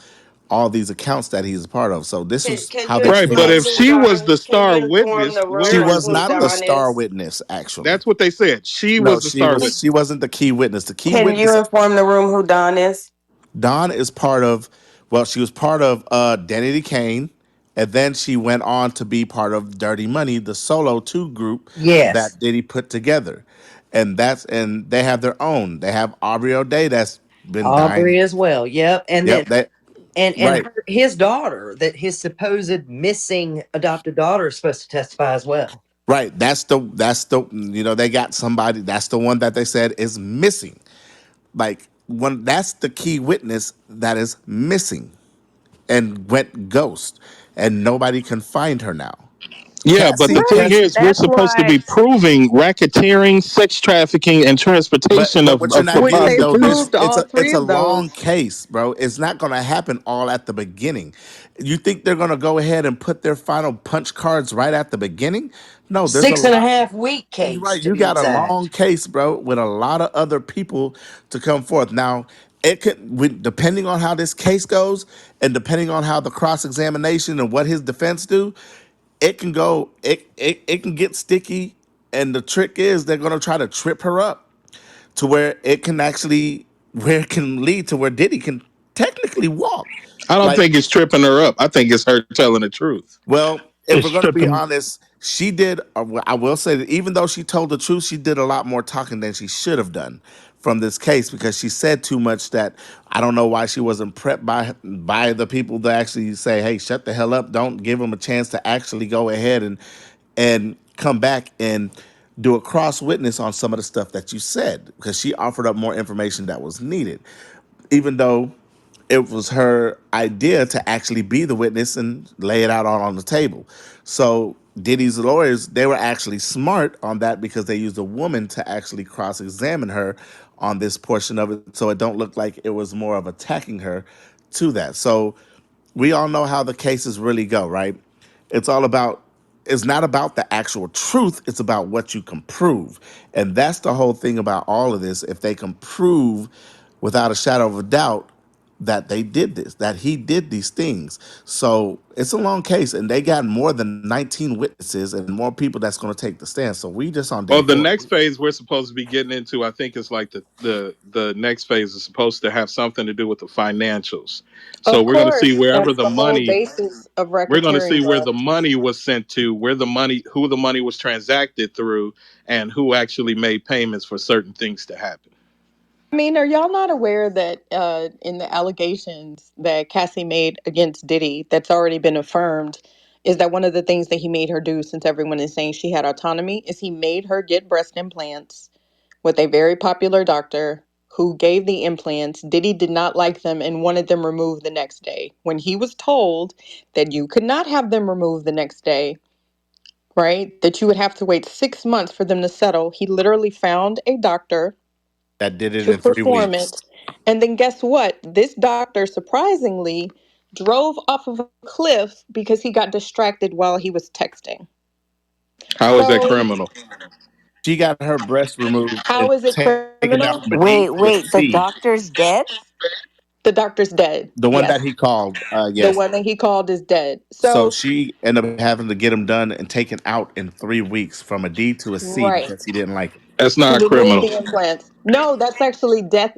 A: all these accounts that he's a part of. So this
E: Can,
A: is
E: can
A: how
E: you
A: they
U: right.
A: set
U: But
A: up.
E: inform
U: if
E: who
U: she was
E: Don?
U: the
E: Can
U: star
E: you inform
U: witness,
E: the
A: She
U: where
E: room
U: is
A: was
U: the
E: who
A: not the
E: Don
U: proof?
A: star
E: is?
A: witness, actually.
U: That's what they said. She
A: No,
U: was the star
A: she
U: witness.
A: wasn't the key witness. The key
E: Can you
A: witness,
E: inform the room who Don is?
A: Dawn, is part of. Well, she was part of Danity Kane, and then she went on to be part of Dirty Money, the solo 2 group
N: Yes.
A: that Diddy put together, and they have their own. They have Aubrey O'Day that's been dying.
N: Aubrey as well. Yep. And then
A: Yep, that
N: and
A: right,
N: his daughter, that his supposed missing adopted daughter is supposed to testify as well.
A: right. That's the they got somebody. That's the one that they said is missing. Like one, that's the key witness that is missing and went ghost, and nobody can find her now.
U: Yeah, but the
A: Cassie,
U: thing
E: Right.
A: Cassie,
U: is, we're
E: That's
U: supposed to
E: why,
U: be proving racketeering, sex trafficking, and
A: but
U: transportation
A: what you're not
U: for
O: Which
A: getting
O: they've
A: though is
O: proved
U: prostitutes.
O: all
A: it's
O: three
A: a
O: of
A: long
O: those.
A: case, bro. It's not going to happen all at the beginning. You think they're going to go ahead and put their final punch cards right at the beginning? No, there's a
N: Six and a
A: lot.
N: half week
A: You're
N: case
A: right.
N: to
A: You
N: be
A: got a long
N: exact.
A: case, bro, with a lot of other people to come forth. Now, depending on how this case goes, and depending on how the cross examination and what his defense do, it can go. It can get sticky. And the trick is they're gonna try to trip her up to where it can lead to where Diddy can technically walk.
U: I don't
A: Like,
U: think it's tripping her up. I think it's her telling the truth.
A: well, if
H: it's
A: we're going to be
H: stripping.
A: honest, she did. I will say that even though she told the truth, she did a lot more talking than she should have done from this case because she said too much that I don't know why she wasn't prepped by the people to actually say, "Hey, shut the hell up! Don't give them a chance to actually go ahead and come back and do a cross witness on some of the stuff that you said," because she offered up more information that was needed, even though it was her idea to actually be the witness and lay it out all on the table. So Diddy's lawyers, they were actually smart on that because they used a woman to actually cross-examine her on this portion of it, so it don't look like it was more of attacking her to that. So we all know how the cases really go, right? It's all about it's not about the actual truth, it's about what you can prove. And that's the whole thing about all of this. If they can prove without a shadow of a doubt that they did this, that he did these things. So it's a long case, and they got more than 19 witnesses and more people that's going to take the stand. So we just on day
U: Well, the
A: 4.
U: next phase we're supposed to be getting into, I think, is like the next phase is supposed to have something to do with the financials. So
O: Of
U: we're going to see
O: course,
U: wherever
O: that's
U: the
O: the whole
U: money.
O: basis of
U: We're going to
O: racketeering,
U: see where
O: bro.
U: the money was sent to, where the money, who the money was transacted through, and who actually made payments for certain things to happen.
O: I mean, are y'all not aware that in the allegations that Cassie made against Diddy, that's already been affirmed, is that one of the things that he made her do, since everyone is saying she had autonomy, is he made her get breast implants with a very popular doctor who gave the implants. Diddy did not like them and wanted them removed the next day. When he was told that you could not have them removed the next day, right, that you would have to wait 6 months for them to settle, he literally found a doctor
A: That did it
O: to
A: in 3
O: perform
A: weeks.
O: it. And then guess what? This doctor surprisingly drove off of a cliff because he got distracted while he was texting.
U: How is that
O: So
U: criminal?
F: She got her breast removed
O: How
F: and
O: is it
F: taken out from a
O: criminal?
F: D to a
E: Wait, wait,
F: C.
E: the doctor's dead?
O: The doctor's dead.
F: The one that
O: Yes.
F: he called,
O: The
F: yes.
O: one that he called is dead.
F: So
O: So,
F: she ended up having to get him done and taken out in 3 weeks from a D to a C
O: right.
F: because he didn't like it.
U: That's
O: To
U: not
O: remove
U: criminal.
O: the implants. No, that's actually death.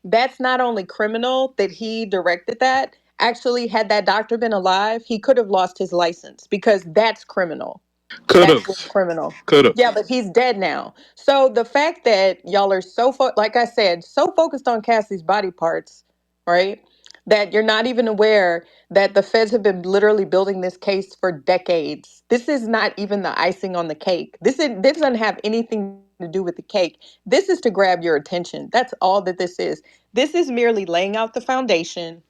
O: That's not only criminal that he directed that. Actually, had that doctor been alive, he could have lost his license because that's criminal.
U: Could
O: That's
U: have.
O: what's criminal.
U: Could have.
O: Yeah, but he's dead now. So the fact that y'all are like I said, so focused on Cassie's body parts, right? That you're not even aware that the feds have been literally building this case for decades. This is not even the icing on the cake. This doesn't have anything to do with the cake. This is to grab your attention. That's all that this is. This is merely laying out the foundation,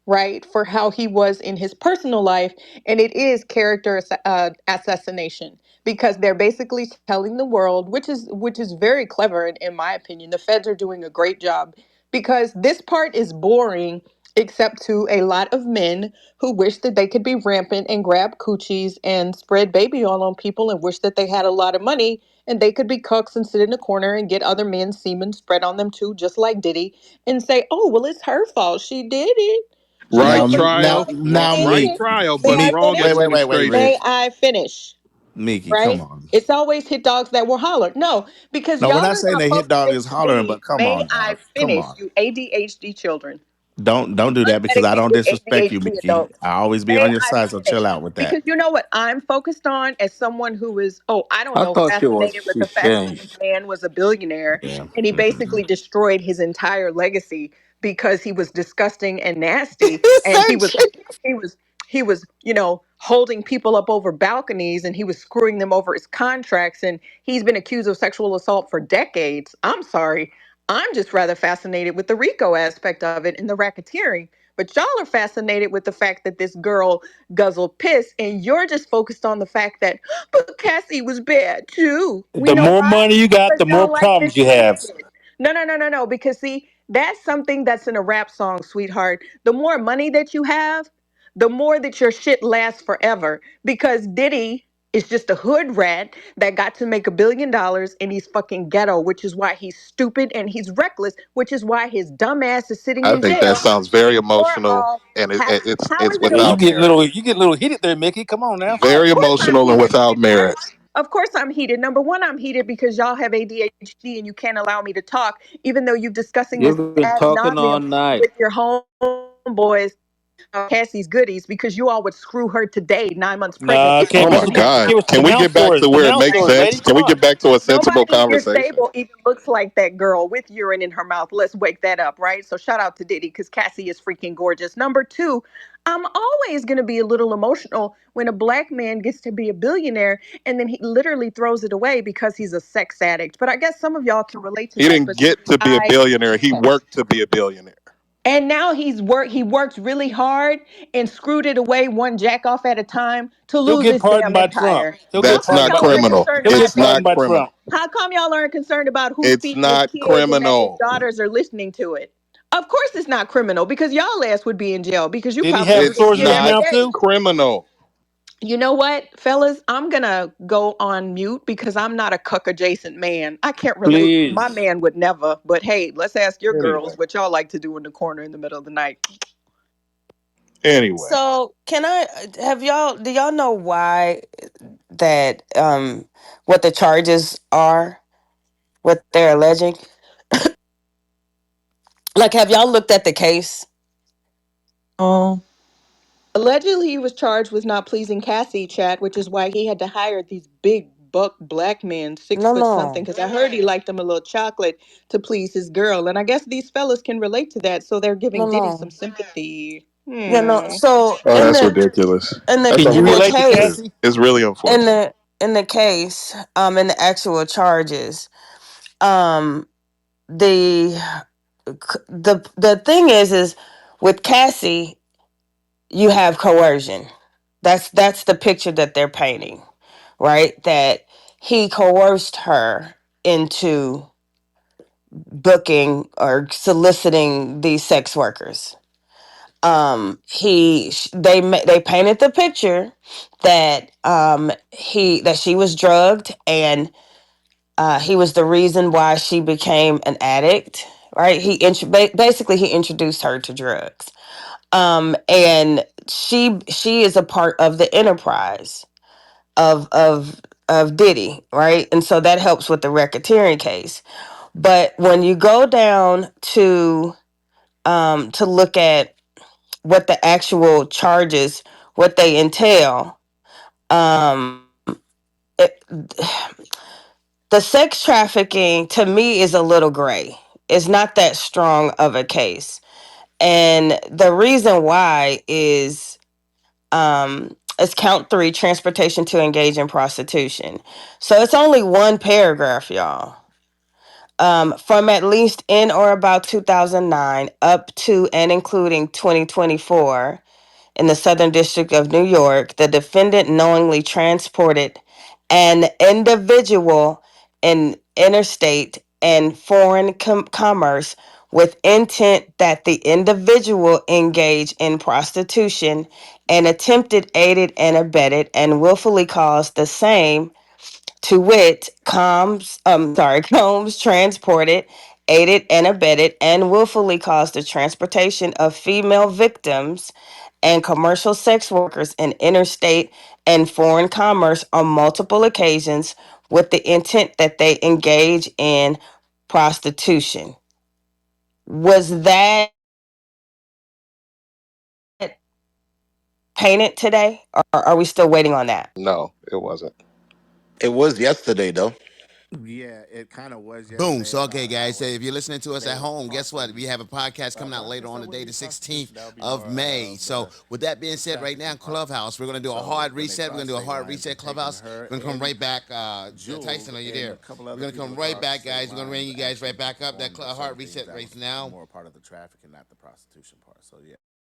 O: right, for how he was in his personal life, and it is character assassination because they're basically telling the world, which is very clever in my opinion. The feds are doing a great job because this part is boring except to a lot of men who wish that they could be rampant and grab coochies and spread baby oil on people and wish that they had a lot of money and they could be cucks and sit in a corner and get other men's semen spread on them too, just like Diddy, and say, oh well, it's her fault, she did it. You
U: Right
O: know, but
U: trial.
F: Now,
U: Right
F: me,
U: trial,
O: may
U: but
O: I
F: me,
U: wrong
F: wait,
O: finish?
F: wait, wait, wait,
U: administration.
O: May
F: Rich,
O: I finish?
F: Mickey, come
O: Right?
F: on.
O: It's always hit dogs that will holler. No, because
F: No, we're
O: y'all
F: not
O: are
F: saying
O: not
F: the hit dog
O: focusing
F: is
O: to
F: hollering,
O: me.
F: but come
O: May
F: on,
O: I
F: dog, come
O: finish,
F: on.
O: you ADHD children?
F: Don't do that because I don't
O: Unmedicated
F: disrespect you,
O: ADHD
F: Mickey.
O: adults.
F: I always be
O: May
F: on your
O: I
F: side, so chill
O: finish?
F: out with that.
O: Because you know what I'm focused on as someone who is, oh, I don't
D: I
O: know,
D: thought
O: fascinated with
D: she
O: the fact that this
D: changed.
O: man was a billionaire
F: Yeah.
O: and he
F: Mhm.
O: basically destroyed his entire legacy because he was disgusting and nasty and he was
E: Search.
O: he was he was, holding people up over balconies and he was screwing them over his contracts and he's been accused of sexual assault for decades. I'm sorry. I'm just rather fascinated with the RICO aspect of it and the racketeering. But y'all are fascinated with the fact that this girl guzzled piss, and you're just focused on the fact that, but Cassie was bad too. We
T: The
O: know
T: more
O: why?
T: money you got,
O: Because
T: the more
O: y'all like this
T: problems you
O: shit
T: have.
O: shit. No, no, no, no, no. Because see, that's something that's in a rap song, sweetheart. The more money that you have, the more that your shit lasts forever. Because Diddy is just a hood rat that got to make $1 billion and he's fucking ghetto, which is why he's stupid and he's reckless, which is why his dumb ass is sitting
U: I
O: in
U: think that
O: jail.
U: sounds
O: And
U: very
O: you're
U: emotional,
O: all
U: and
O: how
U: it's
O: is it
T: Yeah, you
U: without
T: get
U: merit.
O: emotional?
T: little heated there, Mickey. Come on now.
O: Oh, of
U: Very
O: course I'm
U: emotional and
O: heated,
U: without
O: sweetheart.
U: merit.
O: Of course I'm heated. Number one, I'm heated because y'all have ADHD and you can't allow me to talk, even though you're discussing this
D: You've been
O: ad
D: talking all
O: nauseum
D: night.
O: with your homeboys, Cassie's goodies, because you all would screw her today, 9 months pregnant,
T: Nah,
O: if she
U: Oh
T: can't give
U: my
T: us
O: didn't have
U: God!
T: give us
O: y'all.
T: some
U: Can we get
T: house
U: back
T: stories.
U: to
T: Some
U: where it
T: house
U: makes
O: Right?
T: stories, lady.
U: sense? Can
T: Come
U: we
T: on.
U: get back to a sensible
O: Nobody in your
U: conversation?
O: stable even looks like that girl with urine in her mouth. Let's wake that up, right? So shout out to Diddy because Cassie is freaking gorgeous. Number two, I'm always going to be a little emotional when a black man gets to be a billionaire and then he literally throws it away because he's a sex addict. But I guess some of y'all can relate to
U: He
O: that.
U: didn't
O: But
U: get to be a
O: I
U: billionaire. He
O: can't.
U: worked to be a billionaire.
O: And now he worked really hard and screwed it away one jack off at a time to
T: He'll
O: lose
T: get
O: his
T: pardoned
O: damn
T: by Trump.
O: empire.
T: He'll
O: How
T: get
U: That's
O: come
T: pardoned
U: not
T: by
O: y'all aren't
U: criminal.
O: concerned
T: he'll
O: about
T: get
U: It's
O: that?
T: pardoned
U: not
T: by Trump.
U: criminal.
O: How come y'all aren't concerned about who's
U: It's
O: feeding his
U: not
O: kids and that his
U: criminal.
O: daughters are listening to it? Of course it's not criminal because y'all ass would be in jail because you
T: Did he
O: probably
T: have
O: would get
U: It's
T: sores in
O: hit
T: his
O: every
U: not
T: mouth
O: day.
T: too?
U: criminal.
O: You know what, fellas? I'm gonna go on mute because I'm not a cuck adjacent man. I can't relate. My
D: Please.
O: man would never. But hey, let's ask your
U: Anyway,
O: girls what y'all like to do in the corner in the middle of the night.
U: anyway,
E: So can I have y'all do y'all know why that what the charges are, what they're alleging? Like have y'all looked at the case?
D: Oh,
O: Allegedly, he was charged with not pleasing Cassie, chat, which is why he had to hire these big buck black men, six
E: No,
O: foot something.
E: no.
O: Because I heard he liked them a little chocolate to please his girl, and I guess these fellas can relate to that, so they're
E: No,
O: giving Diddy some
E: no.
O: sympathy.
E: Yeah, no.
O: Hmm.
E: So
U: oh, that's ridiculous. That's
T: Can you
E: in the
T: relate to
U: unfortunate.
E: case
T: Cassie?
U: It's really
E: in
U: unfortunate.
E: the case in the actual charges, um the the thing is with Cassie you have coercion. That's the picture that they're painting, right? That he coerced her into booking or soliciting these sex workers. They painted the picture that he that she was drugged and He was the reason why she became an addict, right? Basically he introduced her to drugs. And she is a part of the enterprise of Diddy, right? And so that helps with the racketeering case. But when you go down to look at what the actual charges, what they entail, um, it, the sex trafficking to me is a little gray. It's not that strong of a case. And the reason why is count three, transportation to engage in prostitution. So it's only one paragraph, y'all. From at least in or about 2009 up to and including 2024 in the Southern District of New York, the defendant knowingly transported an individual in interstate and foreign commerce with intent that the individual engage in prostitution and attempted, aided, and abetted and willfully caused the same, to wit, Combs transported, aided, and abetted, and willfully caused the transportation of female victims and commercial sex workers in interstate and foreign commerce on multiple occasions with the intent that they engage in prostitution. Was that painted today, or are we still waiting on that?
U: No, it wasn't.
A: It was yesterday, though.
F: Yeah, it kind of was
I: Boom.
F: yesterday.
I: So, okay,
F: That
I: guys, so
F: was
I: if you're listening to us
F: they
I: at
F: were
I: home, guess what?
F: crossing.
I: We have a podcast coming out
F: But
I: later
F: it's
I: on
F: not
I: today,
F: really
I: the
F: prostitution.
I: 16th
F: That would be
I: of
F: more
I: May.
F: of
I: So, with that being
F: the
I: said, right now
F: trafficking
I: in
F: part.
I: Clubhouse, we're going to do a
F: So
I: hard
F: when they
I: reset. We're going
F: cross
I: to do a
F: state
I: hard
F: lines, they're
I: reset,
F: taking
I: Clubhouse.
F: her
I: We're going to come
F: and
I: right back. Tyson,
F: Jules
I: are you
F: and a
I: there?
F: couple
I: We're
F: other
I: going to come
F: people
I: right
F: across the
I: back,
F: state
I: guys. We're going to bring
F: lines
I: you
F: and
I: guys
F: actually
I: right back up. That
F: performed
I: hard
F: certain things
I: reset
F: that
I: right
F: was
I: now.
F: more part of the trafficking, not the prostitution part. So yeah.